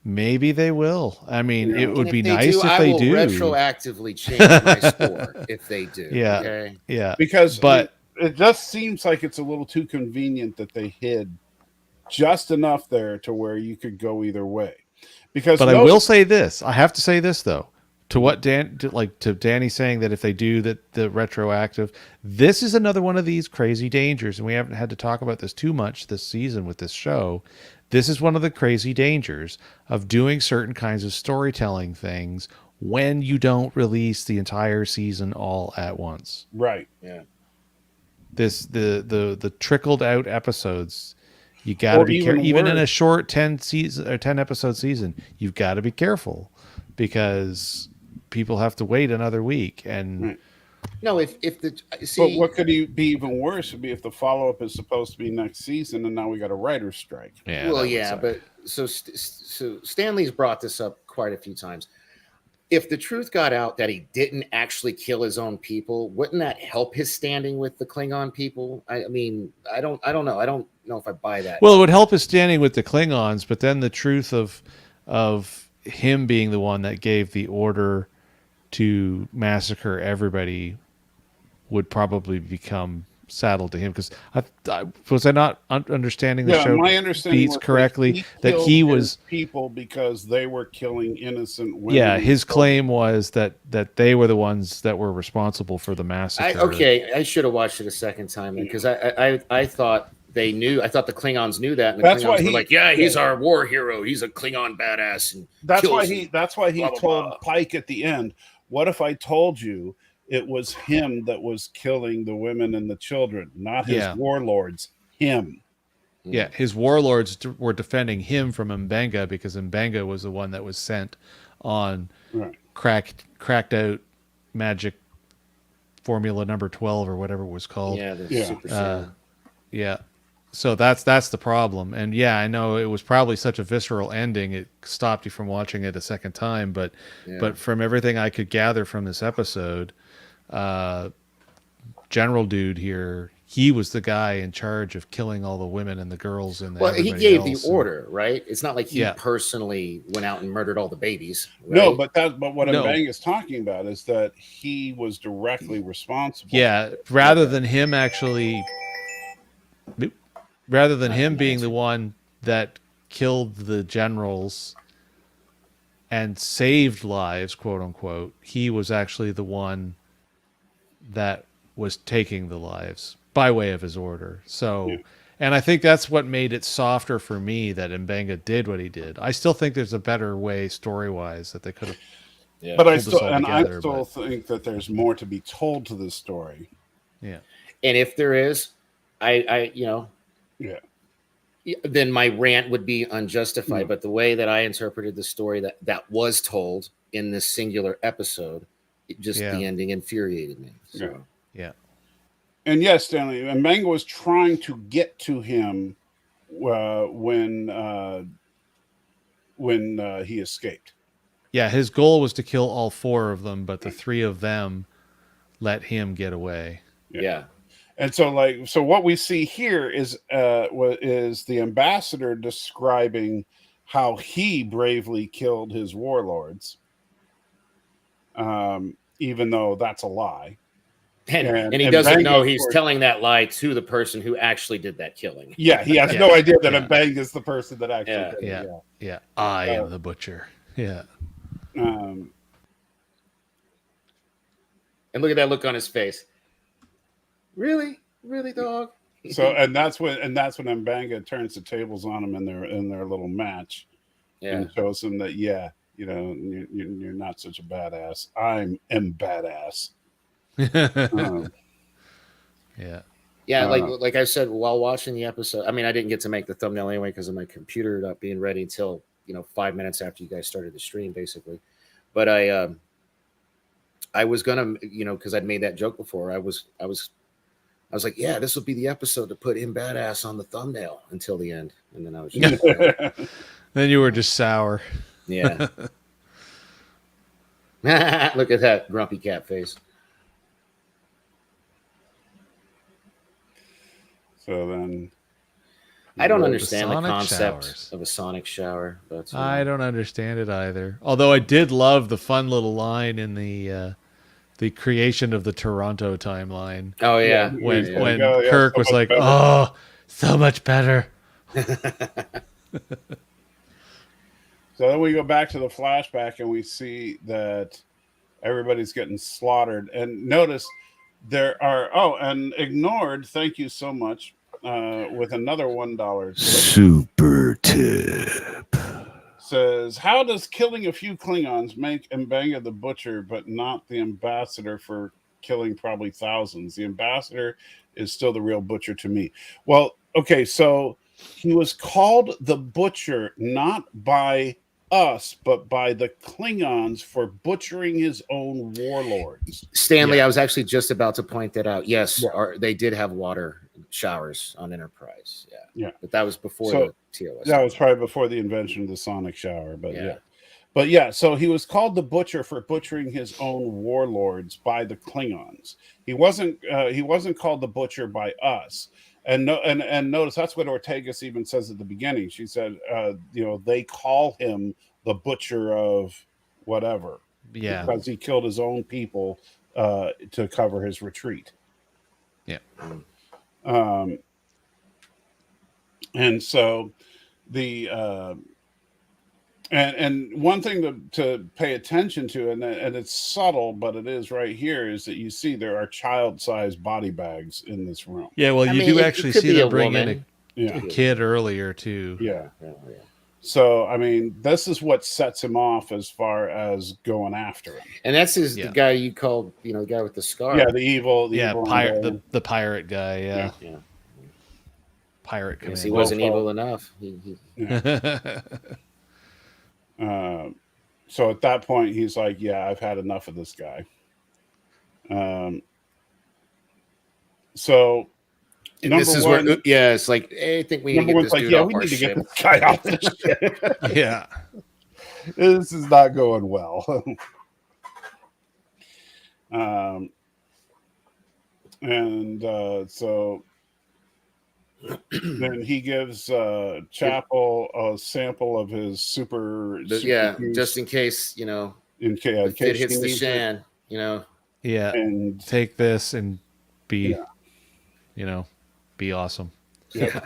Maybe they will. I mean, it would be nice if they do. I will retroactively change my score if they do. Yeah, okay? Yeah. Because it just seems like it's a little too convenient that they hid just enough there to where you could go either way. Because But I will say this. I have to say this though. To what to Danny saying that if they do that the retroactive, this is another one of these crazy dangers, and we haven't had to talk about this too much this season with this show. This is one of the crazy dangers of doing certain kinds of storytelling things when you don't release the entire season all at once. Right. Yeah. The trickled out episodes, you got to be careful. Even in a short 10 episode season, you've got to be careful because people have to wait another week. And right. No, if the but what could be even worse would be if the follow up is supposed to be next season, and now we got a writer's strike. Yeah. Well, yeah, but so Stanley's brought this up quite a few times. If the truth got out that he didn't actually kill his own people, wouldn't that help his standing with the Klingon people? I mean, I don't know. I don't know if I buy that. Well, it would help his standing with the Klingons, but then the truth of him being the one that gave the order to massacre everybody would probably become saddled to him. Because was I not understanding the show my understanding beats correctly that he was people because they were killing innocent women. Yeah, his claim was that they were the ones that were responsible for the massacre. I should have watched it a second time because I thought they knew. I thought the Klingons knew that. And the that's Klingons why were like, yeah, he's our war hero. He's a Klingon badass. And that's why he blah, told blah, blah. Pike at the end, "What if I told you it was him that was killing the women and the children, not his warlords, him." Yeah, his warlords were defending him from Mbenga because Mbenga was the one that was sent on cracked out magic formula number 12 or whatever it was called. Yeah. So that's the problem. And yeah, I know it was probably such a visceral ending it stopped you from watching it a second time, but from everything I could gather from this episode, General Dude here, he was the guy in charge of killing all the women and the girls and he gave the order, right? It's not like he personally went out and murdered all the babies. Right? No, but what Mbang is talking about is that he was directly responsible. Yeah, rather than him being the one that killed the generals and saved lives, quote unquote, he was actually the one that was taking the lives by way of his order. So, and I think that's what made it softer for me that Mbenga did what he did. I still think there's a better way story-wise that they could have. Yeah. But I still think that there's more to be told to this story. Yeah. And if there is, then my rant would be unjustified. But the way that I interpreted the story that was told in this singular episode, the ending infuriated me. So. Yeah. And yes, Stanley, Mbenga was trying to get to him when he escaped. Yeah, his goal was to kill all 4 of them, but the 3 of them let him get away. Yeah. And so what we see here is the ambassador describing how he bravely killed his warlords, even though that's a lie. And he doesn't know he's telling that lie to the person who actually did that killing. Yeah, he has no idea that Mbang is the person that actually did it. Yeah. I am the butcher. Yeah. And look at that look on his face. Really, dog. So, and that's when Mbanga turns the tables on him in their little match, and shows him that you're not such a badass. I'm badass. Like I said while watching the episode. I mean, I didn't get to make the thumbnail anyway because of my computer not being ready until 5 minutes after you guys started the stream, basically. But I was gonna, because I'd made that joke before. I was like, yeah, this will be the episode to put him badass on the thumbnail until the end, and then I was just then you were just sour. Yeah. Look at that grumpy cat face. So then, I don't understand the concept of a sonic shower. But I don't understand it either. Although I did love the fun little line in the creation of the Toronto timeline. Oh yeah, when Kirk was like, better. "Oh, so much better." So then we go back to the flashback and we see that everybody's getting slaughtered. And notice there are, and ignored, thank you so much, with another $1. Super tip. Says, how does killing a few Klingons make M'Benga the butcher, but not the ambassador for killing probably thousands? The ambassador is still the real butcher to me. Well, okay, so he was called the butcher not by us, but by the Klingons for butchering his own warlords. Stanley, I was actually just about to point that out. Yes, they did have water showers on Enterprise. Yeah. But that was before the TOS. That was probably before the invention of the sonic shower, but yeah, so he was called the butcher for butchering his own warlords by the Klingons. He wasn't called the butcher by us. And notice that's what Ortegas even says at the beginning. She said, they call him the butcher of whatever, because he killed his own people to cover his retreat. Yeah. And so the and one thing to pay attention to, and it's subtle, but it is right here, is that you see there are child-sized body bags in this room. Yeah, well, you do actually see them bring in a kid earlier too. Yeah. So I mean, this is what sets him off as far as going after him. And that's the guy you called, the guy with the scar. Yeah, the evil pirate, the pirate guy. Yeah. Pirate. He wasn't evil enough. So at that point, he's like, I've had enough of this guy. So this is where, it's like, hey, I think we need to get this dude off our ship. Get this guy off the ship. Yeah. This is not going well. So then he gives Chapel a sample of his super just in case, in case it hits the shan, and take this and be, be awesome. Yeah.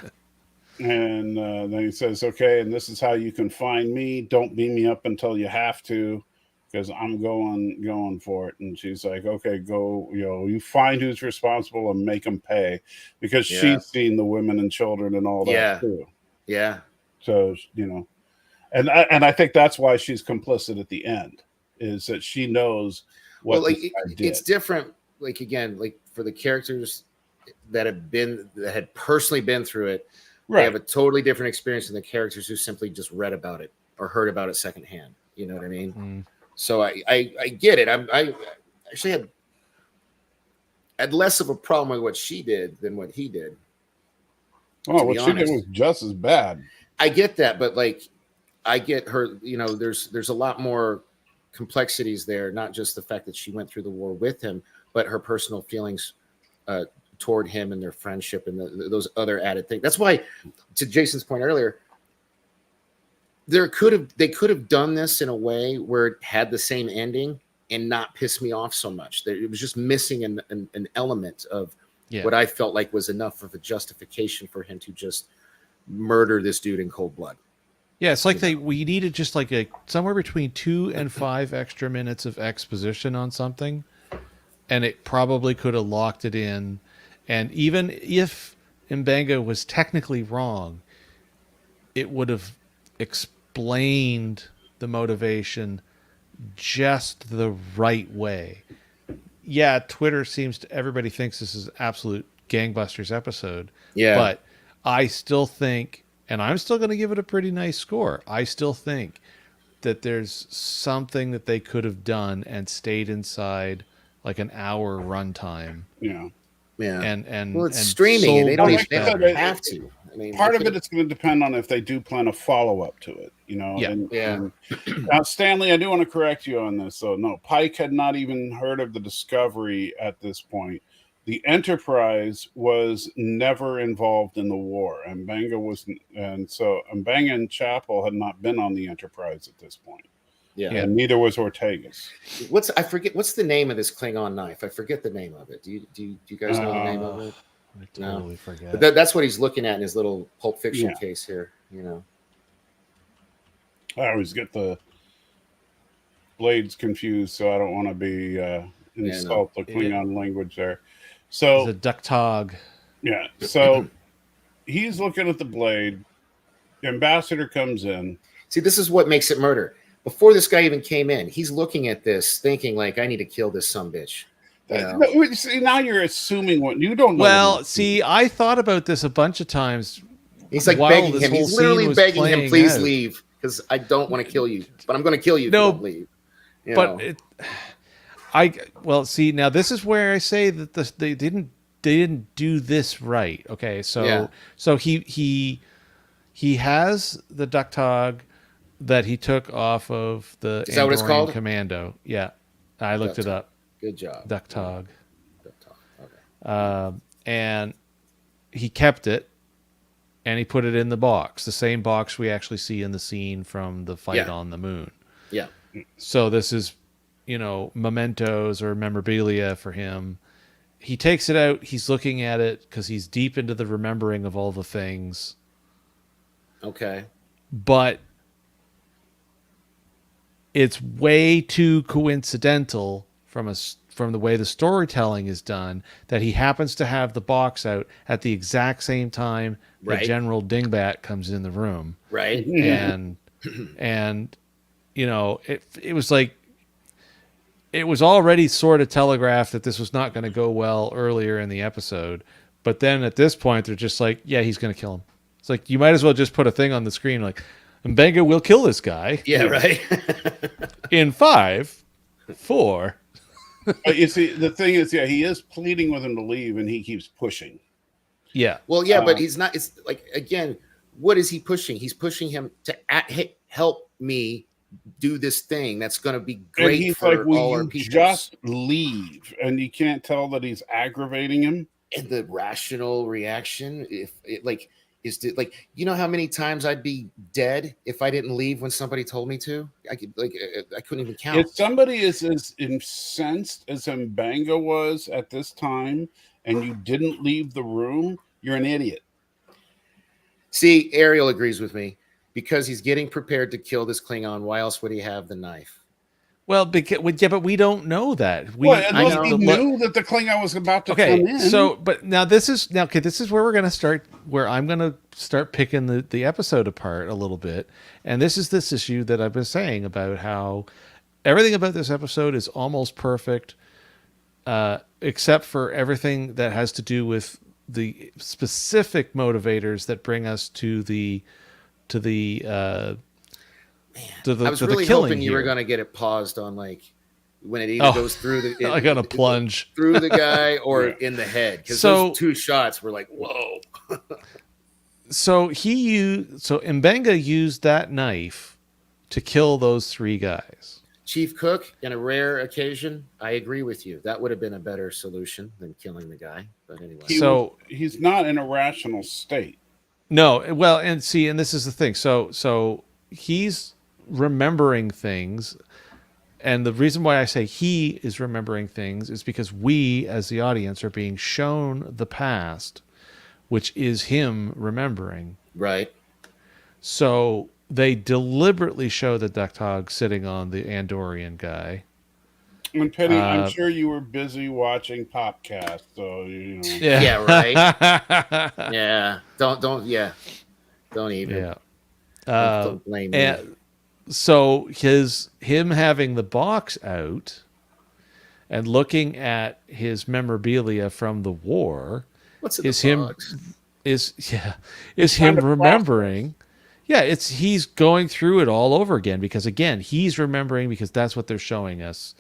And then he says, okay, and this is how you can find me. Don't beam me up until you have to, because I'm going for it. And she's like, okay, go, you find who's responsible and make them pay, because she's seen the women and children and all that too. Yeah. So, and I think that's why she's complicit at the end, is that she knows what it's different. Like, again, like for the characters that had personally been through it, they have a totally different experience than the characters who simply just read about it or heard about it secondhand. You know what I mean? So I get it. I actually had less of a problem with what she did than what he did. Oh, what she did was just as bad. I get that, but I get her. There's a lot more complexities there. Not just the fact that she went through the war with him, but her personal feelings toward him and their friendship and those other added things. That's why, to Jason's point earlier, they could have done this in a way where it had the same ending and not piss me off so much. It was just missing an element of what I felt like was enough of a justification for him to just murder this dude in cold blood. Yeah, it's like we needed just like somewhere between 2 and 5 extra minutes of exposition on something, and it probably could have locked it in. And even if M'Benga was technically wrong, it would have explained the motivation just the right way. Yeah, Twitter everybody thinks this is absolute gangbusters episode. Yeah. But I still think, and I'm still going to give it a pretty nice score, I still think that there's something that they could have done and stayed inside like an hour runtime. Yeah. Yeah. And it's streaming, and they don't even have to. I mean, part of it's going to depend on if they do plan a follow-up to it, And now, Stanley, I do want to correct you on this. So, no, Pike had not even heard of the Discovery at this point. The Enterprise was never involved in the war, and M'Benga and Chapel had not been on the Enterprise at this point. Yeah, and neither was Ortegas. I forget what's the name of this Klingon knife? I forget the name of it. Do you guys know the name of it? I totally forget. But that's what he's looking at in his little Pulp Fiction case here. I always get the blades confused, so I don't want to be insult the Klingon language there. So the Ducktog. Yeah. So he's looking at the blade. The ambassador comes in. See, this is what makes it murder. Before this guy even came in, he's looking at this, thinking like, "I need to kill this sumbitch." See, now you're assuming what you don't know. Well, see, I thought about this a bunch of times. He's like begging him. He's literally begging him, "Please leave, because I don't want to kill you, but I'm going to kill you if you don't leave." See, now this is where I say that they didn't do this right. Okay, so he has the Ducktog that he took off of the Is that what it's called? Commando. Yeah, I looked it up. Good job. Ducktog. Okay. And he kept it, and he put it in the box, the same box we actually see in the scene from the fight on the moon. Yeah. So this is, mementos or memorabilia for him. He takes it out. He's looking at it because he's deep into the remembering of all the things. Okay. But it's way too coincidental from the way the storytelling is done that he happens to have the box out at the exact same time that General Dingbat comes in the room. Right. And it was like, it was already sort of telegraphed that this was not going to go well earlier in the episode. But then at this point, they're just like, yeah, he's going to kill him. It's like, you might as well just put a thing on the screen like, Mbenga will kill this guy. Yeah, right. In 5, 4. But you see, the thing is, he is pleading with him to leave, and he keeps pushing. Yeah. Well, yeah, but he's not. It's like, again, what is he pushing? He's pushing him to help me do this thing that's going to be great and he's for like, will all you our people. Just leave, and you can't tell that he's aggravating him. And the rational reaction, is to, like, how many times I'd be dead if I didn't leave when somebody told me to? I couldn't even count. If somebody is as incensed as Mbenga was at this time, and you didn't leave the room, you're an idiot. See, Ariel agrees with me because he's getting prepared to kill this Klingon. Why else would he have the knife? Well, but we don't know that. He knew that the Klingon was about to come in. So, but now this is where we're going to start. Where I'm going to start picking the episode apart a little bit, and this is this issue that I've been saying about how everything about this episode is almost perfect, except for everything that has to do with the specific motivators that bring us to the I was really hoping you were going to get it paused on like when it either goes through the like on a plunge through the guy or in the head, because those two shots were like, whoa. So Mbenga used that knife to kill those 3 guys. Chief Cook, in a rare occasion, I agree with you. That would have been a better solution than killing the guy. But anyway, he's not in a rational state. No, well, and this is the thing. So he's remembering things, and the reason why I say he is remembering things is because we, as the audience, are being shown the past, which is him remembering. Right. So they deliberately show the Ducktog sitting on the Andorian guy. And Penny, I'm sure you were busy watching Popcast, so Yeah, right. Yeah. Don't even. Yeah. Don't blame me. So him having the box out and looking at his memorabilia from the war is him remembering. Yeah, he's going through it all over again because again he's remembering because that's what they're showing us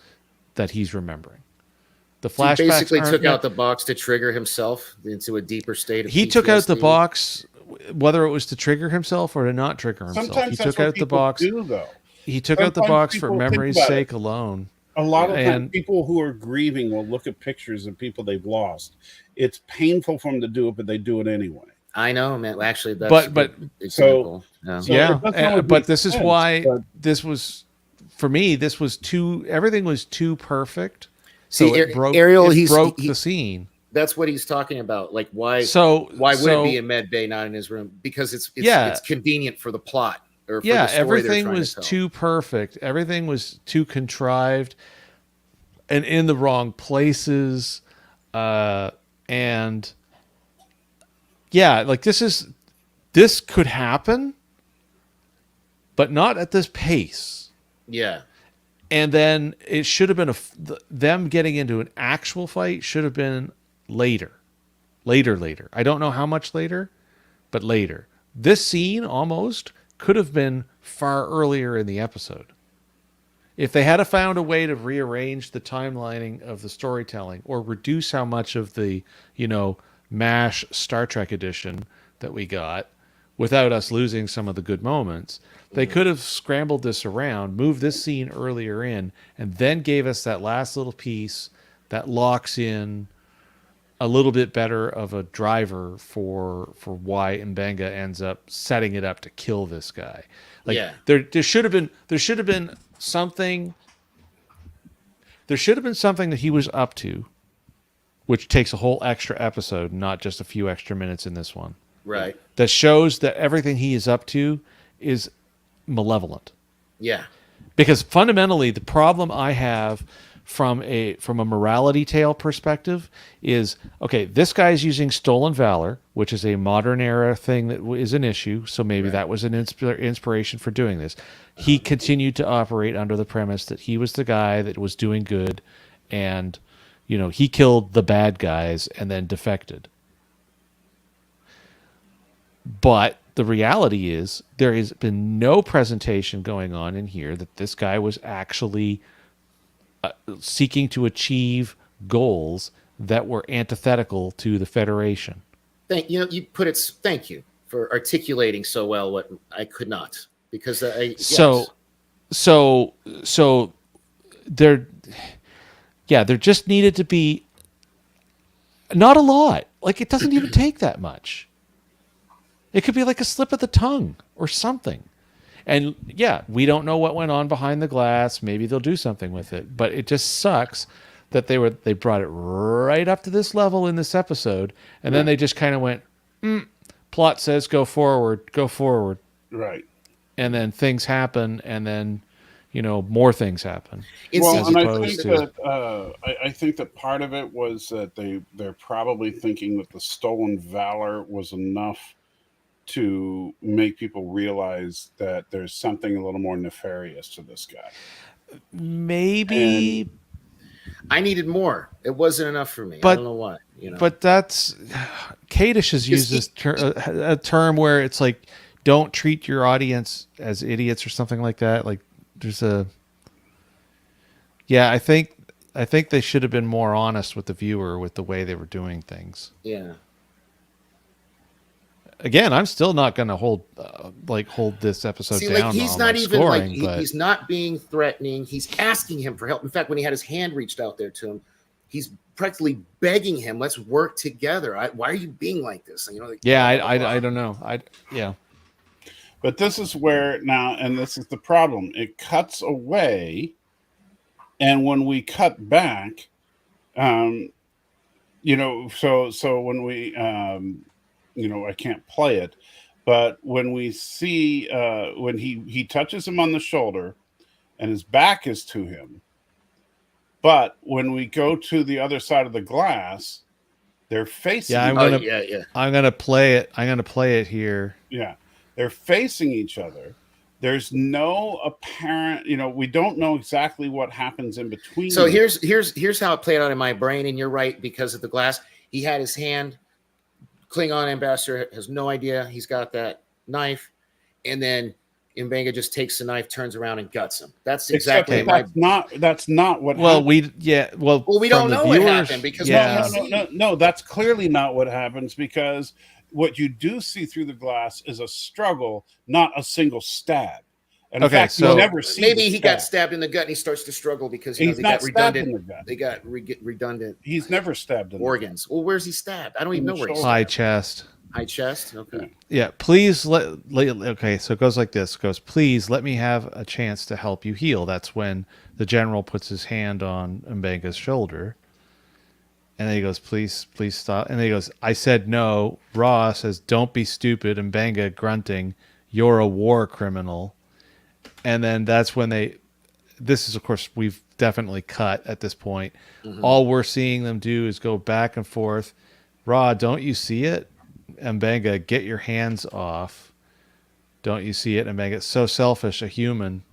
that he's remembering. The flashbacks he basically took out the box to trigger himself into a deeper state of PTSD. He took out the box, whether it was to trigger himself or to not trigger himself. Sometimes he took out the box. He took out the box for memory's sake alone. A lot of times, people who are grieving will look at pictures of people they've lost. It's painful for them to do it, but they do it anyway. I know, man. Actually, that's but this is why this was for me. This was everything was too perfect. See, so it broke the scene. That's what he's talking about. Like, why would it be in Med Bay, not in his room? Because it's convenient for the plot. or for yeah, the story they're everything trying was to tell. too perfect. Everything was too contrived and in the wrong places. And yeah, like this could happen, but not at this pace. Yeah. And then it should have been them getting into an actual fight should have been later. I don't know how much later, but later. This scene almost could have been far earlier in the episode. If they had found a way to rearrange the timelining of the storytelling or reduce how much of the, MASH Star Trek edition that we got without us losing some of the good moments, they could have scrambled this around, moved this scene earlier in, and then gave us that last little piece that locks in a little bit better of a driver for why Mbenga ends up setting it up to kill this guy. Like there should have been something. There should have been something that he was up to, which takes a whole extra episode, not just a few extra minutes in this one. Right. That shows that everything he is up to is malevolent. Yeah. Because fundamentally, the problem I have from a morality tale perspective is, okay, this guy's using stolen valor, which is a modern era thing that is an issue. So maybe that was an inspiration for doing this. He continued to operate under the premise that he was the guy that was doing good, and he killed the bad guys and then defected. But the reality is there has been no presentation going on in here that this guy was actually seeking to achieve goals that were antithetical to the Federation. Thank you for articulating so well what I could not, because so there just needed to be not a lot. Like, it doesn't even take that much. It could be like a slip of the tongue or something. And yeah, we don't know what went on behind the glass. Maybe they'll do something with it. But it just sucks that they brought it right up to this level in this episode, and then they just kind of went, plot says go forward. Right. And then things happen, and then more things happen. Well, and I think that part of it was that they're probably thinking that the stolen valor was enough to make people realize that there's something a little more nefarious to this guy. Maybe. And I needed more. It wasn't enough for me. I don't know why. But that's Kadish has used this a term where it's like, don't treat your audience as idiots or something like that. Like, there's I think they should have been more honest with the viewer with the way they were doing things. Yeah. Again, I'm still not going to hold this episode down. Like, he's not even scoring, he's not being threatening. He's asking him for help. In fact, when he had his hand reached out there to him, he's practically begging him, "Let's work together. Why are you being like this?" And, I don't know. But this is where now, and this is the problem. It cuts away, and when we cut back, so when we, I can't play it, but when we see when he touches him on the shoulder, and his back is to him, but when we go to the other side of the glass, they're facing. I'm gonna play it. I'm gonna play it here. Yeah. They're facing each other. There's no apparent, we don't know exactly what happens in between. So here's how it played out in my brain, and you're right, because of the glass. He had his hand. Klingon ambassador has no idea he's got that knife, and then Mbenga just takes the knife, turns around, and guts him. That's exactly that's not what. Well, happened. we don't know what happened because no, that's clearly not what happens, because what you do see through the glass is a struggle, not a single stab. And in fact, you never see. Maybe he got stabbed in the gut and he starts to struggle because he's they not got redundant. In the gut. They got redundant. He's never stabbed in organs. Well, where's he stabbed? I don't even know where he's stabbed. High chest. High chest. Okay. Yeah. Please okay. So it goes like this. It goes, please let me have a chance to help you heal. That's when the general puts his hand on Mbenga's shoulder. And then he goes, please stop. And then he goes, I said no. Ra says, don't be stupid. Mbenga grunting, you're a war criminal. And then that's when this is, of course, we've definitely cut at this point. All we're seeing them do is go back and forth. Ra, don't you see it? M'Benga, get your hands off. Don't you see it? M'Benga, so selfish, a human.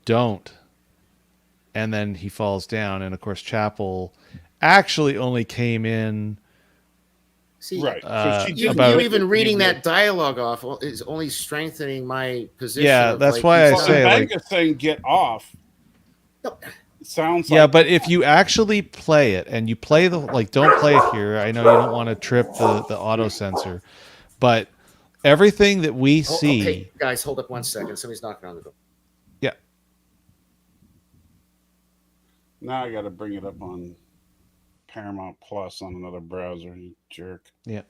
Don't. And then he falls down. And, of course, Chapel actually only came in. See, Right. So she you didn't even reading that dialogue off is only strengthening my position. Yeah, of, that's like, why I Well, say, like, M'Benga's saying get off. No. Sounds yeah, like but if you actually play it and you play don't play it here. I know you don't want to trip the auto censor, but everything that we see. Hey, guys, hold up 1 second. Somebody's knocking on the door. Yeah. now I got to bring it up on Paramount Plus on another browser, you jerk. Yeah.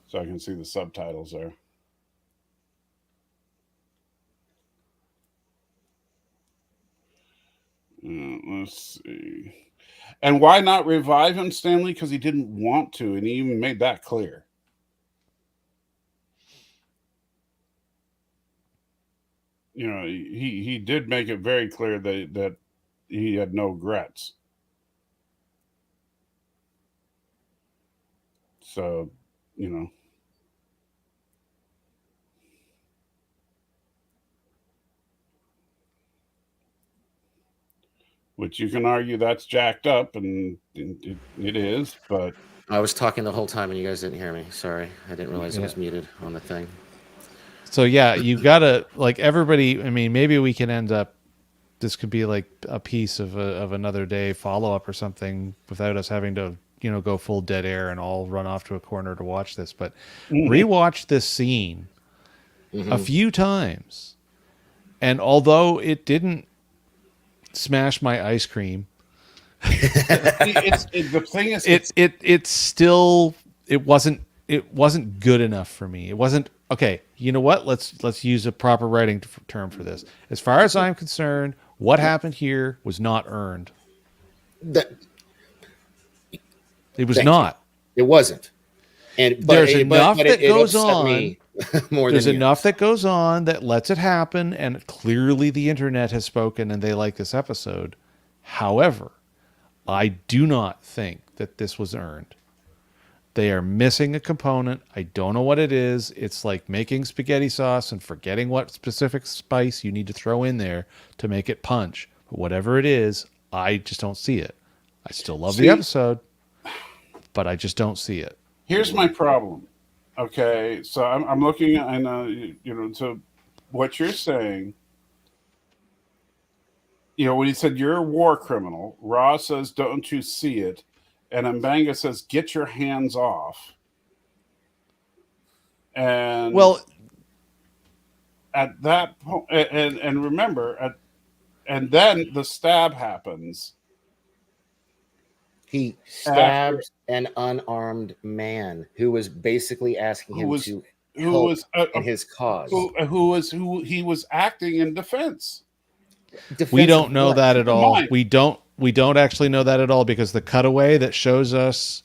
So I can see the subtitles there. Let's see. And why not revive him, Stanley? Because he didn't want to, and he even made that clear. You know, he did make it very clear that he had no regrets. So, you know. Which you can argue that's jacked up, and it is, but... I was talking the whole time and you guys didn't hear me. Sorry. I didn't realize it was muted on the thing. So, yeah, you got to, like, everybody, I mean, maybe we can end up, this could be like a piece of another day follow-up or something without us having to, you know, go full dead air and all run off to a corner to watch this. But rewatch this scene a few times. And although it didn't smash my ice cream, the thing is, it's still, it wasn't good enough for me. It wasn't okay. You know what? Let's use a proper writing term for this. As far as I'm concerned, what happened here was not earned. It was not. It wasn't. And there's enough that goes on. There's enough that goes on that lets it happen, and clearly the internet has spoken, and they like this episode. However, I do not think that this was earned. They are missing a component. I don't know what it is. It's like making spaghetti sauce and forgetting what specific spice you need to throw in there to make it punch. But whatever it is, I just don't see it. I still love the episode, but I just don't see it. Here's my problem. Okay, so I'm looking, and you know, so what you're saying, you know, when he said you're a war criminal, Ra says, "Don't you see it?" and M'Benga says, "Get your hands off." And well, at that point, and remember, and then the stab happens. He stabbed an unarmed man who was basically asking him to help in his cause. Who he was acting in defense. We don't know that at all. We don't actually know that at all, because the cutaway that shows us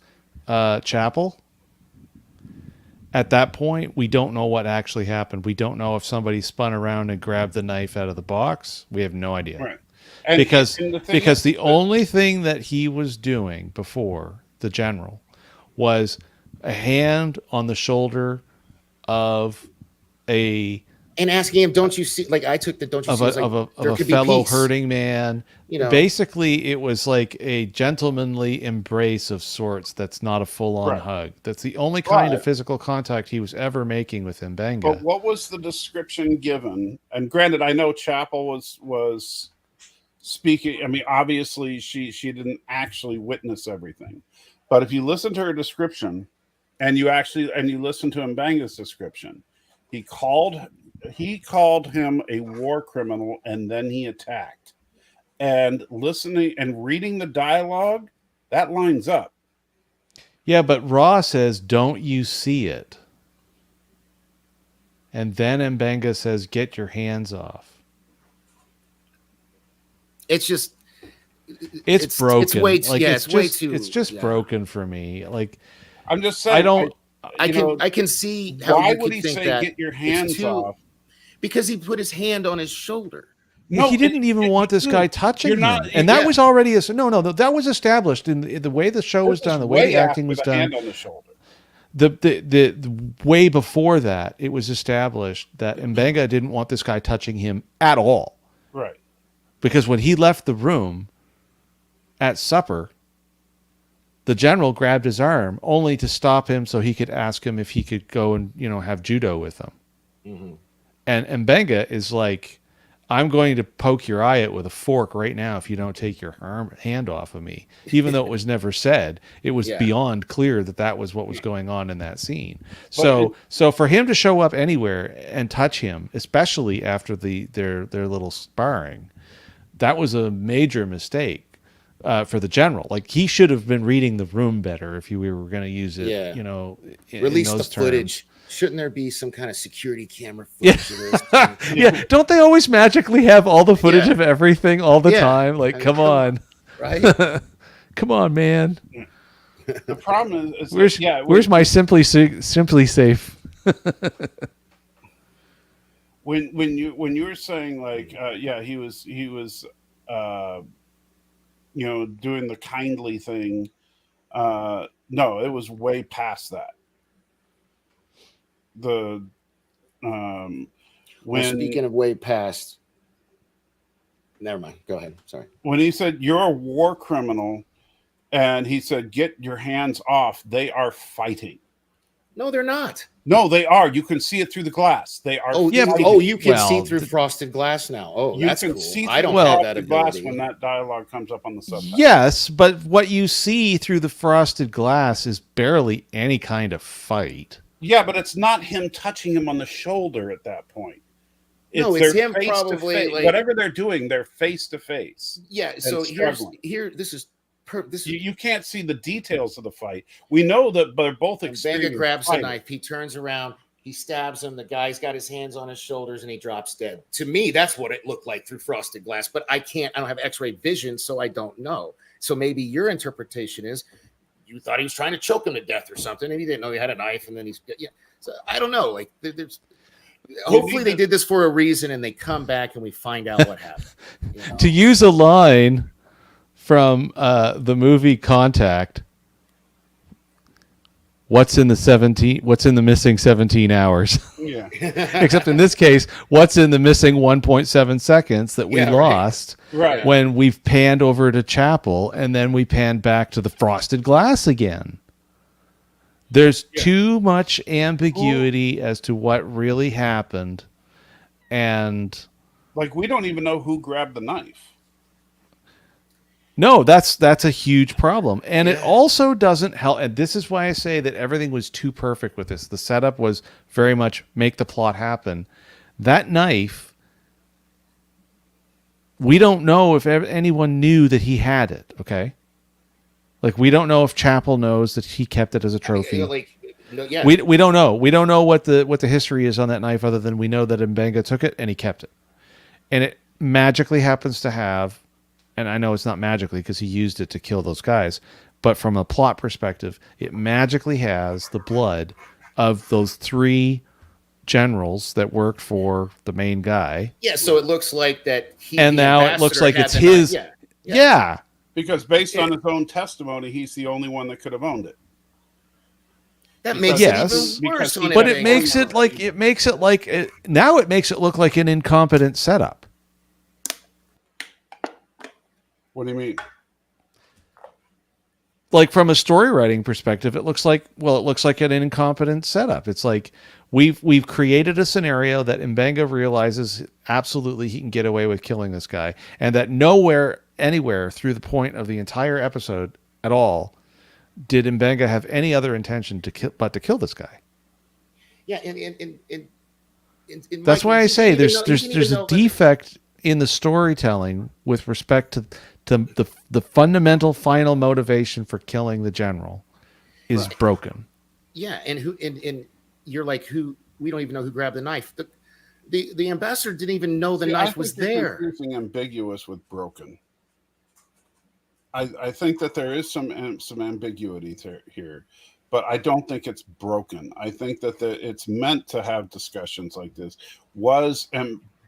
Chapel, at that point, we don't know what actually happened. We don't know if somebody spun around and grabbed the knife out of the box. We have no idea. Right. Because the only thing that he was doing before, the general, was a hand on the shoulder of and asking him, "Don't you see?" Like I took the "Don't you see?" of a fellow hurting man. You know, basically, it was like a gentlemanly embrace of sorts. That's not a full-on hug. That's the only kind of physical contact he was ever making with M'Benga. But what was the description given? And granted, I know Chapel was speaking. I mean, obviously, she didn't actually witness everything. But if you listen to her description, and you listen to M'Benga's description, he called him a war criminal, and then he attacked. And listening and reading the dialogue, that lines up. Yeah, but Ra says, "Don't you see it?" And then M'Benga says, "Get your hands off." It's just it's broken. It's way too. Like, it's way too. It's just broken for me. Like, I'm just saying. I can see how why you would could he think say that get your hands off? because he put his hand on his shoulder. No, he didn't even want this guy touching You're him, not- and that yeah. was already that was established in the way the show was This done, the is way the way acting after was the done. hand on the shoulder. The way before that, it was established that Mbenga didn't want this guy touching him at all. Right. Because when he left the room at supper, the general grabbed his arm only to stop him so he could ask him if he could go and, have judo with him. Mm-hmm. And Mbenga is like, I'm going to poke your eye out with a fork right now if you don't take your hand off of me. Even though it was never said, it was beyond clear that was what was going on in that scene. So for him to show up anywhere and touch him, especially after their little sparring, that was a major mistake for the general. Like, he should have been reading the room better if we were going to use it. Yeah. Release the footage. Terms. Shouldn't there be some kind of security camera footage of this? Yeah, don't they always magically have all the footage of everything all the time? Like, come on. Right? Come on, man. The problem is where's my simply safe? when you were saying like he was doing the kindly thing, no, it was way past that. Speaking of way past, never mind, go ahead, sorry. When he said you're a war criminal and he said get your hands off, they are fighting. No, they're not. No, they are. You can see it through the glass. They are. You can see through frosted glass now. Oh, you that's can cool. See I don't through have that glass ability when that dialogue comes up on the subtitle. Yes, but what you see through the frosted glass is barely any kind of fight. Yeah, but it's not him touching him on the shoulder at that point. It's him probably like, whatever they're doing, they're face to face. Yeah. So this is you can't see the details of the fight. We know that they're both experienced. Mbenga grabs fighters. the knife. He turns around. He stabs him. The guy's got his hands on his shoulders, and he drops dead. To me, that's what it looked like through frosted glass. But I don't have X-ray vision, so I don't know. So maybe your interpretation is you thought he was trying to choke him to death or something, and he didn't know he had a knife. And then So I don't know. Like there's. Hopefully they did this for a reason, and they come back and we find out what happened. To use a line from the movie Contact, what's in the missing 17 hours? Yeah. Except in this case, what's in the missing 1.7 seconds that we lost when we've panned over to Chapel and then we panned back to the frosted glass again. There's too much ambiguity as to what really happened, and like we don't even know who grabbed the knife. No, that's a huge problem. And it also doesn't help. And this is why I say that everything was too perfect with this. The setup was very much make the plot happen. That knife, we don't know if anyone knew that he had it, okay? Like, we don't know if Chapel knows that he kept it as a trophy. We don't know. We don't know what the history is on that knife other than we know that Mbenga took it and he kept it. And it magically happens to have, and I know it's not magically because he used it to kill those guys, but from a plot perspective, it magically has the blood of those 3 generals that worked for the main guy. Yeah, so it looks like that he and now it looks like it's his. Yeah. Because based on his own testimony, he's the only one that could have owned it. That makes it even worse. But it makes it like now it makes it look like an incompetent setup. What do you mean? Like, from a story writing perspective, it looks like an incompetent setup. It's like we've created a scenario that Mbenga realizes absolutely he can get away with killing this guy, and that nowhere, anywhere through the point of the entire episode at all did Mbenga have any other intention to kill this guy. Yeah, and that's why I say there's a defect in the storytelling with respect to the fundamental final motivation for killing the general is broken. Yeah, and you're like, who? We don't even know who grabbed the knife. The ambassador didn't even know the knife was there. Confusing ambiguous with broken. I think that there is some ambiguity here, but I don't think it's broken. I think that it's meant to have discussions like this.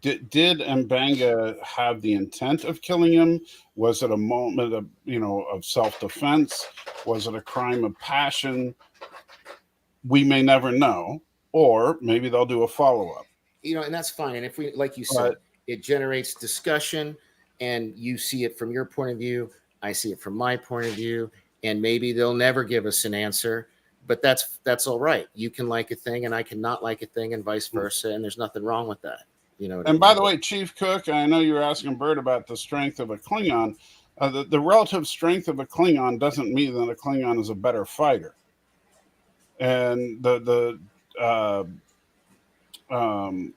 Did Mbanga have the intent of killing him? Was it a moment of of self-defense? Was it a crime of passion? We may never know, or maybe they'll do a follow-up. And that's fine. And if we, like you said, it generates discussion, and you see it from your point of view, I see it from my point of view, and maybe they'll never give us an answer, but that's all right. You can like a thing, and I can not like a thing, and vice versa, and there's nothing wrong with that. And by the way, Chief Cook, I know you were asking Bert about the strength of a Klingon. The relative strength of a Klingon doesn't mean that a Klingon is a better fighter. And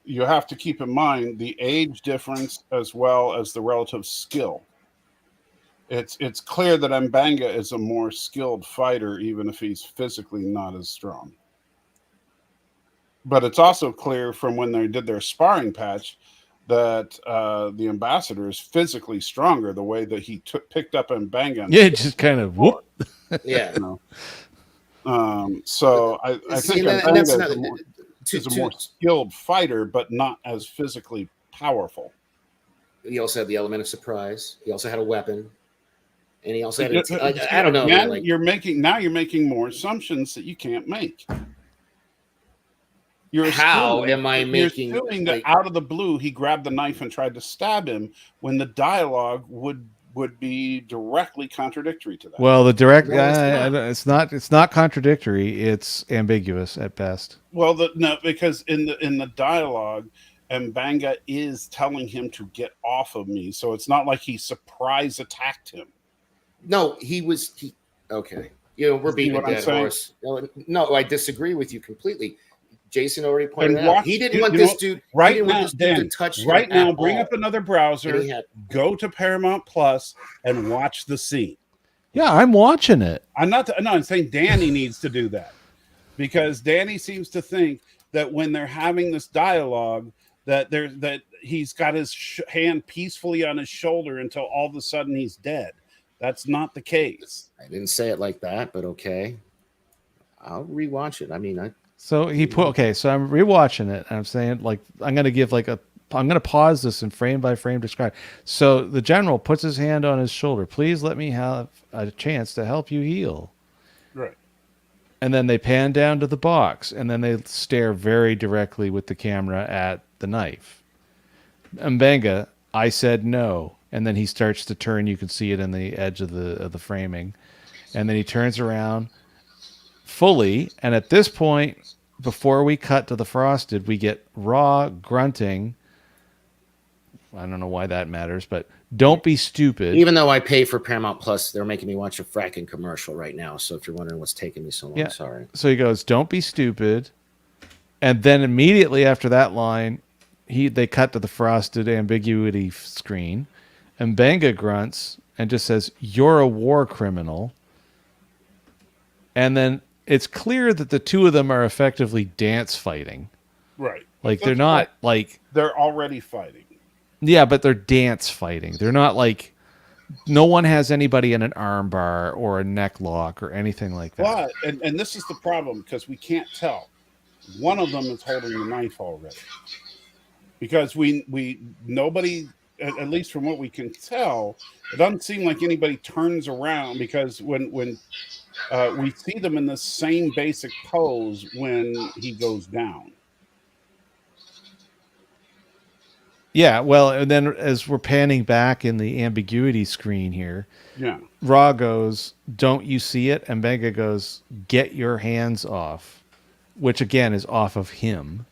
you have to keep in mind the age difference as well as the relative skill. It's clear that Mbanga is a more skilled fighter, even if he's physically not as strong. But it's also clear from when they did their sparring patch that the ambassador is physically stronger. The way that he picked up Mbanga, just kind of whoop. Yeah. So I think Mbanga is a more skilled fighter, but not as physically powerful. He also had the element of surprise. He also had a weapon, and he also had. I don't know. Man, you're making more assumptions that you can't make. How am I making? You're assuming that out of the blue he grabbed the knife and tried to stab him when the dialogue would be directly contradictory to that. Well, it's not contradictory. It's ambiguous at best. Well, because in the dialogue, Mbanga is telling him to get off of me, so it's not like he surprise attacked him. No, okay. We're beating a dead horse. No, I disagree with you completely. Jason already pointed out he didn't want this dude to touch him. Right now, bring up another browser, go to Paramount Plus, and watch the scene. Yeah, I'm watching it. I'm saying Danny needs to do that, because Danny seems to think that when they're having this dialogue, that he's got his hand peacefully on his shoulder until all of a sudden he's dead. That's not the case. I didn't say it like that, but okay. I'll rewatch it. I mean, So so I'm rewatching it, and I'm saying, I'm going to pause this and frame by frame describe. So the general puts his hand on his shoulder. Please let me have a chance to help you heal. Right. And then they pan down to the box, and then they stare very directly with the camera at the knife. Mbanga, I said no. And then he starts to turn. You can see it in the edge of the framing. And then he turns around fully, and at this point, before we cut to the frosted, we get Raw grunting. I don't know why that matters, but don't be stupid. Even though I pay for Paramount Plus, they're making me watch a fracking commercial right now. So if you're wondering what's taking me so long, sorry. So he goes, "Don't be stupid," and then immediately after that line, they cut to the frosted ambiguity screen, and Mbanga grunts and just says, "You're a war criminal," and then it's clear that the two of them are effectively dance fighting. Right. They're not they're already fighting. Yeah, but they're dance fighting. They're not no one has anybody in an arm bar or a neck lock or anything like that. But, and this is the problem, because we can't tell. One of them is holding the knife already. Because nobody, at least from what we can tell, it doesn't seem like anybody turns around, because when we see them in the same basic pose when he goes down. Yeah, well, and then as we're panning back in the ambiguity screen here, Ra goes, "Don't you see it?" And Mbanga goes, "Get your hands off," which again is off of him.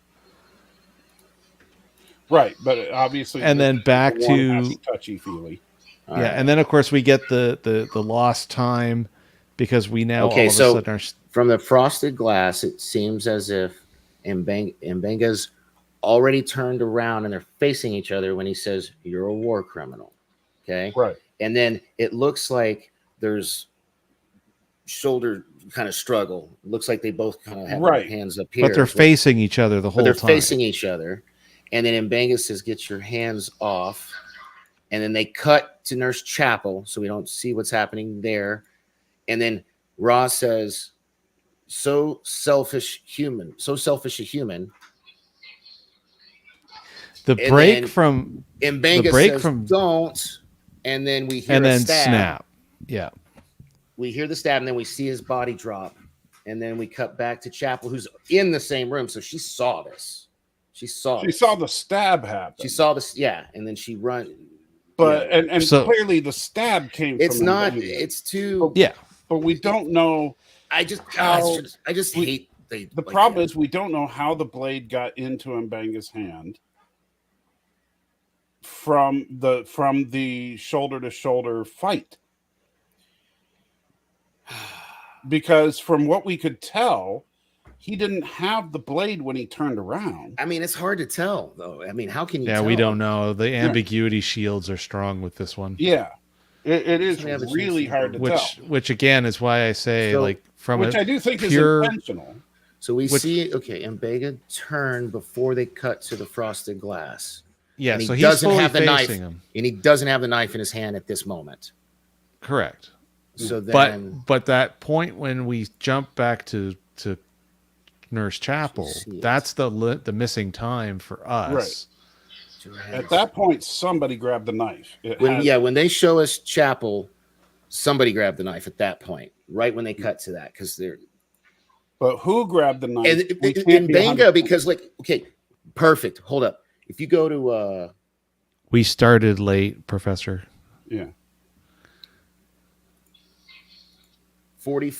Right, but obviously, and then back to touchy-feely. And then of course we get the lost time, because we now all of a sudden are... From the frosted glass, it seems as if Mbanga's already turned around and they're facing each other when he says, "You're a war criminal." Okay. Right. And then it looks like there's shoulder kind of struggle. It looks like they both kind of have their hands up here. But they're facing each other the whole time. They're facing each other. And then Mbanga says, "Get your hands off." And then they cut to Nurse Chapel, so we don't see what's happening there. And then Ra says, so selfish a human. The And break then from Mbenga says, don't, and then we hear and a then stab. snap. Yeah. We hear the stab, and then we see his body drop. And then we cut back to Chapel, who's in the same room. So she saw this. She saw the stab happen. She saw this, yeah. And then she run. But yeah. and So- clearly the stab came It's from not, Mbenga. it's too. Yeah. But we don't know. I just hate the problem is we don't know how the blade got into Mbenga's hand from the shoulder to shoulder fight. Because from what we could tell, he didn't have the blade when he turned around. I mean, it's hard to tell, though. I mean, how can you Yeah, tell? we don't know. The ambiguity shields are strong with this one. Yeah. It is We have a chance really to hard to Which tell. which again is why I say So- like from Which a I do think pure, is intentional. So we see, okay, Mbenga turn before they cut to the frosted glass. yeah, And he so he's doesn't fully have the knife, facing him. and he doesn't have the knife in his hand at this moment. Correct. So then, But that point when we jump back to Nurse Chapel, that's the missing time for us. At that point, somebody grabbed the knife. when they show us Chapel, somebody grabbed the knife at that point, right when they cut to that, because they're. But who grabbed the knife? And We can't be Mbenga, 100%. because okay, perfect. Hold up. If you go to We started late, Professor. Yeah. 40.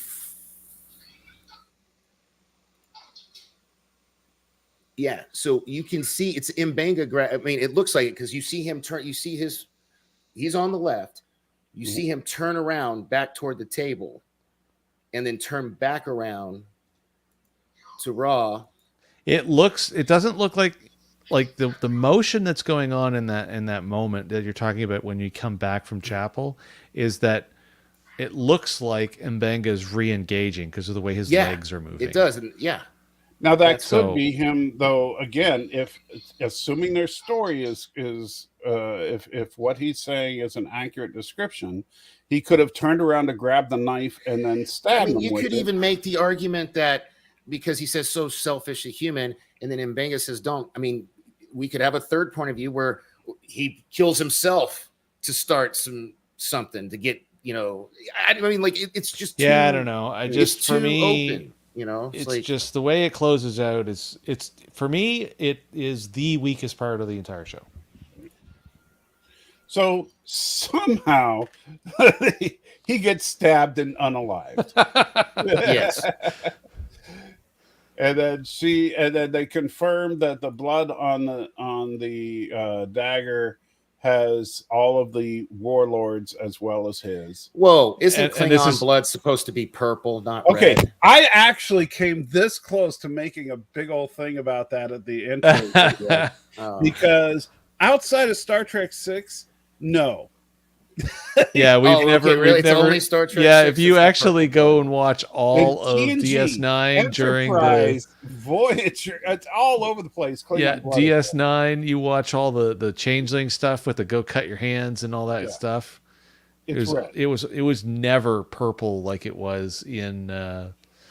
Yeah, so you can see it's Mbenga. I mean, it looks like it because you see him turn. You see he's on the left. You see him turn around back toward the table, and then turn back around to Raw. It doesn't look like the motion that's going on in that moment that you're talking about when you come back from Chapel is that it looks like Mbenga is re-engaging because of the way his legs are moving. It does, and yeah. Now that could be him, though. Again, if assuming their story is if what he's saying is an accurate description, he could have turned around to grab the knife and then stabbed him. You could even make the argument that because he says so selfish a human, and then Mbenga says don't. I mean, we could have a third point of view where he kills himself to start something to get. I mean, like it's just too, I don't know. For me, open, it's like, just the way it closes out is for me it is the weakest part of the entire show. So somehow he gets stabbed and unalived. Yes. And then they confirm that the blood on the dagger has all of the warlords as well as his. Whoa, isn't Klingon is blood supposed to be purple, not okay? red? I actually came this close to making a big old thing about that at the intro because outside of Star Trek 6, no. Yeah, we've never. Really? We've It's never. only Star Trek Yeah, 6 if you that's actually go and watch all of TNG, DS9 during the Enterprise, Voyager, it's all over the place. Yeah, DS9, you watch all the changeling stuff with the go cut your hands and all that stuff. It's red. It was never purple like it was in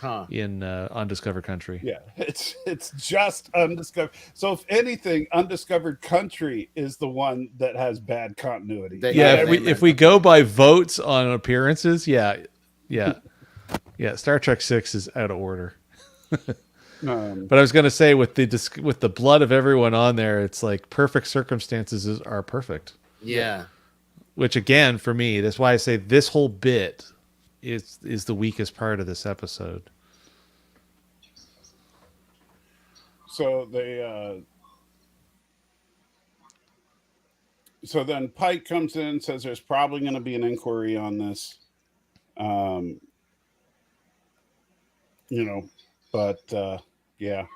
Undiscovered Country. Yeah, it's just Undiscovered. So if anything, Undiscovered Country is the one that has bad continuity. If we go by votes on appearances, yeah. Star Trek 6 is out of order. But I was going to say with the blood of everyone on there, it's like perfect circumstances are perfect. Yeah. Which again, for me, that's why I say this whole bit is the weakest part of this episode. So they so then Pike comes in and says there's probably going to be an inquiry on this. But yeah.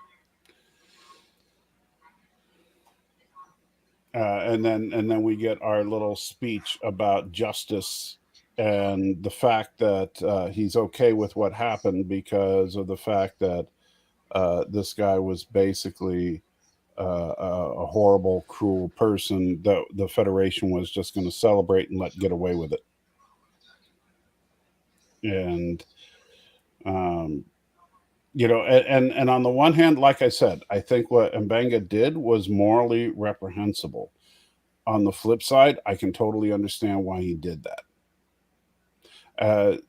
And then we get our little speech about justice and the fact that he's okay with what happened because of the fact that this guy was basically a horrible, cruel person that the Federation was just going to celebrate and let get away with it. And You know, and on the one hand, like I said, I think what Mbenga did was morally reprehensible. On the flip side, I can totally understand why he did that.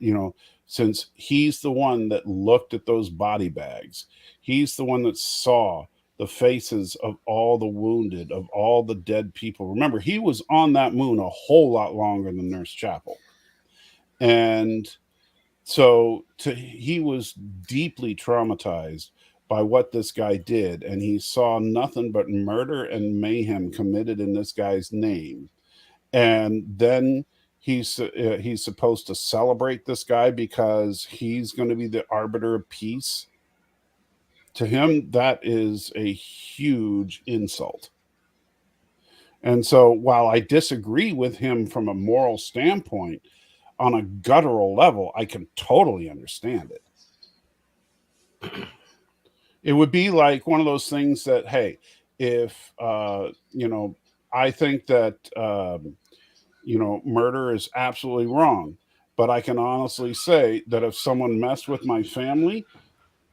You know, since he's the one that looked at those body bags, he's the one that saw the faces of all the wounded, of all the dead people. Remember, he was on that moon a whole lot longer than Nurse Chapel. And so he was deeply traumatized by what this guy did, and he saw nothing but murder and mayhem committed in this guy's name. And then he's supposed to celebrate this guy because he's going to be the arbiter of peace. To him, that is a huge insult. And so while I disagree with him from a moral standpoint, on a guttural level, I can totally understand it. It would be like one of those things that, hey, if, you know, I think that, you know, murder is absolutely wrong, but I can honestly say that if someone messed with my family,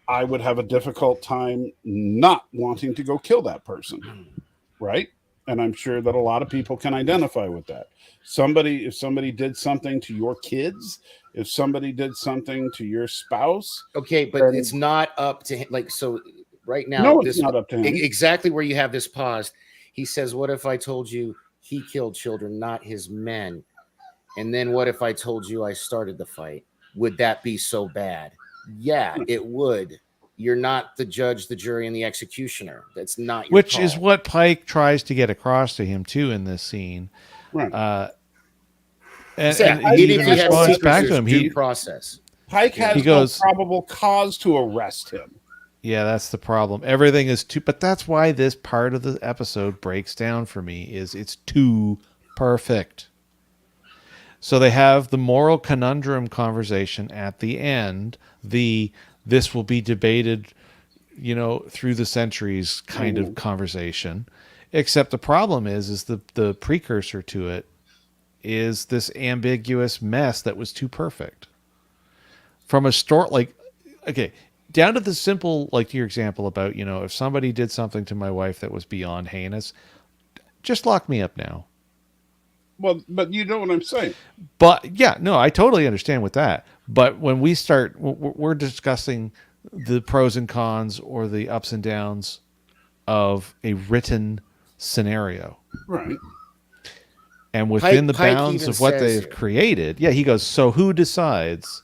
I would have a difficult time not wanting to go kill that person, right? And I'm sure that a lot of people can identify with that. If somebody did something to your kids, if somebody did something to your spouse. Okay, but it's not up to him. Like, so right now, No, it's not up to him. Exactly where you have this pause. He says, what if I told you he killed children, not his men? And then what if I told you I started the fight? Would that be so bad? Yeah, it would. You're not the judge, the jury, and the executioner. That's not your call. Is what Pike tries to get across to him too in this scene. Right. And he even responds back to him. Due process. Pike has no probable cause to arrest him. Yeah, that's the problem. Everything is too, but that's why this part of the episode breaks down for me. Is it's too perfect. So they have the moral conundrum conversation at the end. This will be debated, you know, through the centuries kind of conversation. Except the problem is the precursor to it is this ambiguous mess that was too perfect. From a story, like, okay, down to the simple, like your example about, you know, if somebody did something to my wife that was beyond heinous, just lock me up now. Well, but you know what I'm saying. But yeah, no, I totally understand with that. But when we're discussing the pros and cons or the ups and downs of a written scenario. Right. And within the bounds of what they've created. Yeah, he goes, so who decides?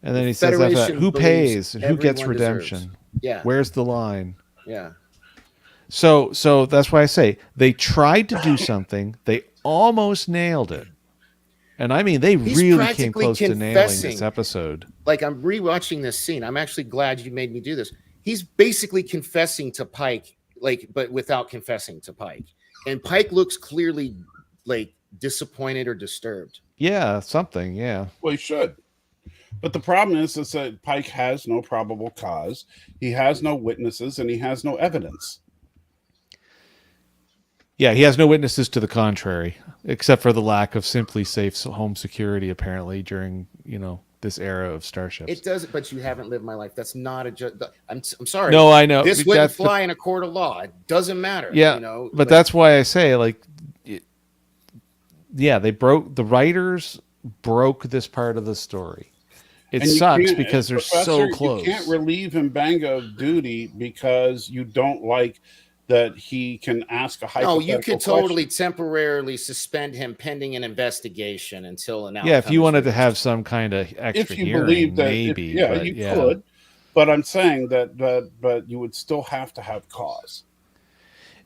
And then he says, who pays and who gets redemption? Deserves. Yeah. Where's the line? Yeah. So that's why I say they tried to do something. They almost nailed it. And I mean, they really came close to nailing this episode. Like, I'm rewatching this scene. I'm actually glad you made me do this. He's basically confessing to Pike, like, but without confessing to Pike. And Pike looks clearly like disappointed or disturbed. Yeah, something. Yeah. Well, he should. But the problem is that Pike has no probable cause. He has no witnesses and he has no evidence. Yeah, he has no witnesses to the contrary, except for the lack of simply safe home security, apparently, during, you know, this era of starships. It does, but you haven't lived my life. That's not a I'm sorry. No, I know. This wouldn't fly in a court of law. It doesn't matter. Yeah, you know, but that's why I say, like, the writers broke this part of the story. It sucks because they're so close. You can't relieve Mbenga of duty because you don't like that he can ask a hypothetical question. No, you could totally temporarily suspend him pending an investigation until an outcome. Yeah, if you wanted to have some kind of extra if you hearing, believe that, maybe. you could. But I'm saying that you would still have to have cause.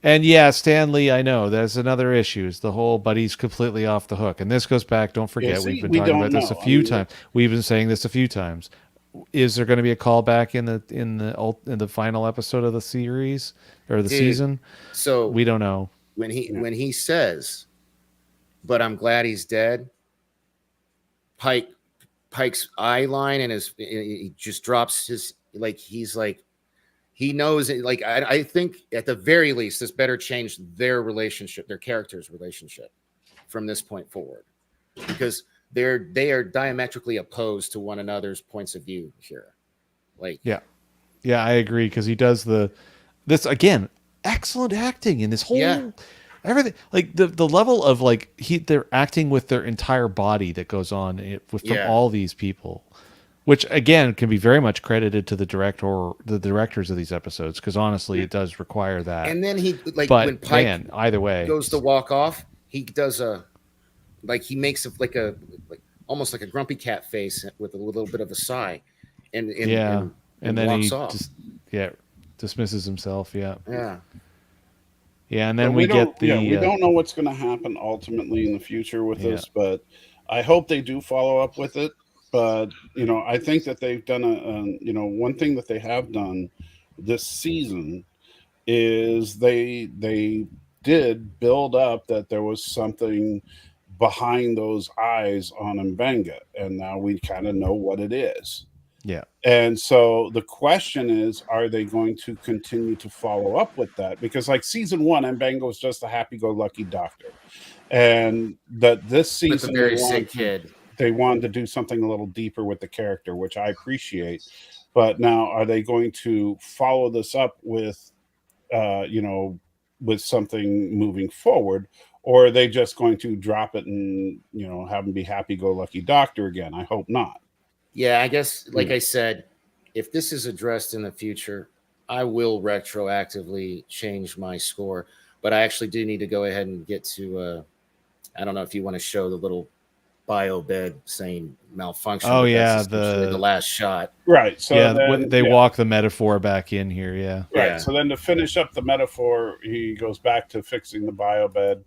And yeah, Stanley, I know there's another issue. Is the whole, but he's completely off the hook. And this goes back. Don't forget, we've been talking about this a few times. We've been saying this a few times. Is there going to be a callback in the final episode of the series or the season? So we don't know. When he says, "But I'm glad he's dead," Pike's eye line and he just drops his, like, he's like, he knows it. Like, I think at the very least, this better change their relationship, their characters' relationship from this point forward, because they are diametrically opposed to one another's points of view here. Like, yeah, Yeah, I agree because he does this again. Excellent acting in this whole everything. Like the level of like they're acting with their entire body that goes on from all these people, which again can be very much credited to the directors of these episodes because honestly, it does require that. And then he like but when Pike either way goes to walk off, he does he makes like almost like a grumpy cat face with a little bit of a sigh, and then walks he off. dismisses himself. Yeah, and But then we get the we don't know what's going to happen ultimately in the future with this, but I hope they do follow up with it. But I think that they've done one thing that they have done this season is they did build up that there was something behind those eyes on Mbenga, and now we kind of know what it is. Yeah. And so the question is, are they going to continue to follow up with that? Because like season 1, Mbenga was just a happy-go-lucky doctor, and that this season with a very sick kid. They wanted to do something a little deeper with the character, which I appreciate. But now, are they going to follow this up with, with something moving forward, or are they just going to drop it and have him be happy-go-lucky doctor again? I hope not. Yeah, I guess, like I said, if this is addressed in the future, I will retroactively change my score. But I actually do need to go ahead and get to, I don't know if you want to show the little bio bed saying malfunction. Oh, yeah, the last shot. Right. So then, they walk the metaphor back in here. Yeah. Right. Yeah. So then to finish up the metaphor, he goes back to fixing the bio bed,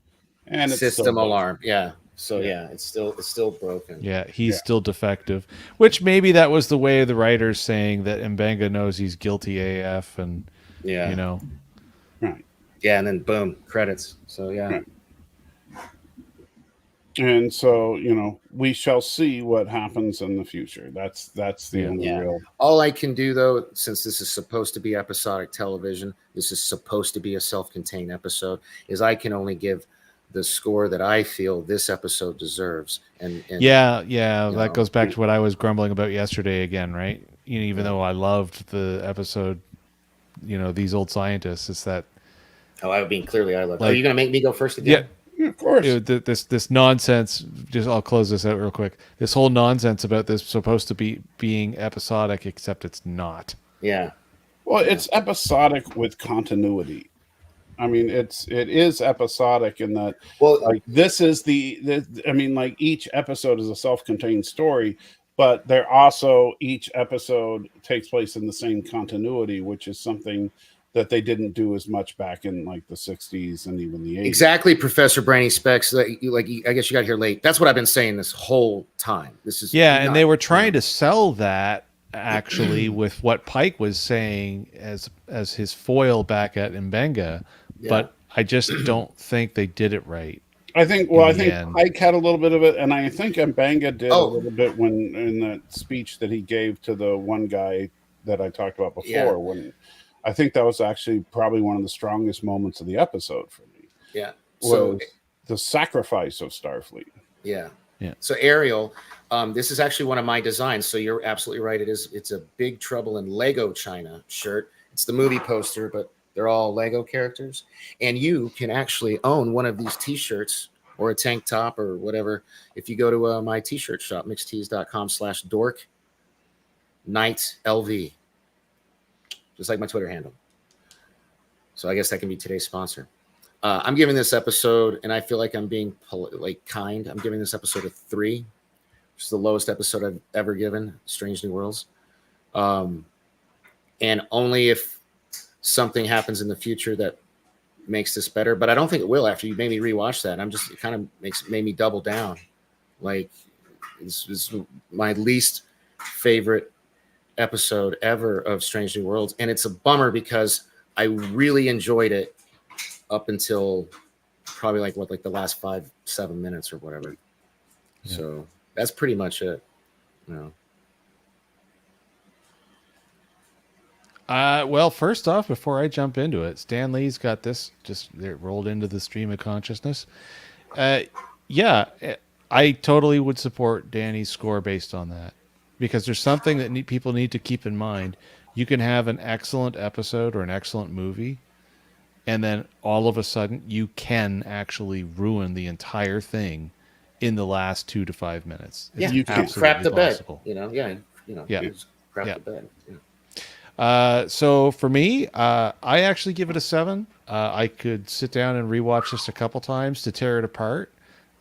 and it's system alarm. Yeah. So it's still broken. Yeah, he's still defective. Which maybe that was the way of the writers saying that Mbenga knows he's guilty AF, and right. Yeah, and then boom, credits. So Right. And so we shall see what happens in the future. That's the only real. All I can do though, since this is supposed to be episodic television, this is supposed to be a self-contained episode, is I can only give the score that I feel this episode deserves. And that goes back to what I was grumbling about yesterday again, right? Even though I loved the episode, these old scientists, it's that. Oh, I mean, clearly I love. Are you going to make me go first again? Yeah, of course. This nonsense. I'll close this out real quick. This whole nonsense about this supposed to be being episodic, except it's not. Yeah. Well, it's episodic with continuity. I mean, it is episodic in that. Well, this is like each episode is a self-contained story, but they're also each episode takes place in the same continuity, which is something that they didn't do as much back in like the 60s and even the 80s. Exactly, Professor Brainy Specs. I guess you got here late. That's what I've been saying this whole time. This is and they were trying to sell that actually with what Pike was saying as his foil back at Mbenga, but I just don't think they did it right. I think Pike had a little bit of it, and I think Mbenga did a little bit when in that speech that he gave to the one guy that I talked about before. When I think that was actually probably one of the strongest moments of the episode for me. Yeah. So the sacrifice of Starfleet. Yeah. Yeah. So Ariel, this is actually one of my designs. So you're absolutely right. It's a Big Trouble in Lego China shirt. It's the movie poster, but they're all Lego characters. And you can actually own one of these t-shirts or a tank top or whatever. If you go to my t-shirt shop, mixtees.com/Dork Knight LV. Just like my Twitter handle. So I guess that can be today's sponsor. I'm giving this episode, and I feel like I'm being kind. I'm giving this episode a 3, which is the lowest episode I've ever given, Strange New Worlds. And only if something happens in the future that makes this better, but I don't think it will after you made me rewatch that. It kind of made me double down. Like, this is my least favorite episode ever of Strange New Worlds, and it's a bummer because I really enjoyed it up until probably like the last 5-7 minutes or whatever. Yeah. So that's pretty much it. Well, first off, before I jump into it, Stan Lee's got this just rolled into the stream of consciousness. I totally would support Danny's score based on that. Because there's something that people need to keep in mind. You can have an excellent episode or an excellent movie, and then all of a sudden you can actually ruin the entire thing in the last 2 to 5 minutes. Yeah, It's you can absolutely crap the bed. possible. Yeah. Just crap Yeah. the bed. Yeah. So for me, I actually give it a 7. I could sit down and rewatch this a couple times to tear it apart.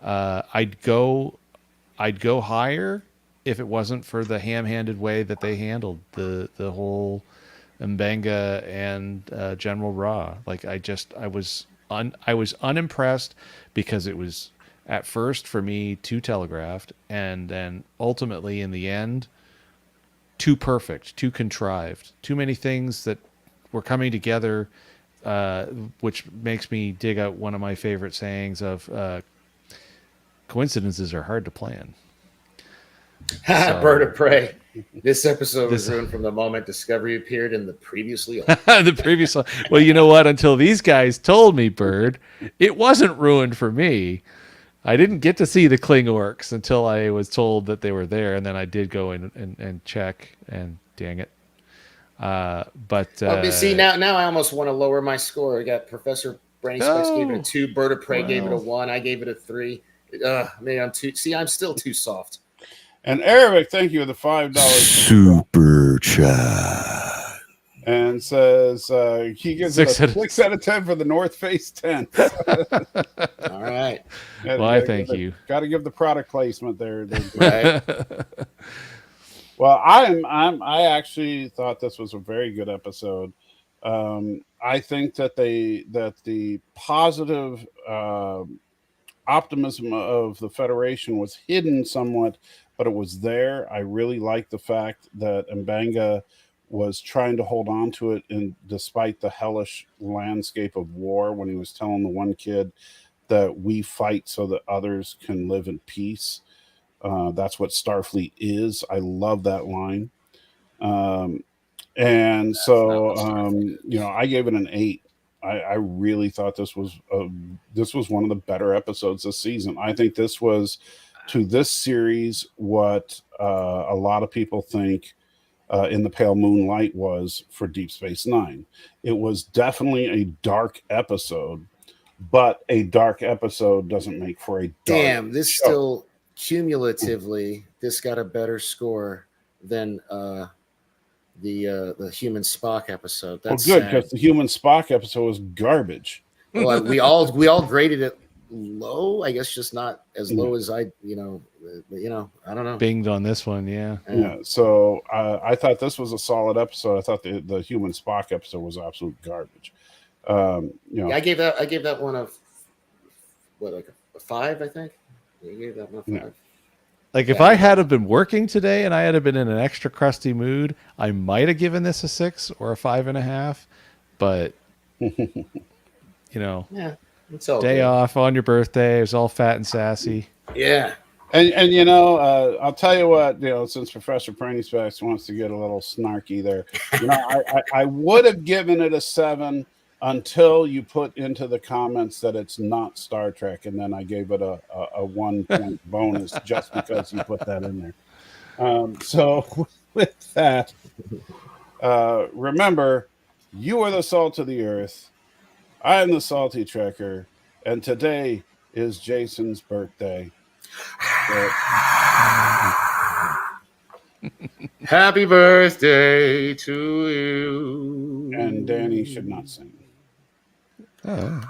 I'd go higher if it wasn't for the ham-handed way that they handled the whole Mbenga and General Ra. Like I was unimpressed because it was at first for me too telegraphed, and then ultimately in the end too perfect, too contrived, too many things that were coming together, which makes me dig out one of my favorite sayings of coincidences are hard to plan. So, Bird of Prey. This episode was ruined from the moment Discovery appeared in the previously on. the previous one. Well, you know what? Until these guys told me, Bird, it wasn't ruined for me. I didn't get to see the Kling orcs until I was told that they were there, and then I did go in and check, and dang it. See, now I almost want to lower my score. I got Professor Brandy Spice gave it a 2, Bird of Prey gave it a 1, I gave it a 3. Man, I'm still too soft. And Eric, thank you for the $5 Super chat. and says he gives it a 6 out of 10 for the North Face tent. All right. Well, thank you. Got to give the product placement there. Right. Well, I actually thought this was a very good episode. I think that the positive optimism of the Federation was hidden somewhat, but it was there. I really liked the fact that Mbenga was trying to hold on to it, and despite the hellish landscape of war, when he was telling the one kid that we fight so that others can live in peace. That's what Starfleet is. I love that line. And so, I gave it an 8. I really thought this was one of the better episodes this season. I think this was, to this series, what a lot of people think In the Pale Moonlight was for Deep Space Nine. It was definitely a dark episode, but a dark episode doesn't make for a dark this show. Still cumulatively, this got a better score than the Human Spock episode. That's good, because the Human Spock episode was garbage. Well, we all graded it low, I guess, just not as low as I don't know. Binged on this one, yeah. So I thought this was a solid episode. I thought the Human Spock episode was absolute garbage. I gave that one a 5, I think. I gave that one a 5. Like if I had been working today and I had been in an extra crusty mood, I might have given this a 6 or a 5.5. But yeah, it's all day good. off on your birthday, it was all fat and sassy. Yeah. And I'll tell you what, since Professor Pranny Specs wants to get a little snarky there, I would have given it a 7 until you put into the comments that it's not Star Trek, and then I gave it a 1 point bonus just because you put that in there. So with that, remember, you are the salt of the earth. I am the salty trekker, and today is Jason's birthday. Happy birthday to you. And Danny should not sing. Oh.